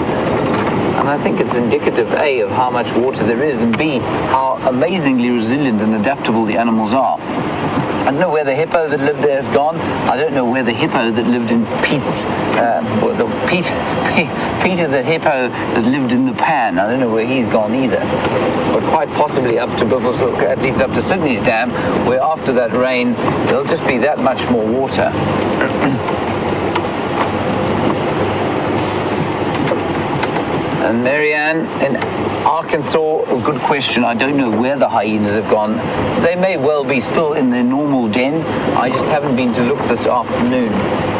And I think it's indicative, A, of how much water there is, and B, how amazingly resilient and adaptable the animals are. I don't know where the hippo that lived there has gone. I don't know where the hippo that lived in Pete's, Peter the hippo that lived in the pan, I don't know where he's gone either. But quite possibly up to Buffelshoek, at least up to Sydney's dam, where after that rain, there'll just be that much more water. And Marianne in Arkansas, a good question. I don't know where the hyenas have gone. They may well be still in their normal den. I just haven't been to look this afternoon.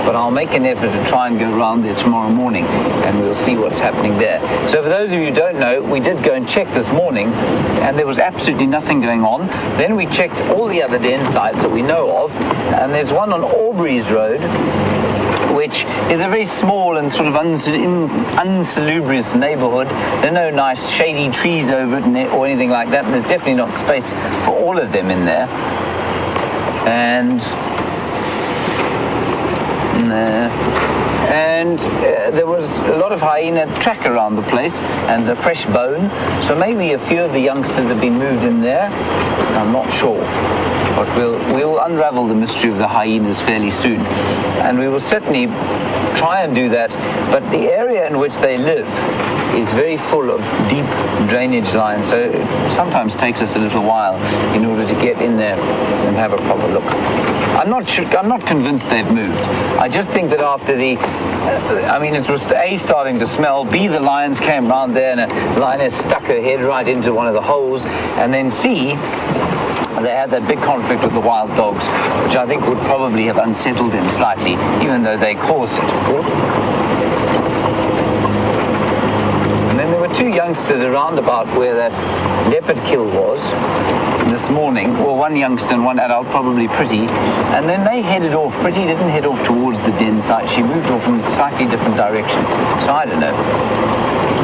But I'll make an effort to try and go around there tomorrow morning, and we'll see what's happening there. So for those of you who don't know, we did go and check this morning, and there was absolutely nothing going on. Then we checked all the other den sites that we know of, and there's one on Aubrey's Road, which is a very small and sort of unsalubrious neighborhood. There are no nice shady trees over it or anything like that, and there's definitely not space for all of them in there. And there was a lot of hyena track around the place and a fresh bone, so maybe a few of the youngsters have been moved in there. I'm not sure, but we'll unravel the mystery of the hyenas fairly soon, and we will certainly try and do that. But the area in which they live is very full of deep drainage lines, so it sometimes takes us a little while in order to get in there and have a proper look. I'm not convinced they've moved. I just think that after it was A, starting to smell, B, the lions came round there and a lioness stuck her head right into one of the holes, and then C, they had that big conflict with the wild dogs, which I think would probably have unsettled them slightly, even though they caused it, of course. And then there were two youngsters around about where that leopard kill was this morning. Well, one youngster and one adult, probably Pretty, and then they headed off. Pretty didn't head off towards the den site. She moved off in a slightly different direction. So I don't know.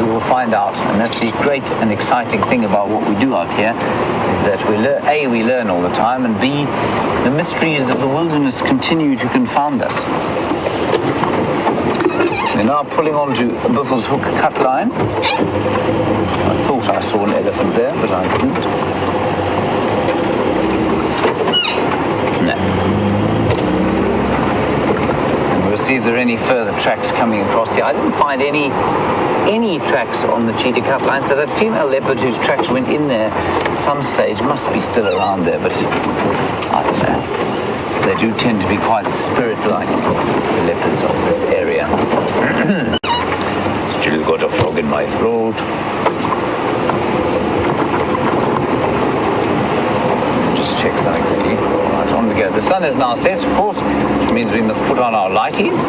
We will find out, and that's the great and exciting thing about what we do out here, is that we learn all the time, and B, the mysteries of the wilderness continue to confound us. We're now pulling onto Buffel's hook cut line. I thought I saw an elephant there, but I didn't. No. And we'll see if there are any further tracks coming across here. I didn't find any tracks on the cheetah cut line, so that female leopard whose tracks went in there at some stage must be still around there, but I don't know. They do tend to be quite spirit-like, the leopards of this area. Still got a frog in my throat. Just check something quickly. All right, on we go. The sun is now set, of course, which means we must put on our lighties.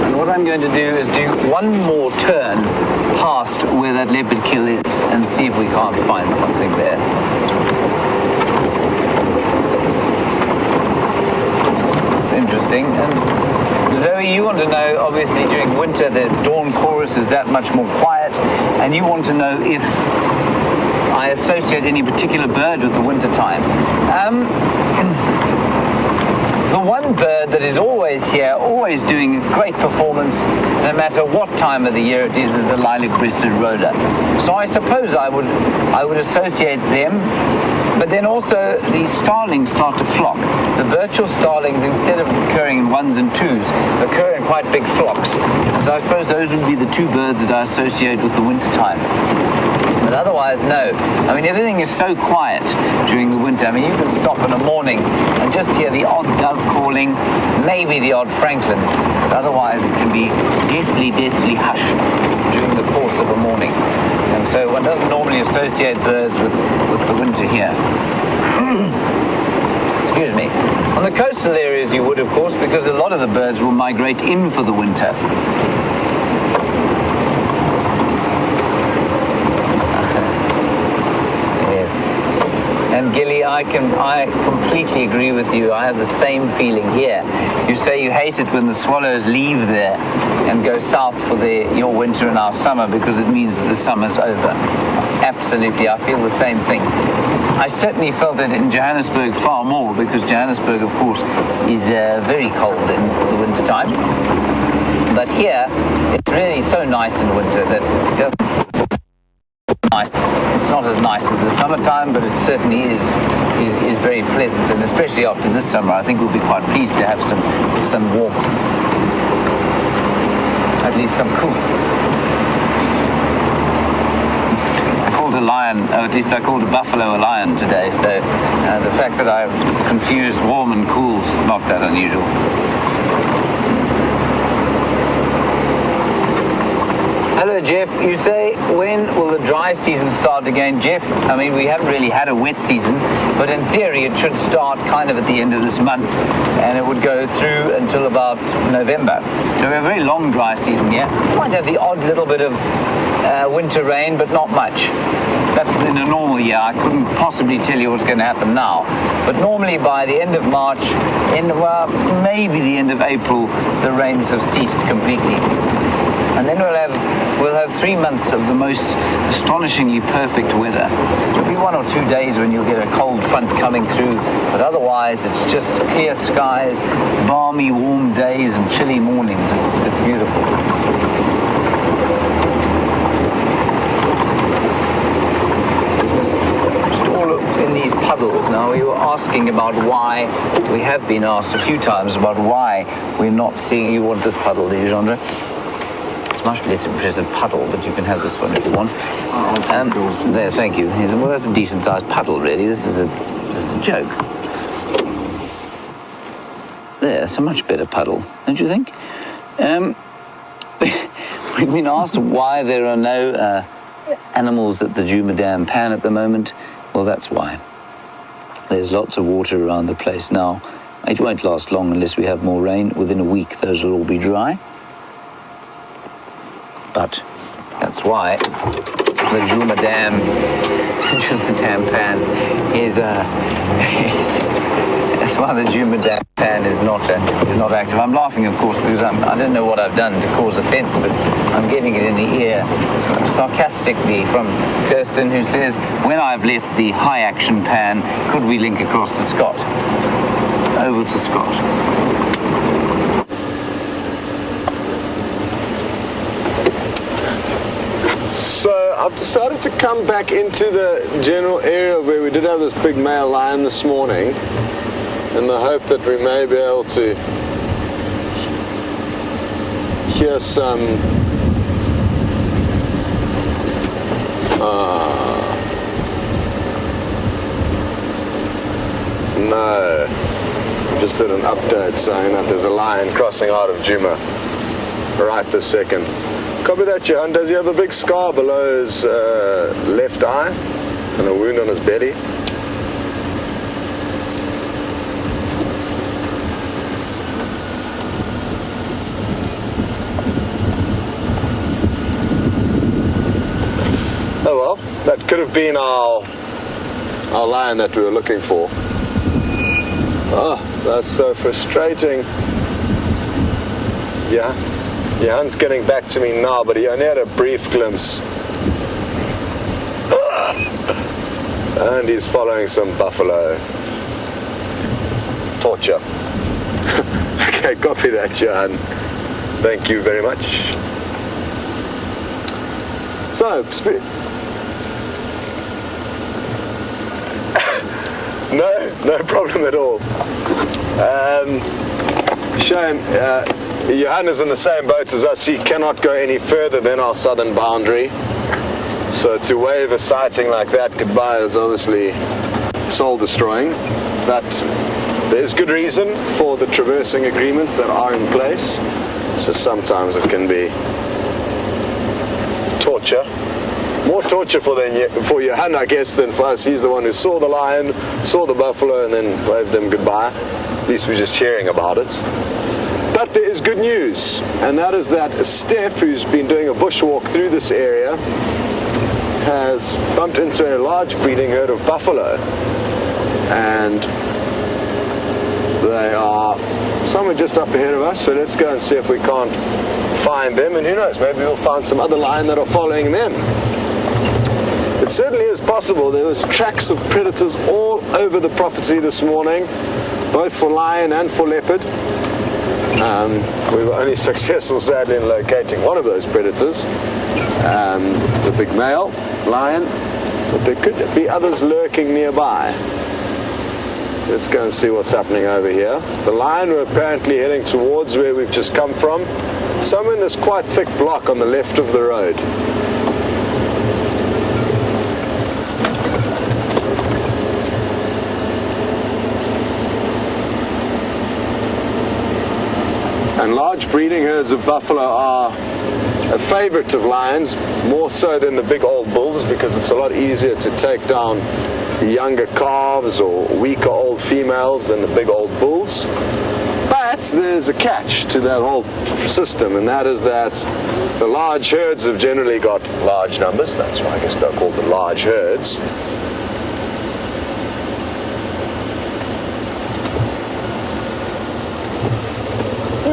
And what I'm going to do is do one more turn past where that leopard kill is and see if we can't find something there. Interesting. And Zoe, you want to know, obviously during winter the dawn chorus is that much more quiet, and you want to know if I associate any particular bird with the winter time. The one bird that is always here, always doing a great performance, no matter what time of the year it is the lilac-breasted roller. So I suppose I would associate them. But then also the starlings start to flock. The virtual starlings, instead of occurring in ones and twos, occur in quite big flocks. So I suppose those would be the two birds that I associate with the winter time. But otherwise, no. I mean, everything is so quiet during the winter. I mean, you can stop in the morning and just hear the odd dove calling, maybe the odd francolin. But otherwise, it can be deathly, deathly hushed during the course of a morning. And so one doesn't normally associate birds with the winter here. Excuse me. On the coastal areas you would, of course, because a lot of the birds will migrate in for the winter. And Gilly, I completely agree with you. I have the same feeling here. You say you hate it when the swallows leave there and go south for your winter and our summer because it means that the summer's over. Absolutely, I feel the same thing. I certainly felt it in Johannesburg far more because Johannesburg, of course, is very cold in the winter time. But here, it's really so nice in winter that it doesn't. Nice. It's not as nice as the summertime, but it certainly is very pleasant, and especially after this summer, I think we'll be quite pleased to have some warmth, at least some cooth. I called a lion, or at least I called a buffalo a lion today, so the fact that I've confused warm and cool is not that unusual. Hello, Jeff. You say, when will the dry season start again? Jeff, I mean, we haven't really had a wet season, but in theory it should start kind of at the end of this month, and it would go through until about November. So we have a very long dry season here. Might have the odd little bit of winter rain, but not much. That's in a normal year. I couldn't possibly tell you what's going to happen now. But normally by the end of March, maybe the end of April, the rains have ceased completely. And then we'll have 3 months of the most astonishingly perfect weather. There'll be 1 or 2 days when you'll get a cold front coming through, but otherwise it's just clear skies, balmy, warm days and chilly mornings. It's beautiful. Just all in these puddles. Now, we were asking about why, we have been asked a few times about why we're not seeing, you want this puddle, do you, Chandra? Much less impressive puddle, but you can have this one if you want. There, thank you. Well, that's a decent-sized puddle, really. This is a joke. There, it's a much better puddle, don't you think? We've been asked why there are no animals at the Djuma Dam pan at the moment. Well, that's why. There's lots of water around the place now. It won't last long unless we have more rain. Within a week, those will all be dry. But that's why The Djuma Dam, the Djuma Dam pan is that's why the Djuma Dam pan is not active. I'm laughing, of course, because I don't know what I've done to cause offence, but I'm getting it in the ear sarcastically from Kirsten, who says, when I've left the high action pan, could we link across to Scott? Over to Scott. So I've decided to come back into the general area where we did have this big male lion this morning, in the hope that we may be able to hear some no, just did an update saying that there's a lion crossing out of Djuma right this second. Copy that, Johan. Does he have a big scar below his left eye and a wound on his belly? Oh well, that could have been our lion that we were looking for. Oh, that's so frustrating. Yeah. Johan's getting back to me now, but he only had a brief glimpse. And he's following some buffalo. Torture. Okay, copy that, Johan. Thank you very much. So, no problem at all. Shame. Johan is in the same boat as us. He cannot go any further than our southern boundary. So to wave a sighting like that goodbye is obviously soul-destroying. But there's good reason for the traversing agreements that are in place. It's just sometimes it can be torture. More torture for Johan, I guess, than for us. He's the one who saw the lion, saw the buffalo, and then waved them goodbye. At least we're just cheering about it. But there is good news, and that is that Steph, who's been doing a bushwalk through this area, has bumped into a large breeding herd of buffalo, and they are somewhere just up ahead of us. So let's go and see if we can't find them, and who knows, maybe we'll find some other lion that are following them. It certainly is possible. There was tracks of predators all over the property this morning, both for lion and for leopard. We were only successful, sadly, in locating one of those predators, the big male lion, but there could be others lurking nearby. Let's go and see what's happening over here. The lion were apparently heading towards where we've just come from, somewhere in this quite thick block on the left of the road. And large breeding herds of buffalo are a favorite of lions, more so than the big old bulls, because it's a lot easier to take down younger calves or weaker old females than the big old bulls. But there's a catch to that whole system, and that is that the large herds have generally got large numbers. That's why I guess they're called the large herds.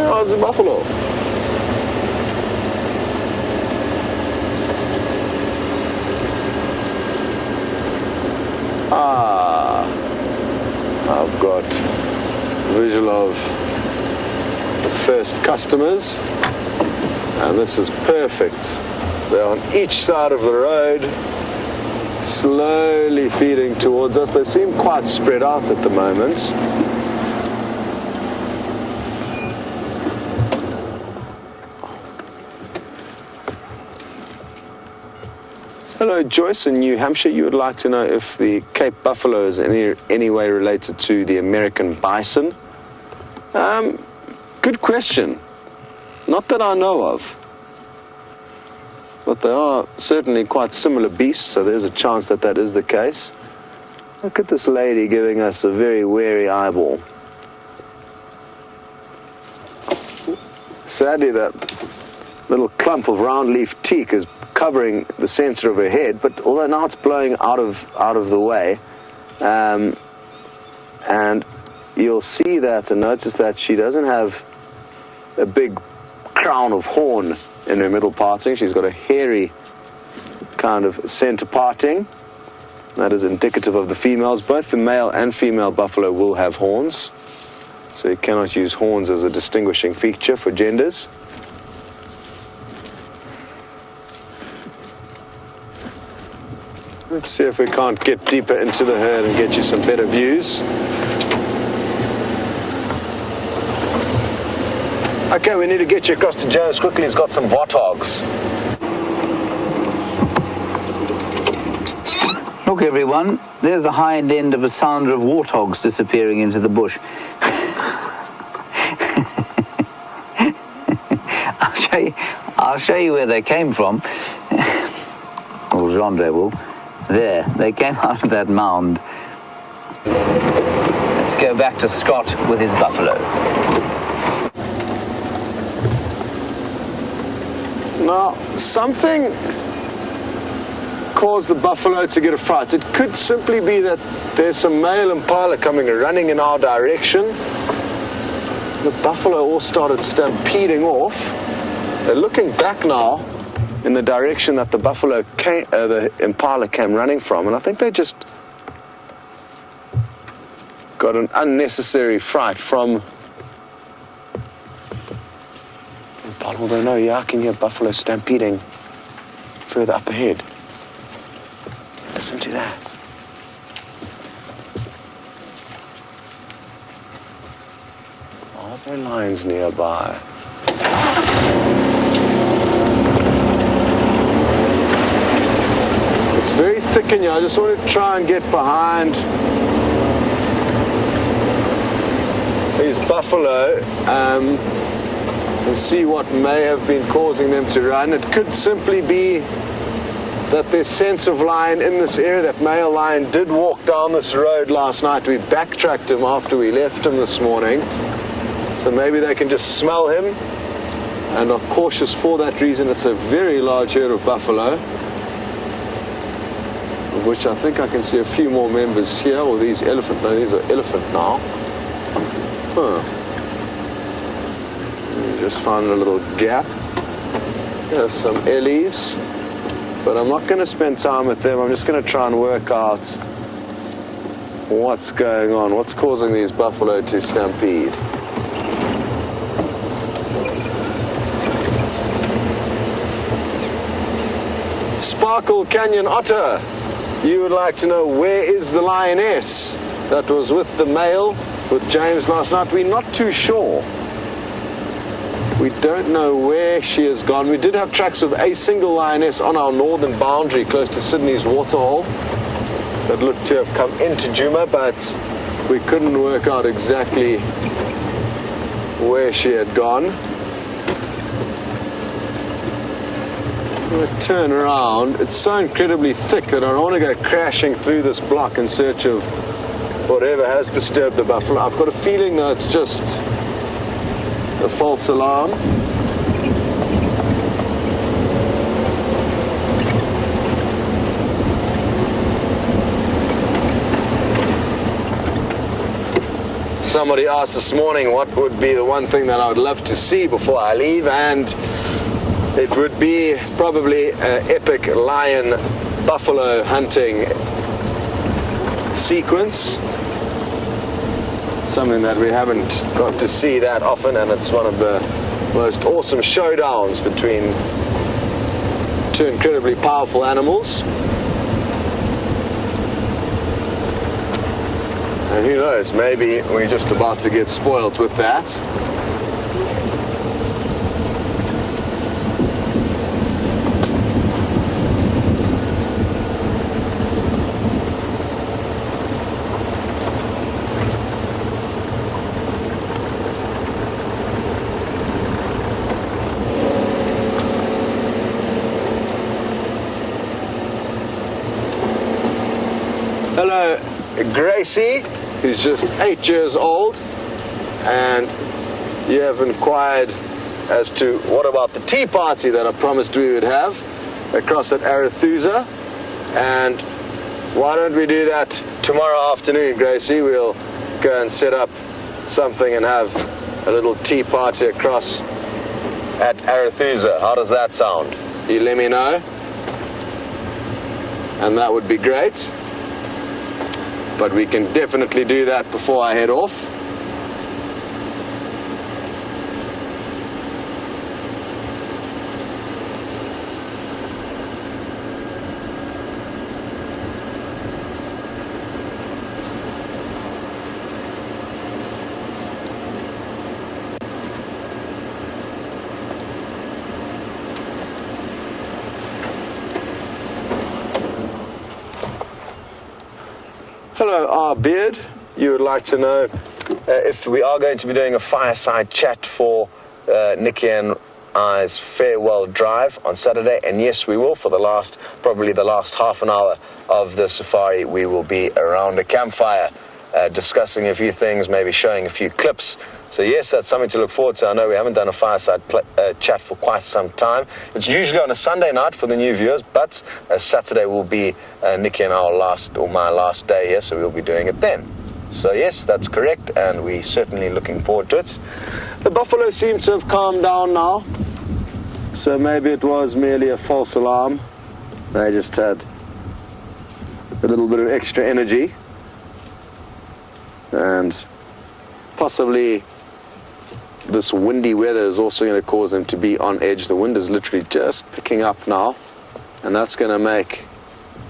How's the buffalo? I've got a visual of the first customers, and this is perfect. They're on each side of the road, slowly feeding towards us. They seem quite spread out at the moment. Hello, Joyce in New Hampshire. You would like to know if the Cape buffalo is in any way related to the American bison? Good question. Not that I know of. But they are certainly quite similar beasts, so there's a chance that that is the case. Look at this lady giving us a very wary eyeball. Sadly, that little clump of round leaf teak is covering the center of her head, but although now it's blowing out of the way, and you'll see that and notice that she doesn't have a big crown of horn in her middle parting. She's got a hairy kind of center parting. That is indicative of the females. Both the male and female buffalo will have horns, so you cannot use horns as a distinguishing feature for genders. Let's see if we can't get deeper into the herd and get you some better views. Okay, we need to get you across to Joe's quickly. He's got some warthogs. Look, everyone, there's the hind end of a sounder of warthogs disappearing into the bush. I'll show you where they came from. Or Gendre will. There, they came out of that mound. Let's go back to Scott with his buffalo. Now, something caused the buffalo to get a fright. It could simply be that there's some male impala coming and running in our direction. The buffalo all started stampeding off. They're looking back now in the direction that the buffalo came, the impala came running from, and I think they just got an unnecessary fright from impala. Although no, yeah, I can hear buffalo stampeding further up ahead. Listen to that. Are there lions nearby? It's very thick in here. I just want to try and get behind these buffalo and see what may have been causing them to run. It could simply be that there's sense of lion in this area. That male lion did walk down this road last night. We backtracked him after we left him this morning. So maybe they can just smell him and are cautious for that reason. It's a very large herd of buffalo, of which I think I can see a few more members here. Or these elephant, no, these are elephant now. Just found a little gap. There's some Ellies, but I'm not going to spend time with them. I'm just going to try and work out what's going on, what's causing these buffalo to stampede. Sparkle Canyon Otter, you would like to know, where is the lioness that was with the male, with James last night? We're not too sure. We don't know where she has gone. We did have tracks of a single lioness on our northern boundary close to Sydney's waterhole that looked to have come into Djuma, but we couldn't work out exactly where she had gone. I'm going to turn around. It's so incredibly thick that I don't want to go crashing through this block in search of whatever has disturbed the buffalo. I've got a feeling that it's just a false alarm. Somebody asked this morning what would be the one thing that I would love to see before I leave, and it would be probably an epic lion buffalo hunting sequence. Something that we haven't got to see that often, and it's one of the most awesome showdowns between two incredibly powerful animals. And who knows, maybe we're just about to get spoiled with that. Hello, Gracie, who's just 8 years old, and you have inquired as to what about the tea party that I promised we would have. across at Arethusa. And why don't we do that tomorrow afternoon, Gracie? We'll go and set up something and have a little tea party across at Arethusa. How does that sound? You let me know. And that would be great. But we can definitely do that before I head off. Hello, R. Beard. You would like to know if we are going to be doing a fireside chat for Nikki and I's farewell drive on Saturday, and yes, we will. For probably the last half an hour of the safari, we will be around a campfire discussing a few things, maybe showing a few clips. So yes, that's something to look forward to. I know we haven't done a fireside chat for quite some time. It's usually on a Sunday night for the new viewers, but Saturday will be Nikki and my last day here, so we'll be doing it then. So yes, that's correct, and we're certainly looking forward to it. The buffalo seem to have calmed down now, so maybe it was merely a false alarm. They just had a little bit of extra energy, and possibly this windy weather is also going to cause them to be on edge. The wind is literally just picking up now, and that's going to make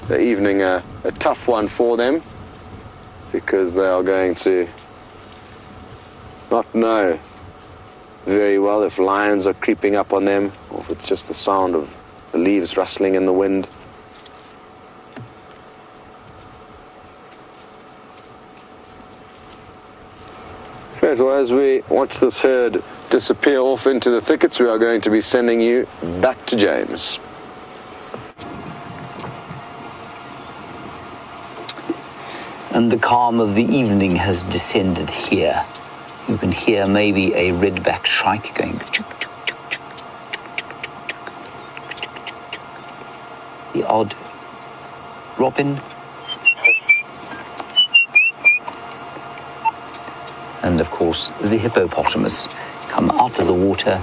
the evening a tough one for them, because they are going to not know very well if lions are creeping up on them, or if it's just the sound of the leaves rustling in the wind. Right, well, as we watch this herd disappear off into the thickets, we are going to be sending you back to James. And the calm of the evening has descended here. You can hear maybe a red-backed shrike going chuk, chuk, chuk, chuk, chuk. The odd robin. And of course, the hippopotamus come out of the water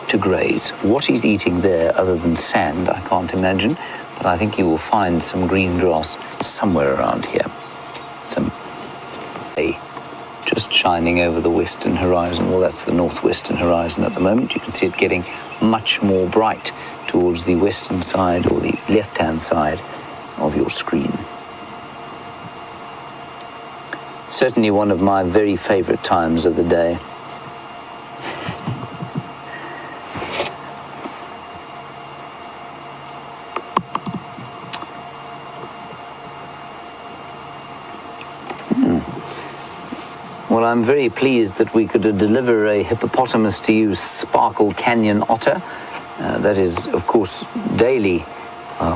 to graze. What he's eating there, other than sand, I can't imagine, but I think he will find some green grass somewhere around here. Some day just shining over the western horizon. Well, that's the northwestern horizon at the moment. You can see it getting much more bright towards the western side or the left-hand side of your screen. Certainly one of my very favorite times of the day. Well, I'm very pleased that we could deliver a hippopotamus to you, Sparkle Canyon Otter. That is, of course, daily.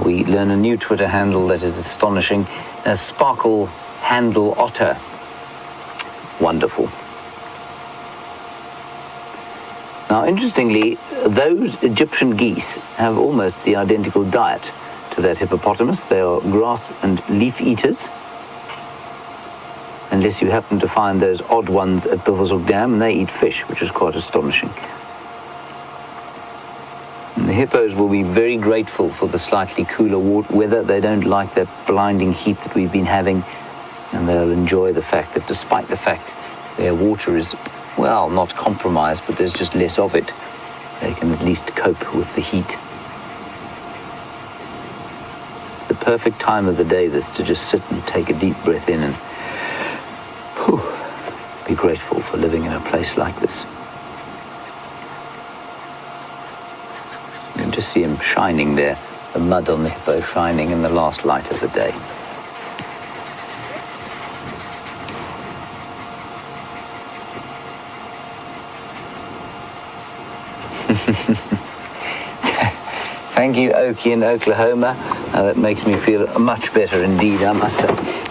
We learn a new Twitter handle that is astonishing. Sparkle Handle Otter. Wonderful. Now, interestingly, those Egyptian geese have almost the identical diet to that hippopotamus. They are grass and leaf eaters, unless you happen to find those odd ones at Buffelshoek Dam, and they eat fish, which is quite astonishing. And the hippos will be very grateful for the slightly cooler weather. They don't like that blinding heat that we've been having, and they'll enjoy the fact that despite the fact their water is, well, not compromised, but there's just less of it, they can at least cope with the heat. It's the perfect time of the day, this, to just sit and take a deep breath in and be grateful for living in a place like this. You can just see him shining there, the mud on the hippo shining in the last light of the day. Thank you, Okie in Oklahoma. That makes me feel much better indeed, I must say.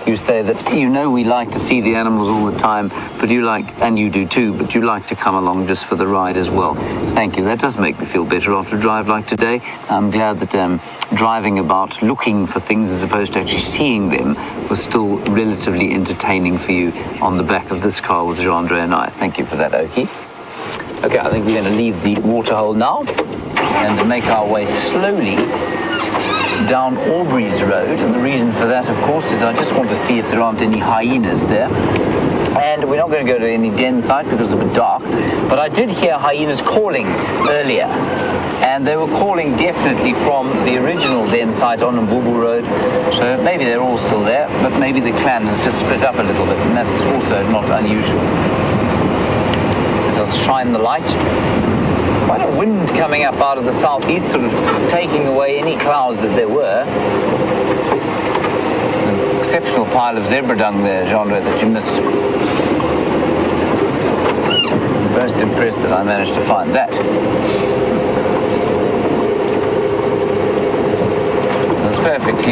You say that we like to see the animals all the time, but you like, and you do too, but you like to come along just for the ride as well. Thank you. That does make me feel better after a drive like today. I'm glad that driving about looking for things as opposed to actually seeing them was still relatively entertaining for you on the back of this car with Jean-Andre and I. Thank you for that, Oki. Okay, I think we're going to leave the waterhole now and make our way slowly down Aubrey's Road, and the reason for that, of course, is I just want to see if there aren't any hyenas there. And we're not going to go to any den site because of the dark, but I did hear hyenas calling earlier, and they were calling definitely from the original den site on Mbubu Road, so maybe they're all still there, but maybe the clan has just split up a little bit, and that's also not unusual. Let us shine the light. Quite a wind coming up out of the southeast, sort of taking away any clouds that there were. There's an exceptional pile of zebra dung there, Jean-Andre, that you missed. I'm most impressed that I managed to find that. It was perfect,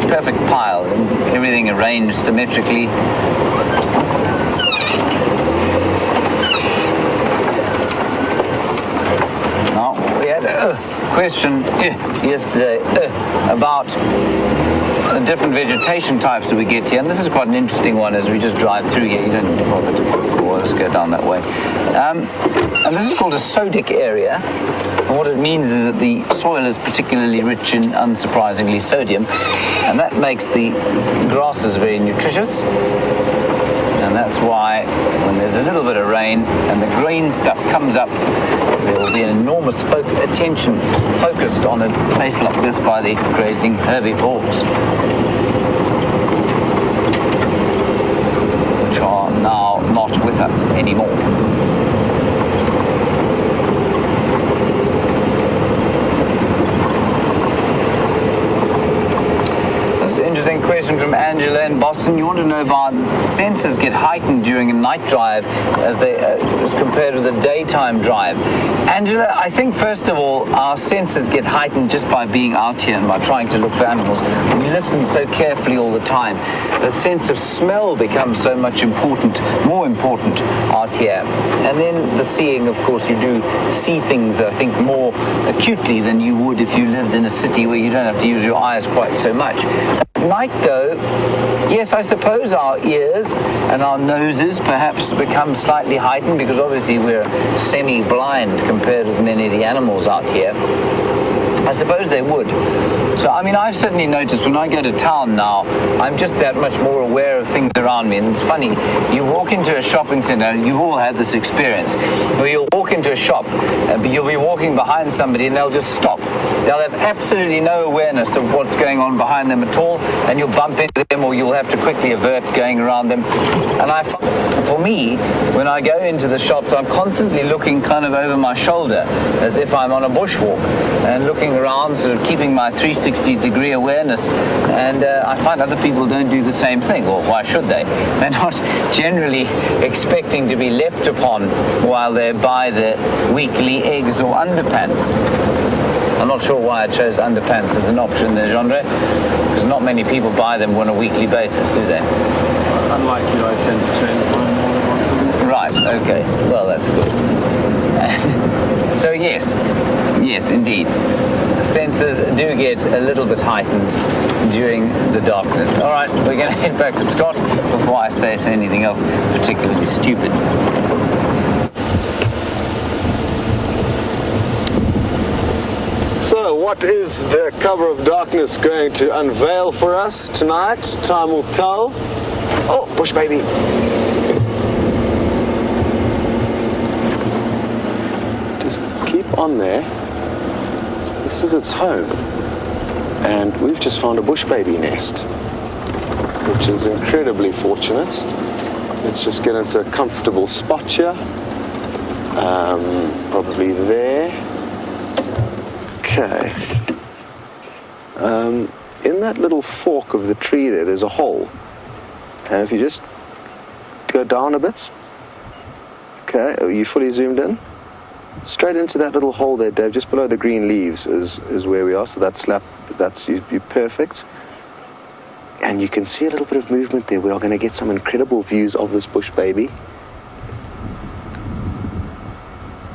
perfect pile, and everything arranged symmetrically. We had a question yesterday about the different vegetation types that we get here, and this is quite an interesting one as we just drive through here. You don't need to bother to let's go down that way. And this is called a sodic area, and what it means is that the soil is particularly rich in, unsurprisingly, sodium, and that makes the grasses very nutritious. And that's why when there's a little bit of rain and the green stuff comes up, there will be an enormous attention focused on a place like this by the grazing herbivores, which are now not with us anymore. Interesting question from Angela in Boston. You want to know if our senses get heightened during a night drive as compared with a daytime drive. Angela, I think first of all our senses get heightened just by being out here and by trying to look for animals. We listen so carefully all the time. The sense of smell becomes so much more important out here. And then the seeing, of course, you do see things, I think, more acutely than you would if you lived in a city where you don't have to use your eyes quite so much. At night, though, yes, I suppose our ears and our noses perhaps become slightly heightened because obviously we're semi-blind compared with many of the animals out here. I suppose they would. So, I mean, I've certainly noticed when I go to town now, I'm just that much more aware of things around me. And it's funny, you walk into a shopping center, and you've all had this experience, where you'll walk into a shop, but you'll be walking behind somebody and they'll just stop. They'll have absolutely no awareness of what's going on behind them at all, and you'll bump into them or you'll have to quickly avert going around them. And I find, for me, when I go into the shops, I'm constantly looking kind of over my shoulder, as if I'm on a bushwalk, and looking around, sort of keeping my 360-degree awareness, and I find other people don't do the same thing. Well, why should they? They're not generally expecting to be leapt upon while they buy the weekly eggs or underpants. I'm not sure why I chose underpants as an option there, Jean-Andre, because not many people buy them on a weekly basis, do they? Unlike you, I tend to change mine more once a week. Right, okay. Well, that's good. So yes, indeed. Senses do get a little bit heightened during the darkness. All right, we're going to head back to Scott before I say anything else particularly stupid. So what is the cover of darkness going to unveil for us tonight? Time will tell. Oh, bush baby. Just keep on there. This is its home. And we've just found a bush baby nest, which is incredibly fortunate. Let's just get into a comfortable spot here. Probably there. Okay. In that little fork of the tree there's a hole. And if you just go down a bit. Okay, are you fully zoomed in? straight into that little hole there, Dave, just below the green leaves is where we are. So that slap, you're perfect. And you can see a little bit of movement there. We are going to get some incredible views of this bush baby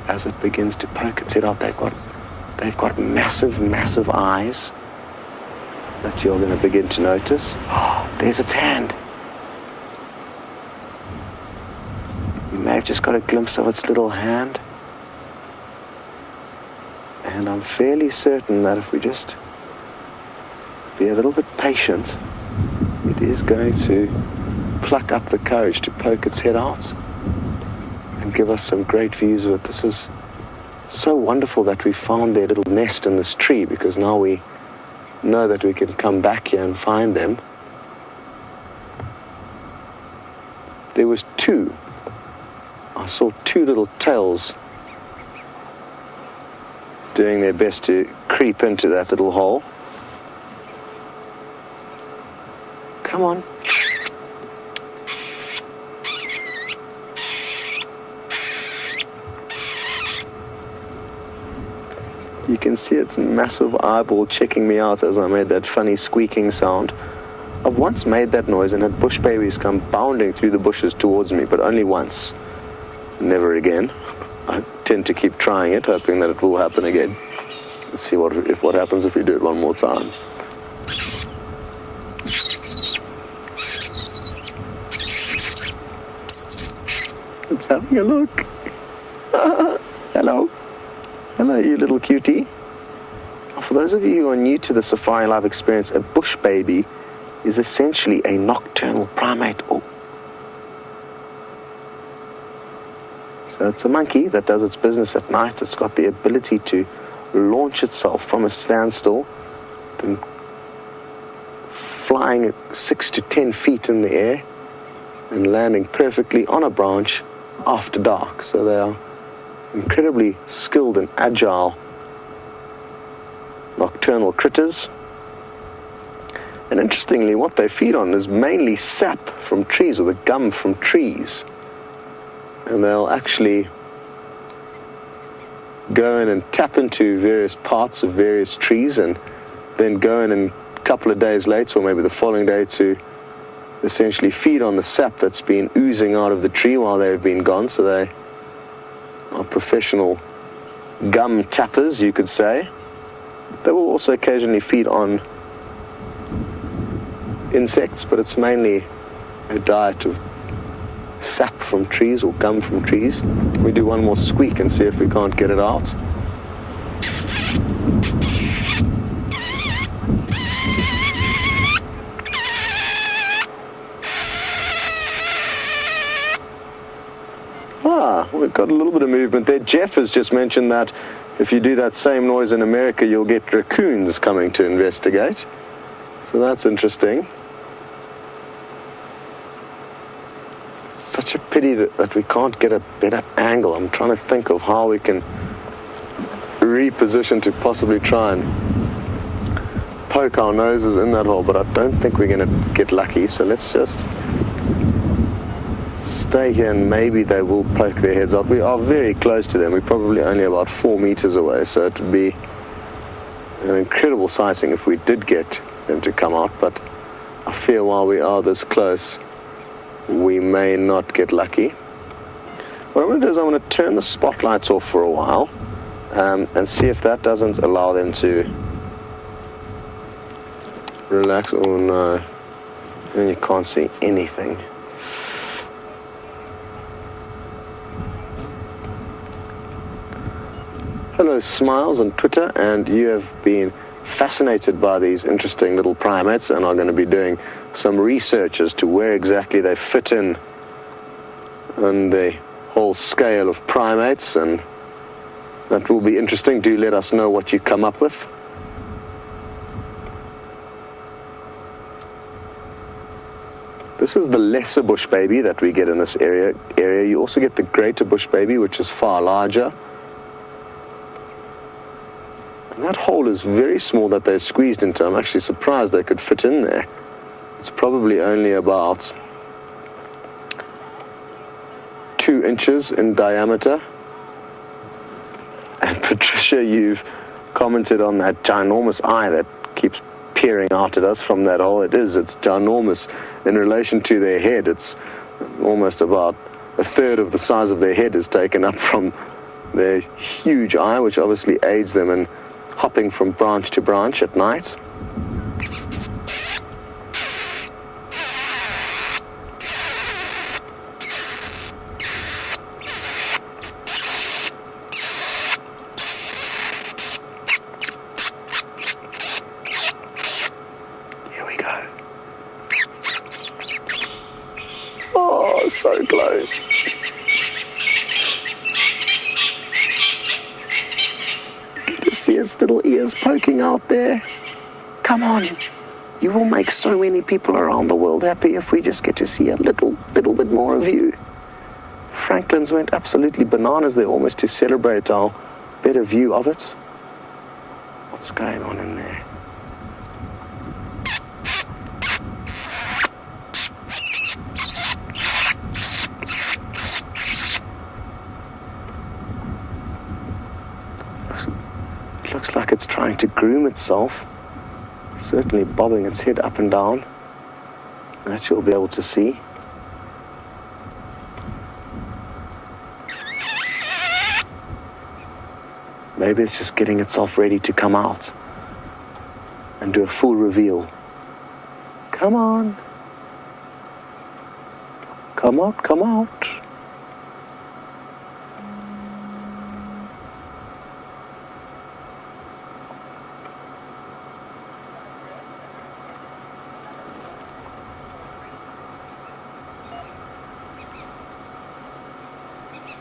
as it begins to poke its head out. They've got massive, massive eyes that you're going to begin to notice. Oh, there's its hand. You may have just got a glimpse of its little hand. And I'm fairly certain that if we just be a little bit patient, it is going to pluck up the courage to poke its head out and give us some great views of it. This is so wonderful that we found their little nest in this tree, because now we know that we can come back here and find them. There was two. I saw two little tails doing their best to creep into that little hole. Come on. You can see its massive eyeball checking me out as I made that funny squeaking sound. I've once made that noise and had bush babies come bounding through the bushes towards me, but only once. Never again. I tend to keep trying it, hoping that it will happen again. Let's see what happens if we do it one more time. It's having a look. Hello. Hello, you little cutie. For those of you who are new to the Safari Live experience, a bush baby is essentially a nocturnal primate. So it's a monkey that does its business at night. It's got the ability to launch itself from a standstill, then flying at 6 to 10 feet in the air and landing perfectly on a branch after dark. So they are incredibly skilled and agile nocturnal critters. And interestingly, what they feed on is mainly sap from trees, or the gum from trees. And they'll actually go in and tap into various parts of various trees and then go in and a couple of days later, or maybe the following day, to essentially feed on the sap that's been oozing out of the tree while they've been gone. So they are professional gum tappers, you could say. They will also occasionally feed on insects, but it's mainly a diet of sap from trees or gum from trees. We do one more squeak and see if we can't get it out. We've got a little bit of movement there. Jeff has just mentioned that if you do that same noise in America, you'll get raccoons coming to investigate. So that's interesting. It's such a pity that we can't get a better angle. I'm trying to think of how we can reposition to possibly try and poke our noses in that hole, but I don't think we're going to get lucky. So let's just stay here and maybe they will poke their heads out. We are very close to them. We're probably only about 4 meters away, so it would be an incredible sighting if we did get them to come out, but I fear while we are this close, we may not get lucky. What I'm going to do is I'm going to turn the spotlights off for a while and see if that doesn't allow them to relax. Oh no, and you can't see anything. Hello Smiles on Twitter, and you have been fascinated by these interesting little primates and are going to be doing some research as to where exactly they fit in on the whole scale of primates, and that will be interesting. Do let us know what you come up with. This is the lesser bush baby that we get in this area. You also get the greater bush baby, which is far larger. And that hole is very small that they're squeezed into. I'm actually surprised they could fit in there. It's probably only about 2 inches in diameter. Patricia, you've commented on that ginormous eye that keeps peering out at us from that hole. It's ginormous in relation to their head. It's almost about a third of the size of their head is taken up from their huge eye, which obviously aids them in hopping from branch to branch at night. So close. You can see its little ears poking out there. Come on. You will make so many people around the world happy if we just get to see a little bit more of you. Franklin's went absolutely bananas there almost to celebrate our better view of it. What's going on in there? Looks like it's trying to groom itself, certainly bobbing its head up and down. That you'll be able to see. Maybe it's just getting itself ready to come out and do a full reveal. Come on. Come out, come out.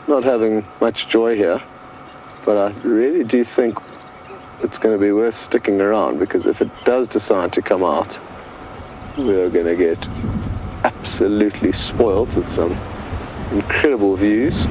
Not having much joy here, but I really do think it's going to be worth sticking around, because if it does decide to come out, we are going to get absolutely spoiled with some incredible views.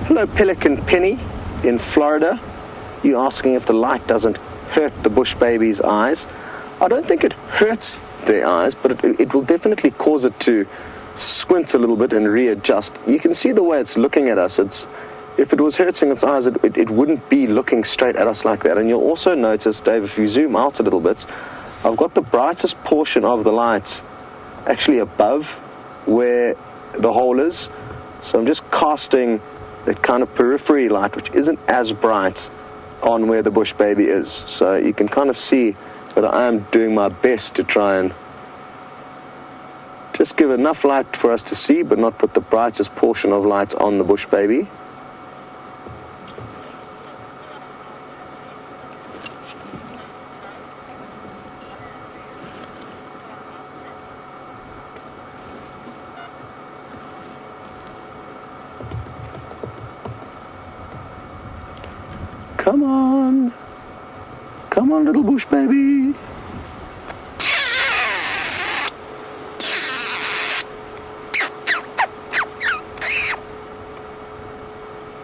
Hello, Pelican Penny in Florida. You asking if the light doesn't hurt the bush baby's eyes. I don't think it hurts their eyes, but it will definitely cause it to squint a little bit and readjust. You can see the way it's looking at us. If it was hurting its eyes, it wouldn't be looking straight at us like that. And you'll also notice, Dave, if you zoom out a little bit, I've got the brightest portion of the light actually above where the hole is. So I'm just casting that kind of periphery light, which isn't as bright, on where the bush baby is. So you can kind of see that I am doing my best to try and just give enough light for us to see, but not put the brightest portion of light on the bush baby. Come on. Come on, little bush baby.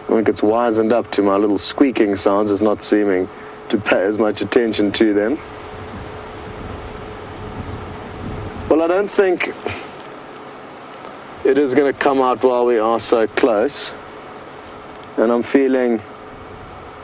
I think it's wizened up to my little squeaking sounds. It's not seeming to pay as much attention to them. Well, I don't think it is going to come out while we are so close. And I'm feeling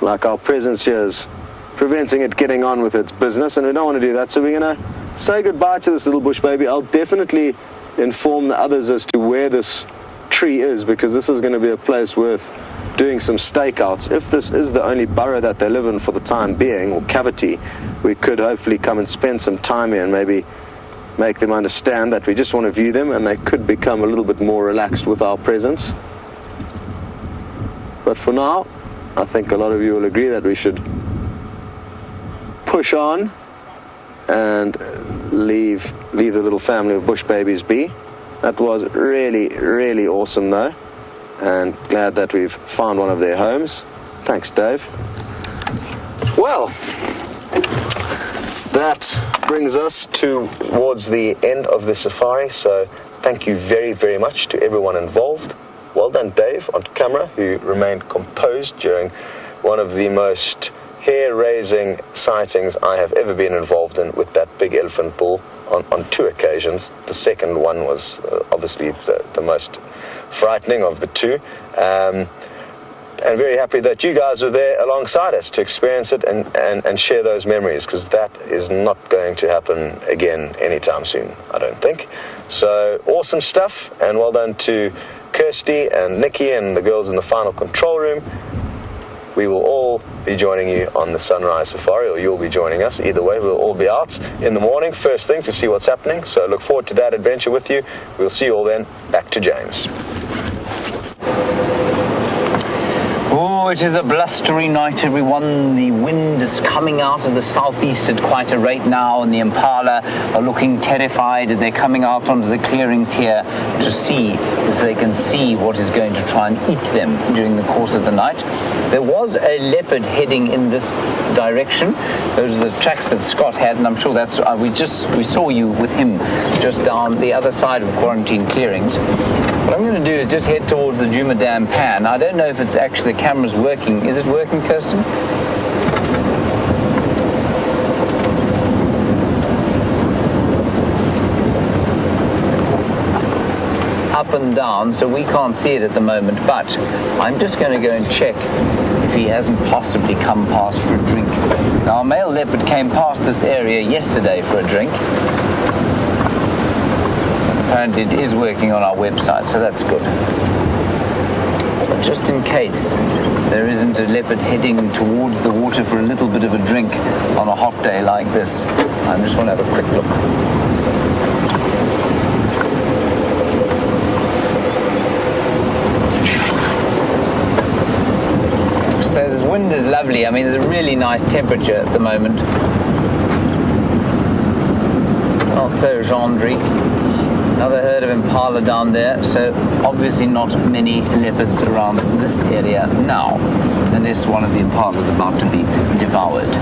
like our presence here is preventing it getting on with its business, and we don't want to do that, so we're going to say goodbye to this little bush baby. I'll definitely inform the others as to where this tree is, because this is going to be a place worth doing some stakeouts. If this is the only burrow that they live in for the time being, or cavity, we could hopefully come and spend some time here and maybe make them understand that we just want to view them, and they could become a little bit more relaxed with our presence. But for now, I think a lot of you will agree that we should push on and leave the little family of bush babies be. That was really, really awesome though, and glad that we've found one of their homes. Thanks, Dave. Well, that brings us towards the end of the safari, so thank you very, very much to everyone involved. Well done, Dave, on camera, who remained composed during one of the most hair-raising sightings I have ever been involved in with that big elephant bull on 2 occasions. The second one was obviously the most frightening of the 2. And very happy that you guys were there alongside us to experience it and share those memories, because that is not going to happen again anytime soon, I don't think. So awesome stuff, and well done to Kirsty and Nikki and the girls in the final control room. We will all be joining you on the sunrise safari, or you'll be joining us. Either way, we'll all be out in the morning, first thing, to see what's happening. So look forward to that adventure with you. We'll see you all then. Back to James. Oh, it is a blustery night, everyone. The wind is coming out of the southeast at quite a rate now, and the impala are looking terrified. They're coming out onto the clearings here to see if they can see what is going to try and eat them during the course of the night. There was a leopard heading in this direction. Those are the tracks that Scott had, and I'm sure that's we saw you with him just down the other side of quarantine clearings. What I'm going to do is just head towards the Djuma Dam pan. I don't know if it's actually the camera's working. Is it working, Kirsten? It's up and down, so we can't see it at the moment, but I'm just going to go and check if he hasn't possibly come past for a drink. Now, our male leopard came past this area yesterday for a drink. Apparently it is working on our website, so that's good. But just in case there isn't a leopard heading towards the water for a little bit of a drink on a hot day like this, I just want to have a quick look. So this wind is lovely. I mean, there's a really nice temperature at the moment. Not so gendry. Another herd of impala down there, so obviously not many leopards around this area now, unless one of the impalas is about to be devoured.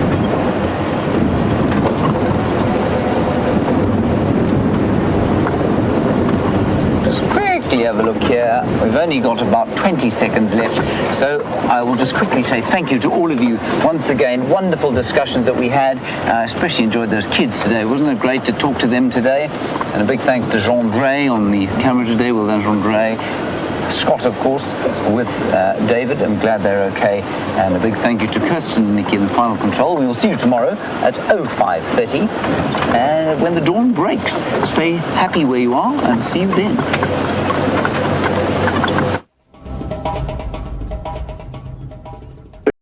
Just quickly have a look here. We've only got about 20 seconds left, so I will just quickly say thank you to all of you once again. Wonderful discussions that we had. Especially enjoyed those kids today. Wasn't it great to talk to them today? And a big thanks to Jean Gray on the camera today. Well done, Jean Gray. Scott, of course, with David. I'm glad they're okay. And a big thank you to Kirsten and Nikki in the final control. We will see you tomorrow at 05:30. And when the dawn breaks, stay happy where you are, and see you then.